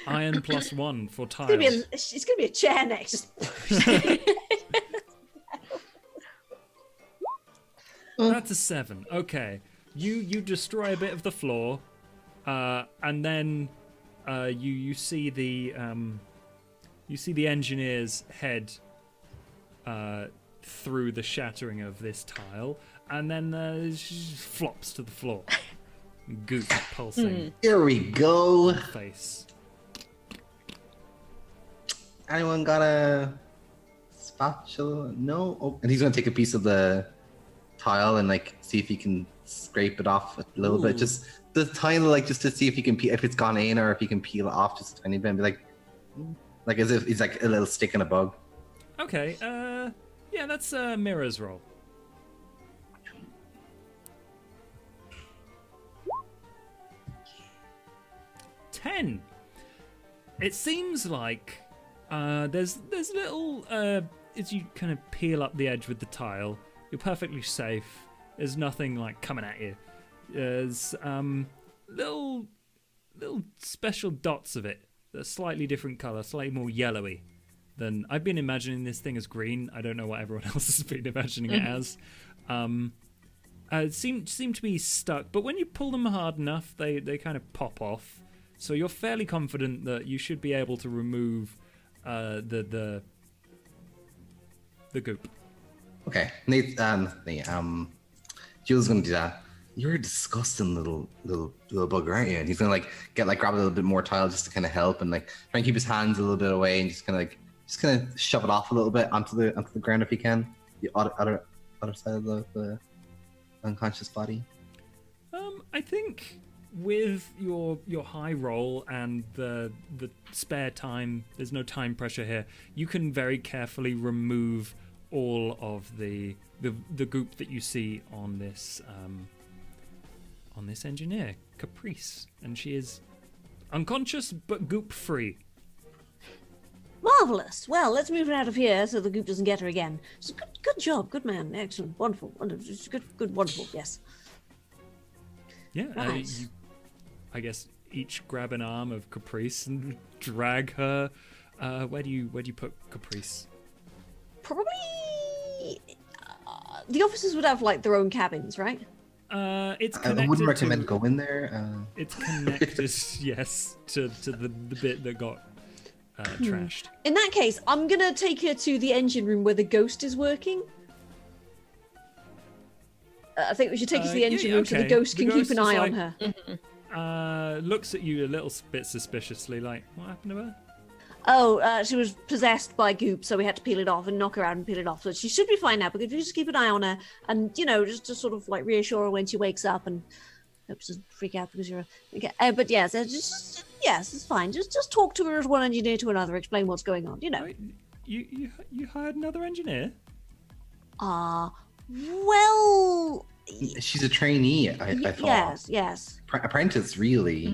Iron +1 for tiles. It's gonna be a chair next. That's a 7. Okay. You destroy a bit of the floor, and then you see the engineer's head through the shattering of this tile, and then it flops to the floor. Goop pulsing. Here we go. Face. Anyone got a spatula? No. Oh, and he's gonna take a piece of the tile and like see if he can scrape it off a little bit, just the tile, like just to see if he can if it's gone in or if he can peel it off just a tiny bit and be like as if it's like a little stick in a bug. Okay. Yeah, that's a mirror's roll. $10. It seems like there's little as you kind of peel up the edge with the tile, you're perfectly safe. There's nothing like coming at you. There's little special dots of it. They're slightly different color, slightly more yellowy than I've been imagining this thing as green. I don't know what everyone else has been imagining it as. It seem to be stuck, but when you pull them hard enough, they kind of pop off. So you're fairly confident that you should be able to remove the goop. Okay, Jules gonna do that. You're a disgusting little bugger, aren't you? And he's gonna grab a little bit more tile just to kind of help and like try and keep his hands a little bit away and just kind of shove it off a little bit onto the ground if he can. The other side of the unconscious body. I think with your high roll and the spare time, there's no time pressure here. You can very carefully remove all of the goop that you see on this engineer, Caprice, and she is unconscious but goop free. Marvelous. Well, let's move her out of here so the goop doesn't get her again. So good job, good man, excellent, wonderful, good, wonderful. Yes. Yeah. Right. I guess each grab an arm of Caprice and drag her. Where do you put Caprice? Probably the officers would have like their own cabins, right? It's connected. I wouldn't recommend going there. It's connected, yes, to the bit that got trashed. In that case, I'm gonna take her to the engine room where the ghost is working. I think we should take her to the engine room so the ghost can keep an eye on her. Looks at you a little bit suspiciously, like, what happened to her? Oh, she was possessed by goop, so we had to peel it off and knock her out and peel it off. So she should be fine now, but if you just keep an eye on her and, just to sort of like reassure her when she wakes up and hope she doesn't freak out because you're okay. But yes, yes, it's fine. Just talk to her as one engineer to another, explain what's going on, Wait, you hired another engineer? Well... She's a trainee, I thought. Yes. Apprentice, really.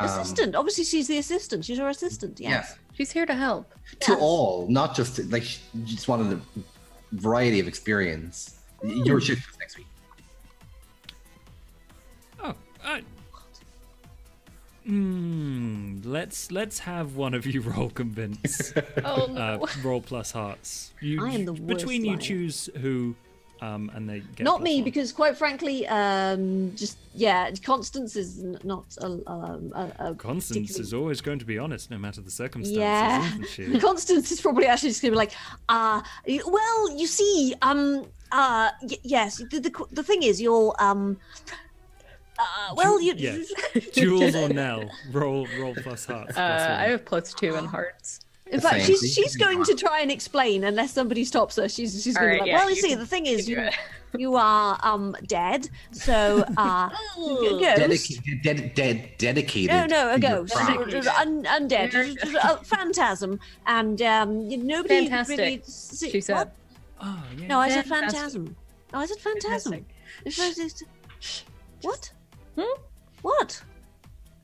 Assistant. Obviously, she's the assistant. She's our assistant, yes. She's here to help. To all, not just she just wanted a variety of experience. Your shift was next week. Oh, let's have one of you roll convince. Oh no. Roll plus hearts. I am the worst between you liar. choose who, and they get Not me, +1. because quite frankly, Constance is not a Constance is always going to be honest, no matter the circumstances, Yeah. isn't she? Constance is probably actually just gonna be like, well, you see, yes, the thing is, you're, well, you. Yeah. Jules or Nell, roll plus hearts. +1. I have +2 in hearts. In fact, Same. she's going to try and explain unless somebody stops her. She's going to be like, well, you see, the thing is, you are dead, so a ghost. Dedicated. No, a to your ghost, craft. undead, just a phantasm, and nobody Fantastic, really. she said. What? Oh, yeah. No, I said Fantastic. phantasm. No, I said phantasm. What? Hmm? What?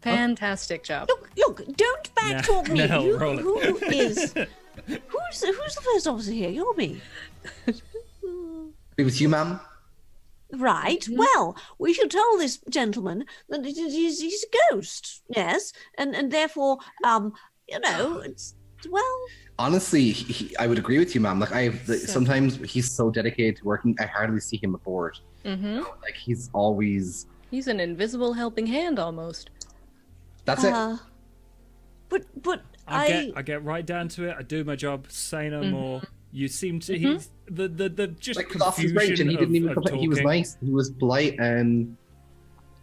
Fantastic job. Look! Don't backtalk me. Nell, roll it. Who is? Who's the first officer here? You're me. It was you, ma'am. Right. Well, we should tell this gentleman that he's a ghost. Yes, and therefore, it's well. Honestly, I would agree with you, ma'am. Like sometimes he's so dedicated to working, I hardly see him aboard. Mm-hmm. Like he's always. He's an invisible helping hand almost. That's it. But I get right down to it. I do my job. Say no more. You seem to he's the just Like off his range, and he didn't even complain. He was nice. He was polite, and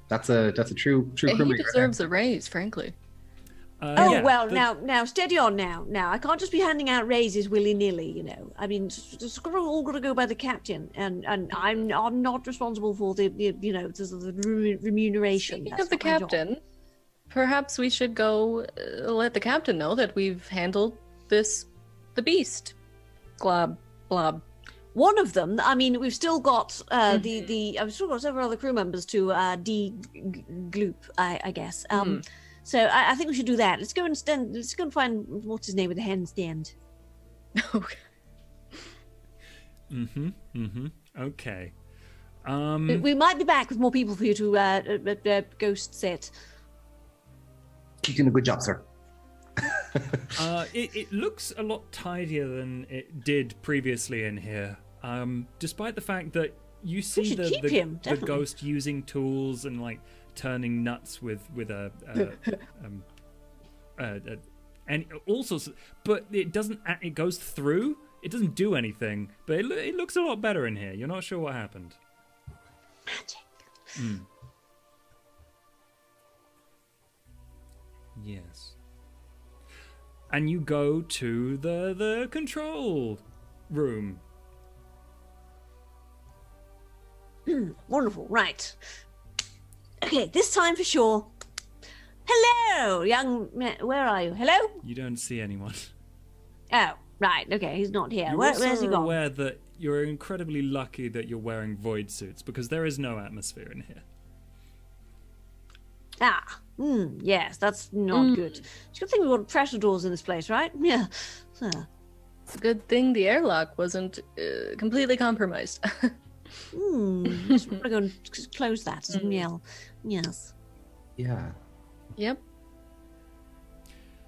that's a true criminal. He deserves a raise, frankly. Now steady on now. Now I can't just be handing out raises willy nilly. I mean, it's all got to go by the captain, and I'm not responsible for the remuneration. Speaking of the captain, perhaps we should go let the captain know that we've handled the beast. Glob. One of them. I mean, we've still got I've still got several other crew members to de-gloop, I guess. So I think we should do that. Let's go and find what's his name with the hen at the end. Okay. Okay. We might be back with more people for you to ghost sit. Keep doing a good job, sir. It looks a lot tidier than it did previously in here. Despite the fact that you see the ghost using tools and like turning nuts with and all sorts of, but it goes through. It doesn't do anything, but it looks a lot better in here. You're not sure what happened. Magic. Yes. And you go to the control room. Wonderful. Right. Okay, this time for sure. Hello, young man. Where are you? Hello? You don't see anyone. Oh, right. Okay, he's not here. You're Where's he gone? aware that you're incredibly lucky that you're wearing void suits because there is no atmosphere in here. Yes, that's not good. It's a good thing we've got pressure doors in this place, right? Yeah. It's a good thing the airlock wasn't completely compromised. Just want to go and close that as well. Yes. Yeah. Yep.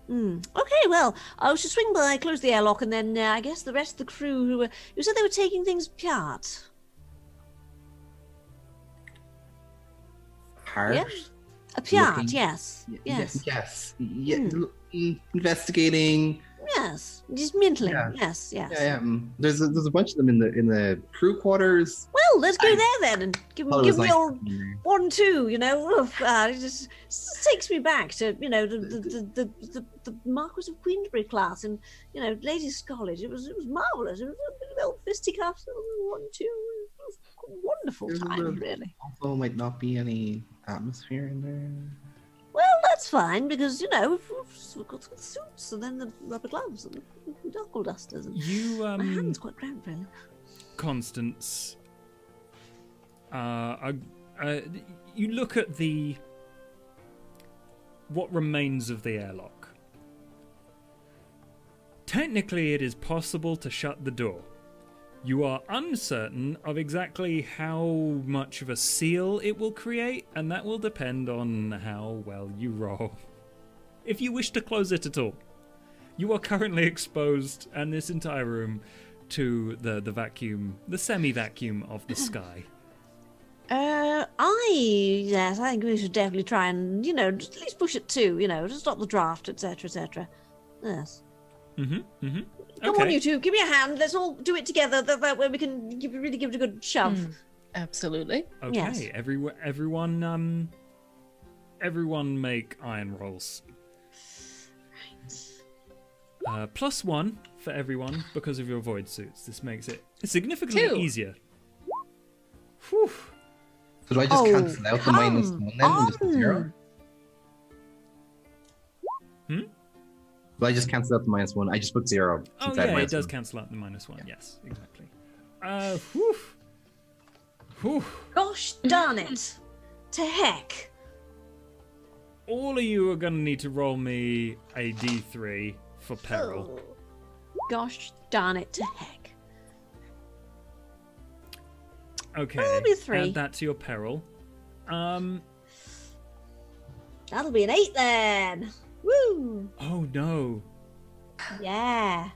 Okay, well, I should swing by, close the airlock, and then I guess the rest of the crew who said they were taking things apart. Hard. Yeah. Apart, Looking. yes. Yes. Yes. Yeah. Investigating. Yes. Dismantling. Yeah. Yes. Yes. Yeah. There's a bunch of them in the crew quarters. Well, let's go there then and give me all 1, 2. It just takes me back to the Marquis of Queensberry class and ladies' college. It was marvelous. It was a bit of old fisticuffs. 1, 2. It was a wonderful time, really. Also, might not be any atmosphere in there. Well, that's fine because we've got the suits and then the rubber gloves and the knuckle dusters. And my hand's quite cramped, really. Constance, you look at what remains of the airlock. Technically, it is possible to shut the door. You are uncertain of exactly how much of a seal it will create, and that will depend on how well you roll. If you wish to close it at all, you are currently exposed, and this entire room, to the vacuum, the semi-vacuum of the sky. I think we should definitely try and, just at least push it too, to stop the draft, etc., etc. Yes. Come on, you two, give me a hand. Let's all do it together. That way we can really give it a good shove. Absolutely. Okay, yes. Everyone make iron rolls. Right. +1 for everyone because of your void suits. This makes it significantly easier. Whew. So do I just cancel out the -1 then and just put 0? But I just cancel out the -1. I just put 0. Oh yeah, it does cancel out the -1. Yeah. Yes, exactly. Whew. Whew. Gosh darn it! To heck! All of you are gonna need to roll me a D3 for peril. Oh. Gosh darn it! To heck! Okay. That'll be a 3. Add that to your peril. That'll be an 8 then. Woo! Oh no. Yeah.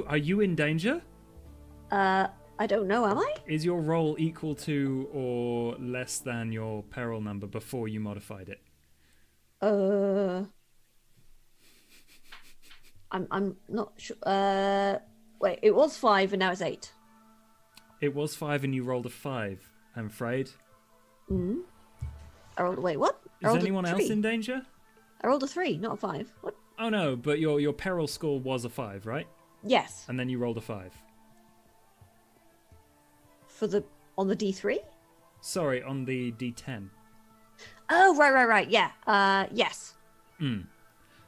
Are you in danger? I don't know, am I? Is your roll equal to or less than your peril number before you modified it? I'm not sure. Wait, it was 5 and now it's 8. It was 5 and you rolled a 5, I'm afraid. Mm. Wait, what? Is anyone else in danger? I rolled a 3, not a 5. What? Oh no, but your peril score was a 5, right? Yes. And then you rolled a 5. On the D3? Sorry, on the D10. Oh, right. Yeah. Yes.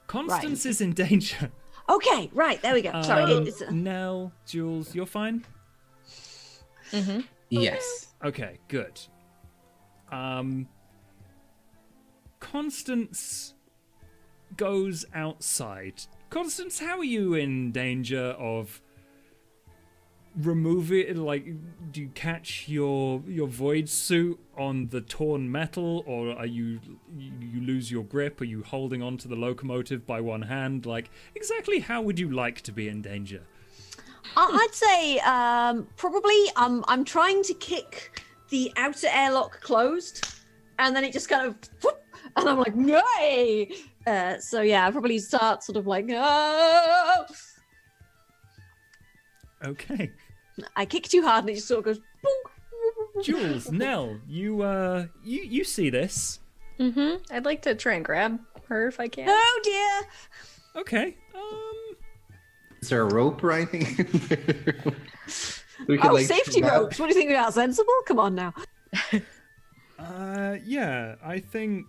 Constance is in danger. Okay, right. There we go. Sorry. Nell, Jules, you're fine? Mm-hmm. Yes. Okay, good. Constance goes outside. Constance, how are you in danger of remove it? Like, do you catch your void suit on the torn metal, or are you lose your grip? Are you holding onto the locomotive by one hand? Like, exactly how would you like to be in danger? I'd say probably I'm trying to kick the outer airlock closed, and then it just kind of whoop, and I'm like, yay! So yeah, I probably start sort of like, oh. Okay. I kick too hard and it just sort of goes. Boom. Jules, Nell, you see this? Mm-hmm. I'd like to try and grab her if I can. Oh dear. Okay. Is there a rope or anything? We could, safety grab- ropes. What do you think we are? Sensible? Come on now. Yeah, I think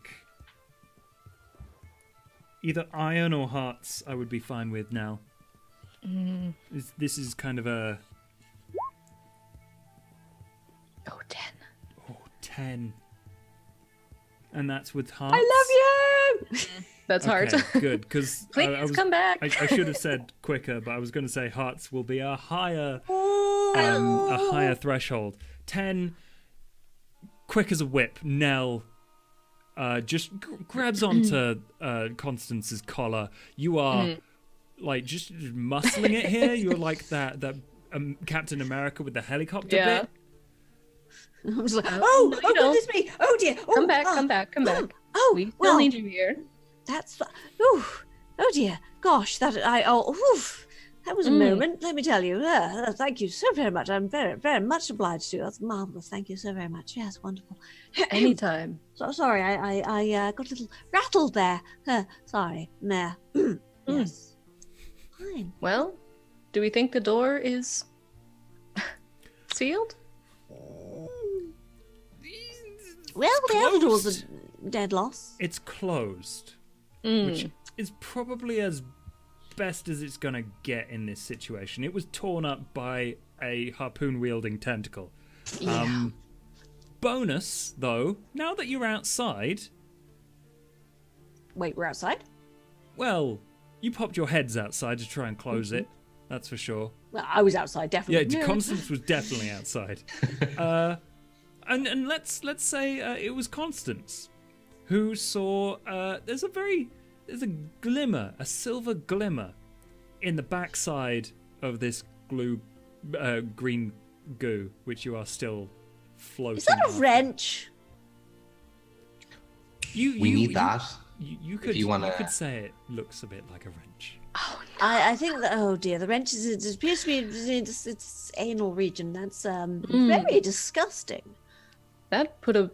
either iron or hearts I would be fine with now. This is kind of a... Oh, 10. Oh, 10. And that's with hearts? I love you! That's hard. Good, because Please come back. I should have said quicker, but I was going to say hearts will be a higher threshold. 10, quick as a whip. Nell just grabs onto Constance's collar. You are like just muscling it here. You're like that Captain America with the helicopter bit. I'm just like, No, you don't. goodness me! Oh dear! Oh, Come back. Oh, We well, still need you here. that's. Oh dear! Gosh, that was a moment. Let me tell you. Thank you so very much. I'm very, very much obliged to you. That's marvelous. Thank you so very much. Yes, wonderful. Anytime. So sorry, I got a little rattled there. Sorry. Nah. Yes. Fine. Well, do we think the door is sealed? Well, the other door's a dead loss. It's closed, which is probably as best as it's gonna get in this situation. It was torn up by a harpoon-wielding tentacle. Yeah. Bonus, though, now that you're outside... Wait, we're outside? Well, you popped your heads outside to try and close it. That's for sure. Well, I was outside, definitely. Yeah, Constance was definitely outside. And let's say it was Constance who saw there's a glimmer, a silver glimmer in the backside of this green goo, which you are still floating. Is that a on. wrench? We need that. You If you wanna- could say it looks a bit like a wrench. Oh, no. I think that. Oh dear, the wrench is. It appears to be its anal region. That's very disgusting. That put a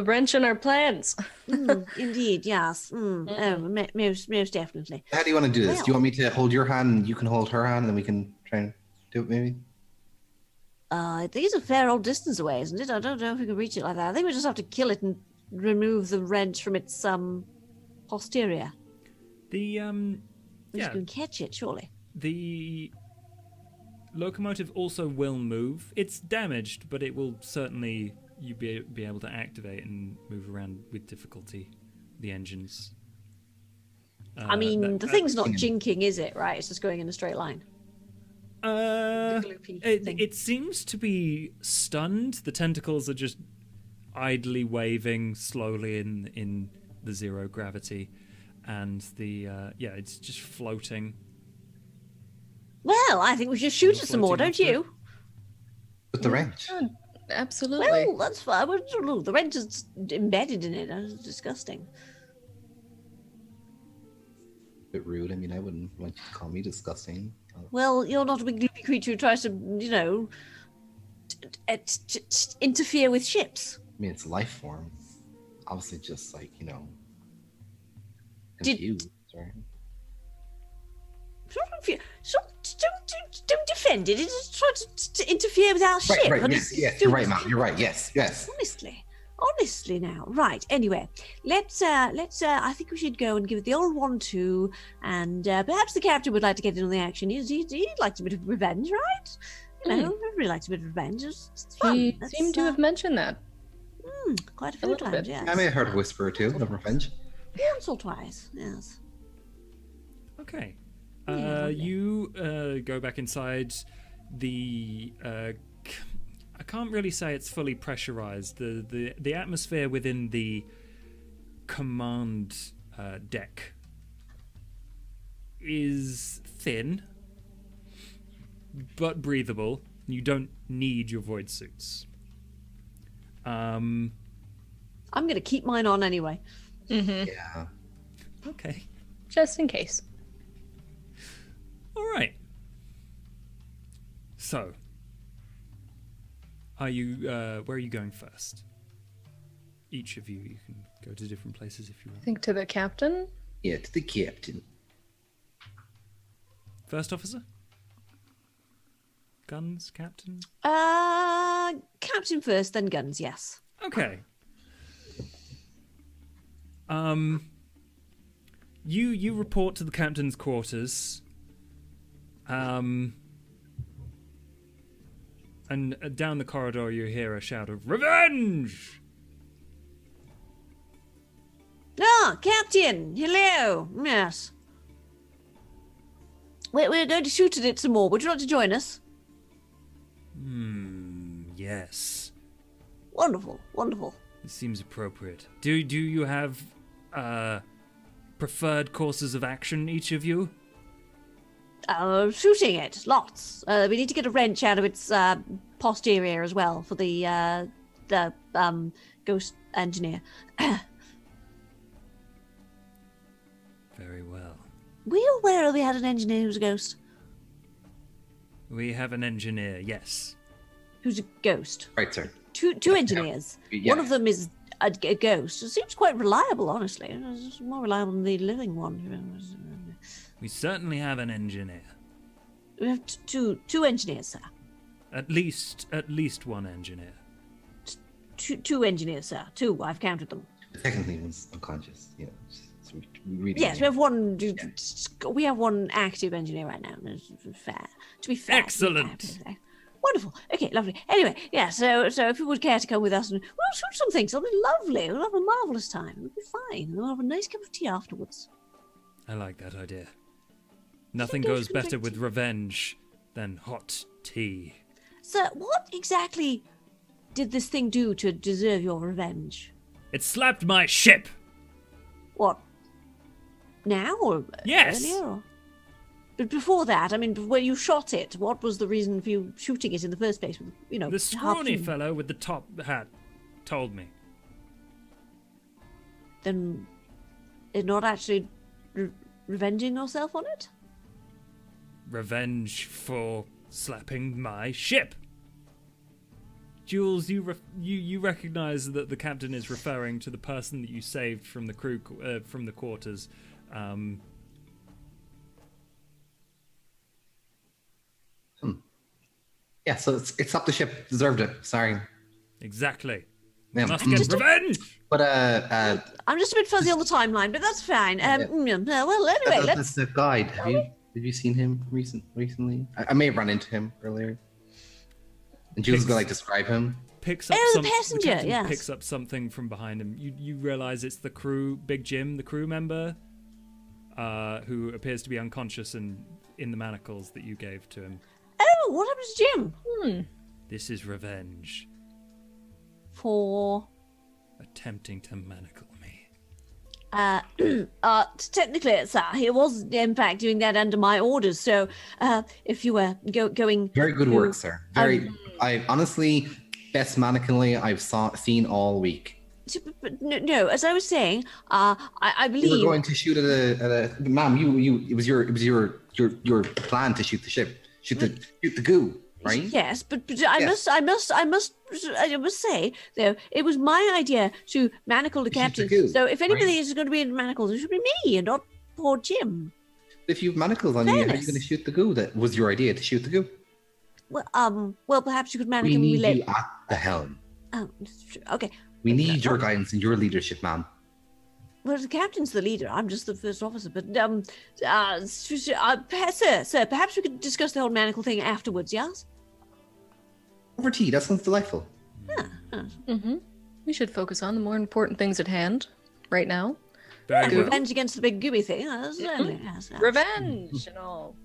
wrench in our plans. Indeed, yes. Most definitely. How do you want to do this? Well- Do you want me to hold your hand and you can hold her hand and then we can try and do it maybe? I think it's a fair old distance away, isn't it? I don't know if we can reach it like that. I think we just have to kill it and remove the wrench from its posterior. The We just can catch it, surely. The locomotive also will move. It's damaged, but it will certainly be able to activate and move around with difficulty. The engines. I mean, the thing's not jinking, is it? Right? It's just going in a straight line. gloopy thing. It seems to be stunned. The tentacles are just idly waving slowly in the zero gravity, and it's just floating. Well, I think we should shoot it some more, don't you? With the wrench. Absolutely. Well, that's fine. Look, the wrench is embedded in it. That's disgusting. Bit rude. I mean, I wouldn't want you to call me disgusting. Well, you're not a big gloopy creature who tries to, interfere with ships. I mean, it's life form. Obviously, just like, Did- confused, right? Don't defend it. It's trying to interfere with our ship. Right, And yes, it's yes, you're right, Matt. You're right, yes. Honestly now. Right, anyway, let's I think we should go and give it the old 1-2, and perhaps the captain would like to get in on the action. He likes a bit of revenge, right? Everybody likes a bit of revenge. It's fun. He seemed to have mentioned that. Quite a few little times, bit. yes. I may have heard a whisper or two of revenge. Once or twice, yes. Okay. Yeah, You go back inside the. I can't really say it's fully pressurized. The atmosphere within the command deck is thin, but breathable. You don't need your void suits. I'm going to keep mine on anyway. Yeah. Okay. Just in case. All right. So, are you? Where are you going first? Each of you can go to different places if you I want. think to the captain. Yeah, to the captain. First officer. Guns, captain. Captain first, then guns. Yes. Okay. You report to the captain's quarters. And down the corridor you hear a shout of "Revenge!" Ah, Captain. Hello. Yes. We're going to shoot at it some more. Would you like to join us? Yes. Wonderful. Wonderful. It seems appropriate. Do you have preferred courses of action, each of you? Shooting it. Lots. We need to get a wrench out of its posterior as well for the ghost engineer. Very well. Were you aware we had an engineer who's a ghost? We have an engineer, yes. Who's a ghost? Right, sir. Two engineers. Yeah. One of them is a ghost. It seems quite reliable, honestly. It's more reliable than the living one. We certainly have an engineer. We have two engineers, sir. At least one engineer. Two engineers, sir. Two. I've counted them. Technically, he was unconscious. So we really Yes, we have one. We have one active engineer right now. Fair. To be fair. Excellent. Wonderful. Okay, lovely. Anyway, yeah. So if you would care to come with us, and we'll shoot something. Something lovely. We'll have a marvelous time. It'll be fine. We'll have a nice cup of tea afterwards. I like that idea. Nothing ghosts goes can better drink with tea? revenge than hot tea. Sir, what exactly did this thing do to deserve your revenge? It slapped my ship! What? Now or Yes. earlier? Or? But before that, I mean, when you shot it, what was the reason for you shooting it in the first place? The scrawny fellow with the top hat told me. Then, you're not actually revenging yourself on it? Revenge for slapping my ship. Jules, you recognize that the captain is referring to the person that you saved from the crew from the quarters. Yeah, so it's up the ship. Deserved it. Sorry. Exactly. Yeah. Must get revenge. But I'm just a bit fuzzy on the timeline, but that's fine. Well, anyway, let's. the guide. Have you seen him recently? I may have run into him earlier. And Jules is gonna describe him. Picks up the passenger, captain yes. picks up something from behind him. You realize it's the crew, Big Jim, the crew member, who appears to be unconscious and in the manacles that you gave to him. Oh, what happened to Jim? This is revenge. For Attempting to manacle me. technically, sir, he was in fact doing that under my orders. So, if you were going, Very good work, sir. I honestly best mannequinly I've seen all week. But no, as I was saying, I believe You were going to shoot at a ma'am. It was your plan to shoot the ship, shoot the goo, right? Yes, but I must say though, it was my idea to manacle the captain. goo, So if anybody right? is going to be in manacles, it should be me and not poor Jim. If you've manacles on you, how are you Fairness. going to shoot the goo? That was your idea to shoot the goo. Well, perhaps you could We manacle need me you later. at the helm. Oh, that's true. Okay. We need your guidance and your leadership, ma'am. Well, the captain's the leader. I'm just the first officer. But sir, perhaps we could discuss the whole manacle thing afterwards. Yes. Over tea. That sounds delightful. We should focus on the more important things at hand right now. Very well. Revenge against the big gooey thing. Certainly. Yes. Revenge and all.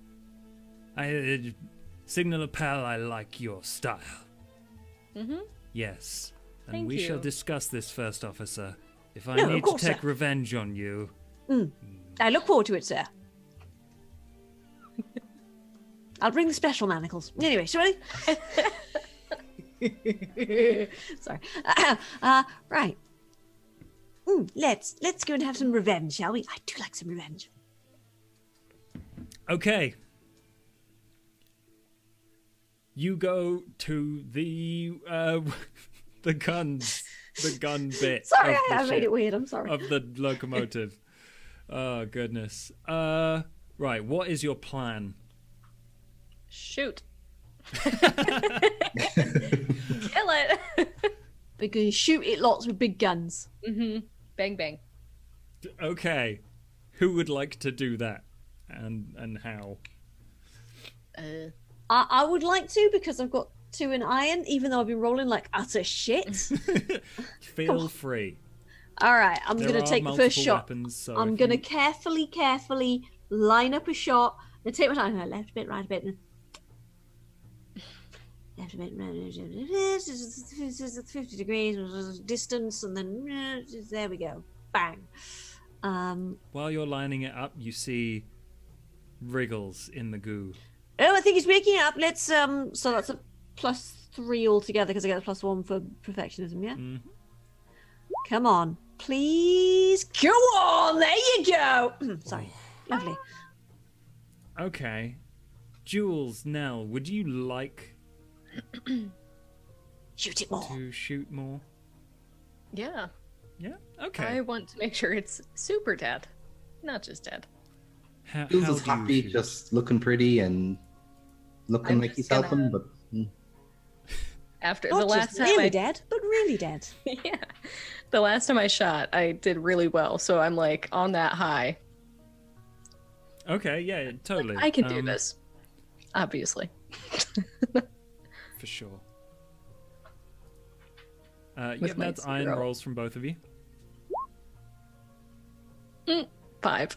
Signal Pal, I like your style. Yes. And Thank we shall you. discuss this, First Officer. If I No, of need to course, take sir. revenge on you, I look forward to it, sir. I'll bring the special manacles. Anyway, shall we? Sorry. Right. Let's go and have some revenge, shall we? I do like some revenge. okay. You go to the the guns, the gun bit. Sorry, of the I made ship, it weird. I'm sorry. of the locomotive. Oh goodness. Right. What is your plan? Shoot. Kill it. We're going to shoot it lots with big guns. Bang bang. Okay. Who would like to do that, and how? I would like to because I've got 2 in iron, even though I've been rolling like utter shit. Feel free. All right, I'm There going to are take the first multiple shot. weapons, so I'm if going to you- carefully line up a shot. And take my time. Left a bit, right a bit. Left a bit, 50 degrees distance, and then there we go. Bang. While you're lining it up, you see wriggles in the goo. Oh, I think he's waking up. Let's so that's a +3 altogether because I get a +1 for perfectionism. Yeah. Come on, please. Come on, there you go. Sorry, lovely. Okay. Jules, Nell, would you like Shoot it more. to shoot more? Yeah. Yeah? Okay. I want to make sure it's super dead, not just dead. How Jules do is you happy, shoot? just looking pretty and looking I'm like just he's helping, gonna- but After Not the last just time nearly I dead, but really dead. yeah, the last time I shot, I did really well. So I'm like on that high. Okay, yeah, totally. I can do this, obviously. For sure. Yeah, With my that's iron 0. rolls from both of you. 5.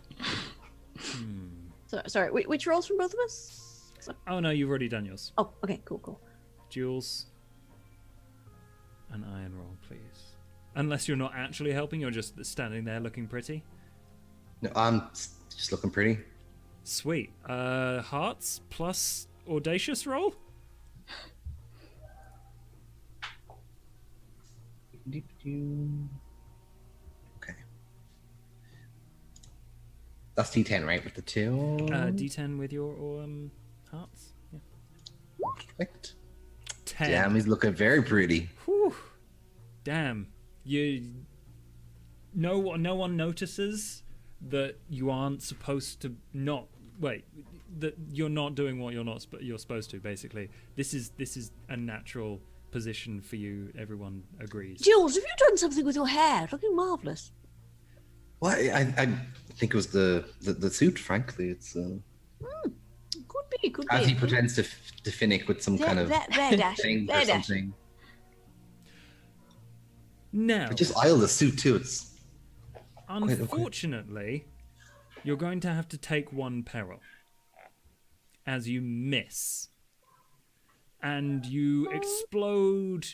So, sorry, which rolls from both of us? Oh no, you've already done yours. Oh, okay, cool. Jules, an iron roll, please. Unless you're not actually helping, you're just standing there looking pretty. no, I'm just looking pretty. Sweet. Hearts plus audacious roll? Okay. That's D10, right? With the 2. D10 with your hearts? Yeah. Perfect. 10. Damn, he's looking very pretty. Whew. Damn. No one notices that you aren't supposed to that you're not doing what you're supposed to, basically. This is a natural position for you, everyone agrees. Jules, have you done something with your hair? Looking marvelous. Well, I think it was the suit, frankly. It's Could as be. he pretends to Finnick with some kind of There, Dash. thing There, or Dash. something. Now, But just aisle the suit too. It's unfortunately, you're going to have to take one peril as you miss. and you explode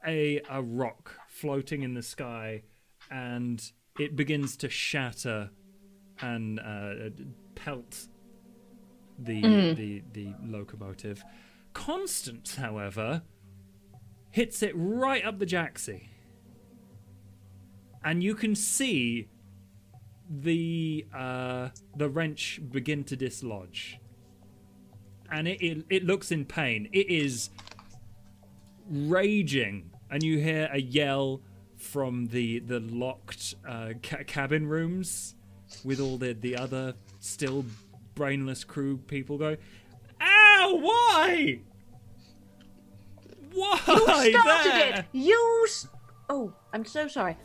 a rock floating in the sky, and it begins to shatter and pelt the locomotive. Constance, however, hits it right up the jacksie, and you can see the wrench begin to dislodge, and it looks in pain. It is raging, and you hear a yell from the locked cabin rooms with all the other still brainless crew people go, "Ow! Why? Why? You started there?" it. Oh, I'm so sorry.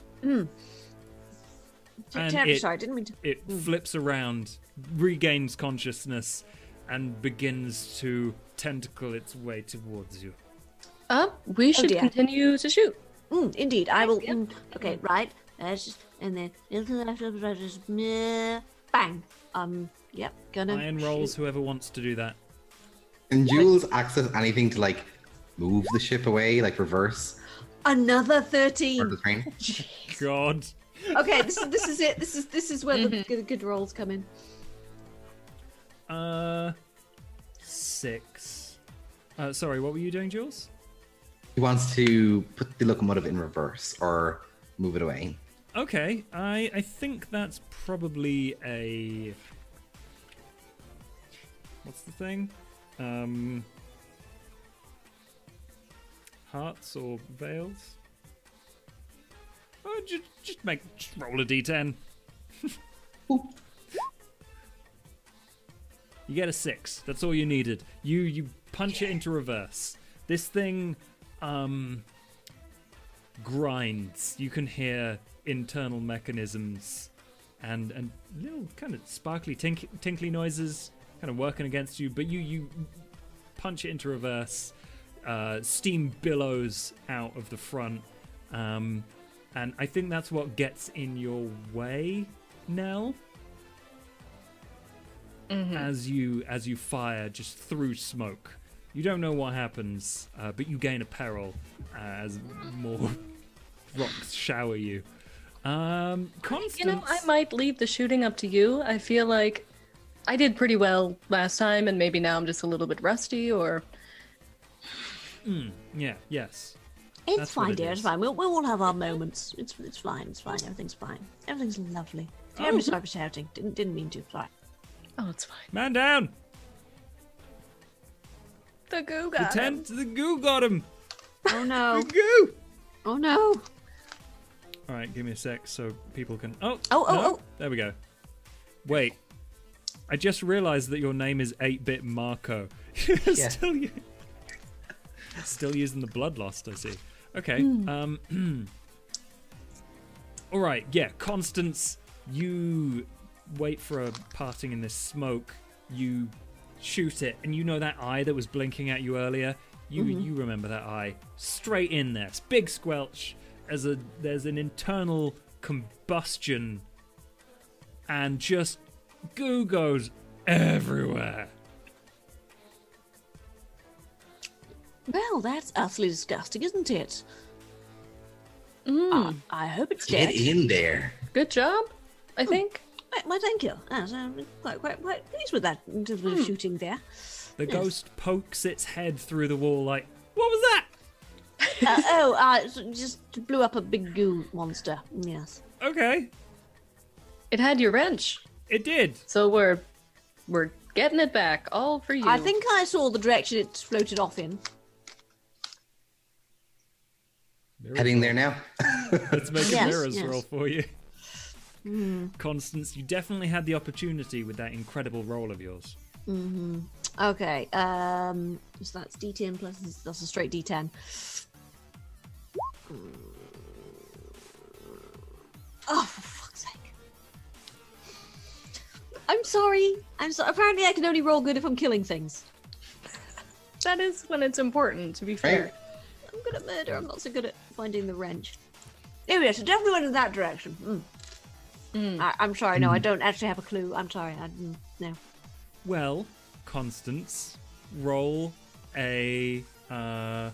Terribly sorry. Didn't mean to. It flips around, regains consciousness, and begins to tentacle its way towards you. We should dear. continue to shoot. Indeed, I will. Yep. Okay, right. And then bang. Yep. Gonna. Iron rolls, whoever wants to do that. Can Jules access anything to like move the ship away, like reverse Another or 13. the train? God. Okay, this is it. This is where the good rolls come in. 6. Sorry, what were you doing, Jules? He wants to put the locomotive in reverse or move it away. Okay, I think that's probably a... What's the thing? Hearts or veils? Oh, just roll a d10. You get a 6. That's all you needed. You punch it into reverse. This thing grinds. You can hear internal mechanisms and little kind of sparkly tinkly noises kind of working against you, but you punch it into reverse. Steam billows out of the front, and I think that's what gets in your way, Nell. As you fire just through smoke. You don't know what happens, but you gain a peril as more rocks shower you. Constance, You know, I might leave the shooting up to you. I feel like I did pretty well last time, and maybe now I'm just a little bit rusty, or... yeah, yes. It's That's what fine, it dear. is. It's fine. We'll all have our moments. It's fine. It's fine. Everything's fine. Everything's lovely. I'm sorry for shouting. Didn't mean to. Sorry. Oh, it's fine. Man down! The goo got him. The goo got him! Oh no. Goo! Oh no. Alright, give me a sec so people can... Oh! There we go. Wait. I just realised that your name is 8-Bit Marco. Yeah. Still using the Bloodlust, I see. Okay. Alright, yeah. Constance, you wait for a parting in this smoke. You shoot it, and you know that eye that was blinking at you earlier? You remember that eye. Straight in there. It's big squelch. There's an internal combustion, and just goo goes everywhere. Well, that's utterly disgusting, isn't it? I hope it's Get dead. in there. Good job, I think. Well, thank you. I'm quite pleased with that little bit of shooting there. The ghost pokes its head through the wall like, what was that? It just blew up a big goo monster. Yes. Okay, It had your wrench, it did. so we're getting it back, all for you. I think I saw the direction it floated off in. Heading there now. Let's make a Yes, mirrors yes. roll for you. Constance, you definitely had the opportunity with that incredible roll of yours. Okay. So that's D10 plus that's a straight D10. Oh, for fuck's sake! I'm sorry. Apparently, I can only roll good if I'm killing things. That is when it's important, to be fair. I'm good at murder. I'm not so good at finding the wrench. Anyway, so definitely went in that direction. I'm sorry. No, I don't actually have a clue. I'm sorry. No. Well, Constance, roll a Roll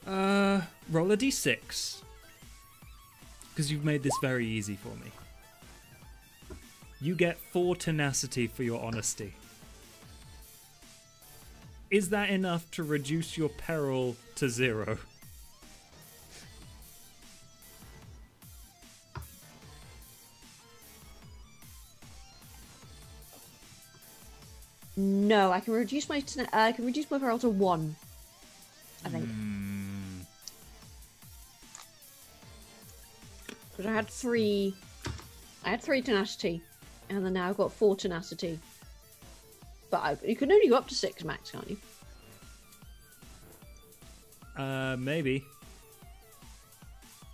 a d6. Because you've made this very easy for me. You get 4 tenacity for your honesty. Is that enough to reduce your peril to 0? No, I can reduce my peril to 1. I think. Because I had 3 tenacity, and then now I've got 4 tenacity. But you can only go up to 6 max, can't you? Maybe.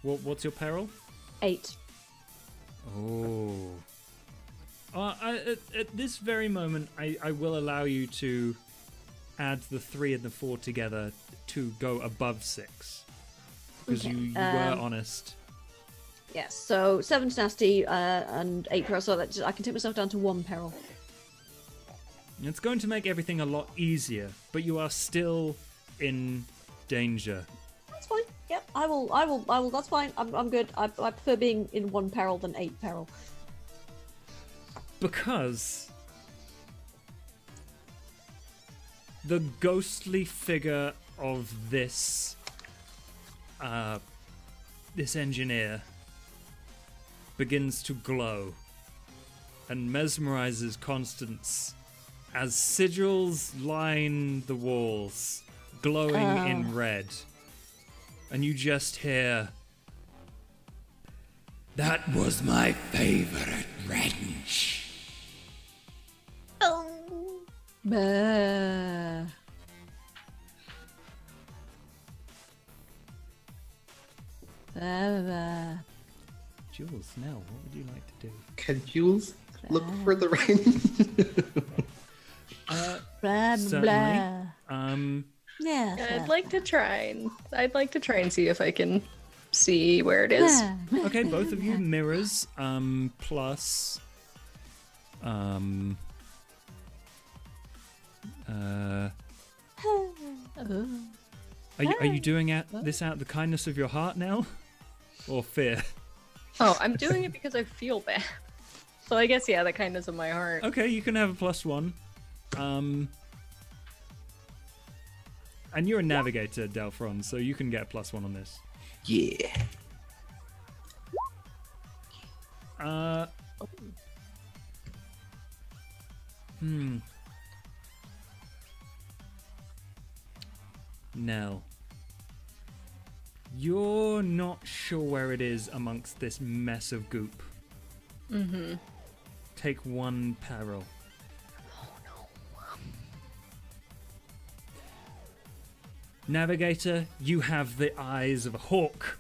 What's your peril? 8. Oh. At this very moment, I will allow you to add the 3 and the 4 together to go above 6. Because Okay, you were honest. Yes, so 7 tenacity and 8 peril, so that I can take myself down to 1 peril. It's going to make everything a lot easier, but you are still in danger. That's fine. Yep, I will. That's fine. I'm good. I prefer being in 1 peril than 8 peril. Because the ghostly figure of this engineer begins to glow and mesmerizes Constance as sigils line the walls, glowing in red. And you just hear, "That was my favorite wrench." Bah. Jules, Nell, what would you like to do? Can Jules look for the rain? Blah, Certainly. blah. Yeah. I'd like to try and see if I can see where it is. Okay, both of you mirrors, plus Are you doing this out of the kindness of your heart now? Or fear? Oh, I'm doing it because I feel bad. So I guess, yeah, the kindness of my heart. Okay, you can have a +1. And you're a navigator, Delphron, so you can get a +1 on this. Yeah. Nell. You're not sure where it is amongst this mess of goop. Mm-hmm. Take 1 peril. Oh no. Navigator, you have the eyes of a hawk.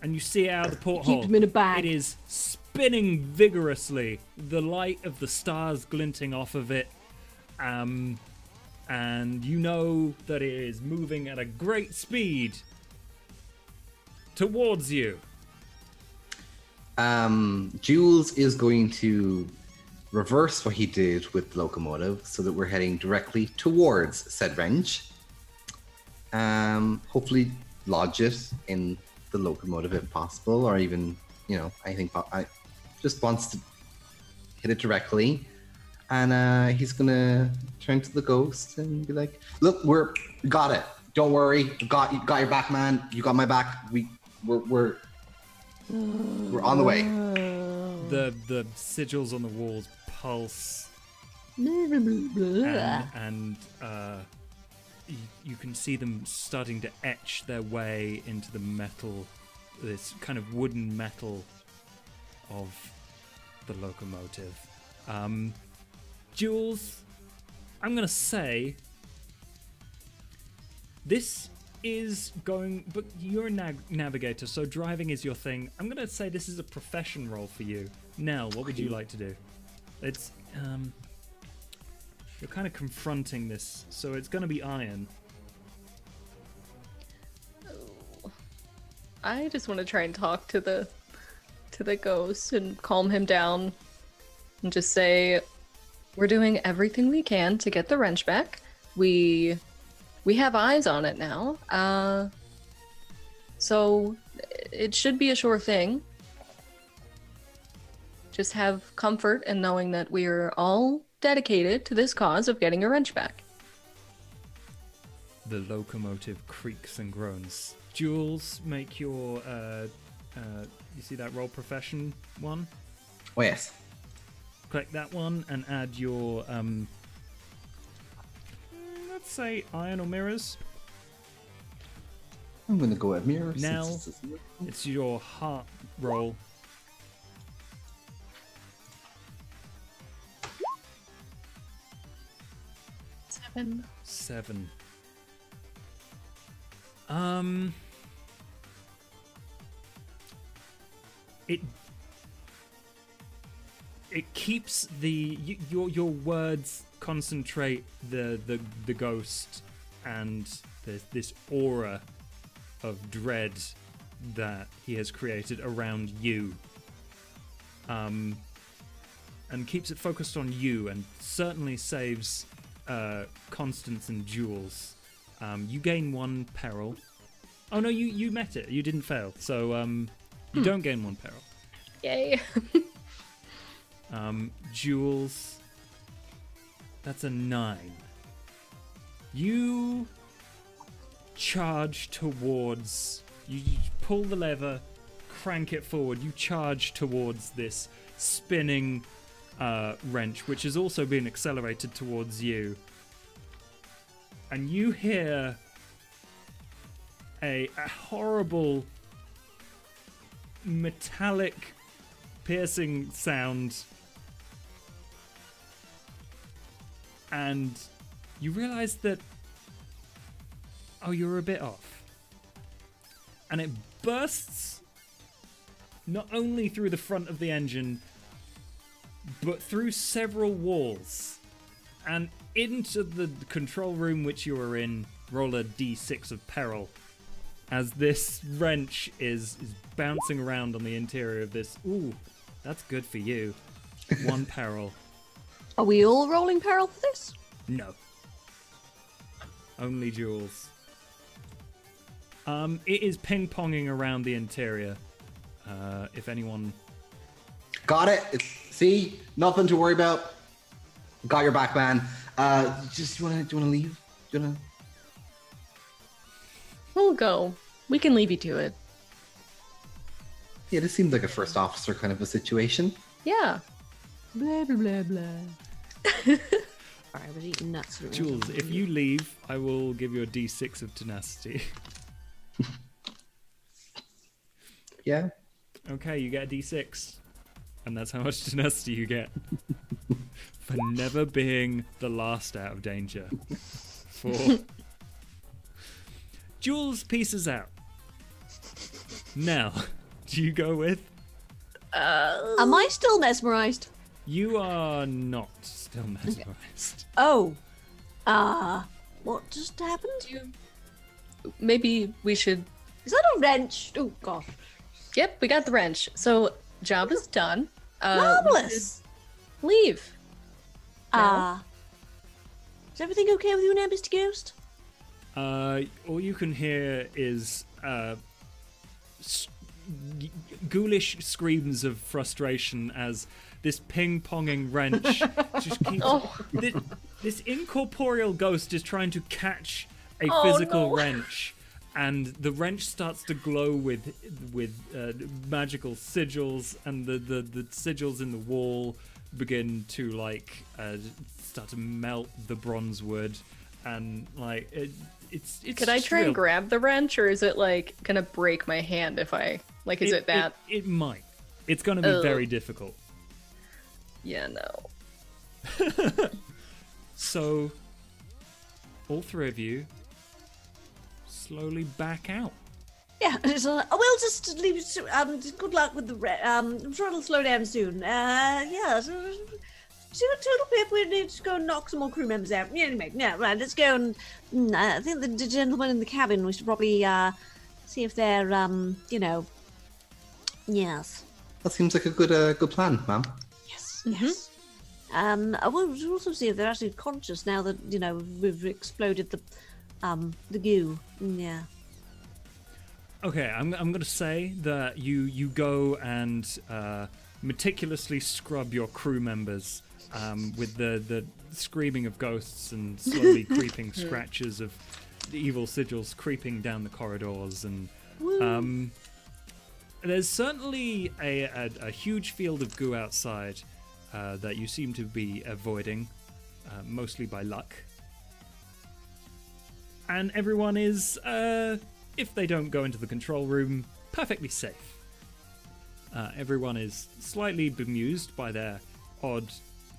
And you see it out of the porthole. Keep them in a bag. It is spinning vigorously, the light of the stars glinting off of it. And you know that it is moving at a great speed towards you. Jules is going to reverse what he did with the locomotive so that we're heading directly towards said wrench. Hopefully lodge it in the locomotive if possible, or even, I think I just wants to hit it directly. And he's gonna turn to the ghost and be like, "Look, got it. Don't worry, got your back, man. You got my back. We're on the way." The sigils on the walls pulse, and you can see them starting to etch their way into the metal, this kind of wooden metal of the locomotive. Jules, I'm going to say this is going, but you're a navigator, so driving is your thing. I'm going to say this is a profession role for you. Nell, what would you like to do? It's, you're kind of confronting this, so it's going to be iron. I just want to try and talk to the ghost and calm him down and just say, we're doing everything we can to get the wrench back. We we have eyes on it now. So it should be a sure thing. Just have comfort in knowing that we are all dedicated to this cause of getting your wrench back. The locomotive creaks and groans. Jules, make your you see that roll profession one? Oh yes. Click that one and add your let's say iron or mirrors. I'm gonna go at mirror. Nell, it's your heart roll. Seven. It keeps your words concentrate the ghost and this aura of dread that he has created around you, and keeps it focused on you, and certainly saves Constance and Jules. You gain 1 peril. Oh no, you met it. You didn't fail, so you don't gain 1 peril. Yay! Jules, that's a 9. You charge towards. You pull the lever, crank it forward. You charge towards this spinning wrench, which has also been accelerated towards you. And you hear a horrible metallic piercing sound, and you realize that you're a bit off, and it bursts not only through the front of the engine but through several walls and into the control room which you are in. Roll a d6 of peril as this wrench is bouncing around on the interior of this. Ooh, that's good for you. 1 peril. Are we all rolling peril for this? No. Only Jules. It is ping-ponging around the interior. If anyone... Got it. See, nothing to worry about. Got your back, man. Do you wanna leave? Do you wanna... We'll go. We can leave you to it. Yeah, this seemed like a first officer kind of a situation. Yeah. Blah, blah, blah, blah. Sorry, I was eating nuts. Jules, if you leave, I will give you a d6 of tenacity. Yeah. Okay, you get a d6. And that's how much tenacity you get. For never being the last out of danger. 4. Jules pieces out. Nell, do you go with? Am I still mesmerized? You are not still mesmerized. Oh. What just happened? Maybe we should... Is that a wrench? Oh, gosh. Yep, we got the wrench. So, job is done. Marvelous. Leave. Is everything okay with you now, Mr. Ghost? All you can hear is ghoulish screams of frustration as this ping-ponging wrench just keeps... This incorporeal ghost is trying to catch a physical wrench, and the wrench starts to glow with magical sigils, and the sigils in the wall begin to start to melt the bronze wood, and it's Could I try and grab the wrench, or is it gonna break my hand if I is it that? It might. It's gonna be very difficult. Yeah, no. So all 3 of you slowly back out. Yeah, we'll just leave it. Good luck with the I'm sure it'll slow down soon. Total pip, we need to go and knock some more crew members out. Anyway, right, let's go and I think the gentleman in the cabin, we should probably see if they're yes. That seems like a good plan, ma'am. Yes, yes. I will also see if they're actually conscious now that we've exploded the goo. Yeah. Okay, I'm going to say that you go and meticulously scrub your crew members with the screaming of ghosts and slowly creeping scratches of the evil sigils creeping down the corridors. And there's certainly a huge field of goo outside that you seem to be avoiding, mostly by luck. And everyone is... if they don't go into the control room, perfectly safe. Everyone is slightly bemused by their odd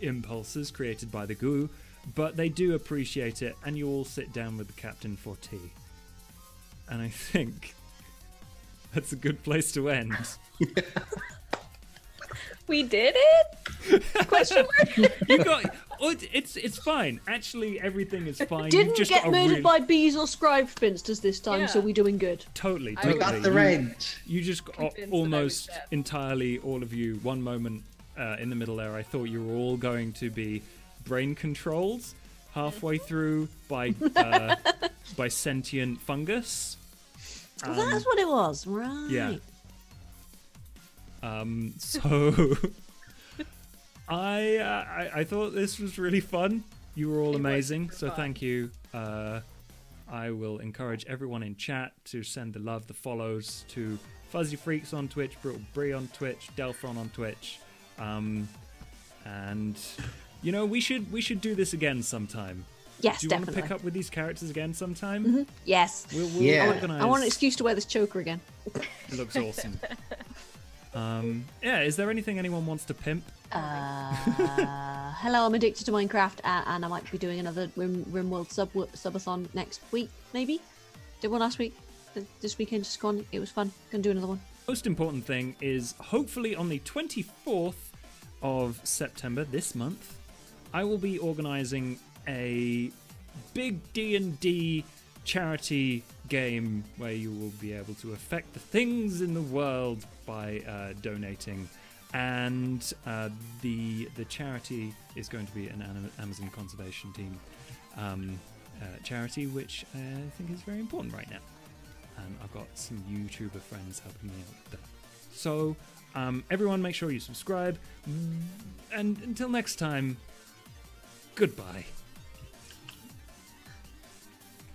impulses created by the goo, but they do appreciate it, and you all sit down with the captain for tea. And I think that's a good place to end. We did it? Question mark? You got... Oh, it's fine. Actually, everything is fine. Didn't You've just get got a murdered really... by bees or scribe spinsters this time, Yeah. so we're doing good. Totally. We got the range. You just got Convinced that I was almost dead. entirely, all of you, one moment in the middle there, I thought you were all going to be brain controlled halfway through by sentient fungus. That's what it was, right? Yeah. So I thought this was really fun. You were all It was amazing, super so fun. thank you. I will encourage everyone in chat to send the love, the follows to FuzzyFreaks on Twitch, BrutalBri on Twitch, Delphron on Twitch, and you know we should do this again sometime. Yes, Do you definitely. want to pick up with these characters again sometime? Yes. We'll Yeah. organize. I want an excuse to wear this choker again. It looks awesome. Yeah, is there anything anyone wants to pimp? Hello, I'm addicted to Minecraft, and I might be doing another RimWorld subathon next week, maybe. Did one last week. This weekend just gone. It was fun. Gonna do another one. Most important thing is hopefully on the 24th of September this month, I will be organizing a big D&D charity game where you will be able to affect the things in the world by donating, and the charity is going to be an Amazon Conservation Team charity, which I think is very important right now. And I've got some YouTuber friends helping me out with that. So everyone make sure you subscribe, and until next time, goodbye.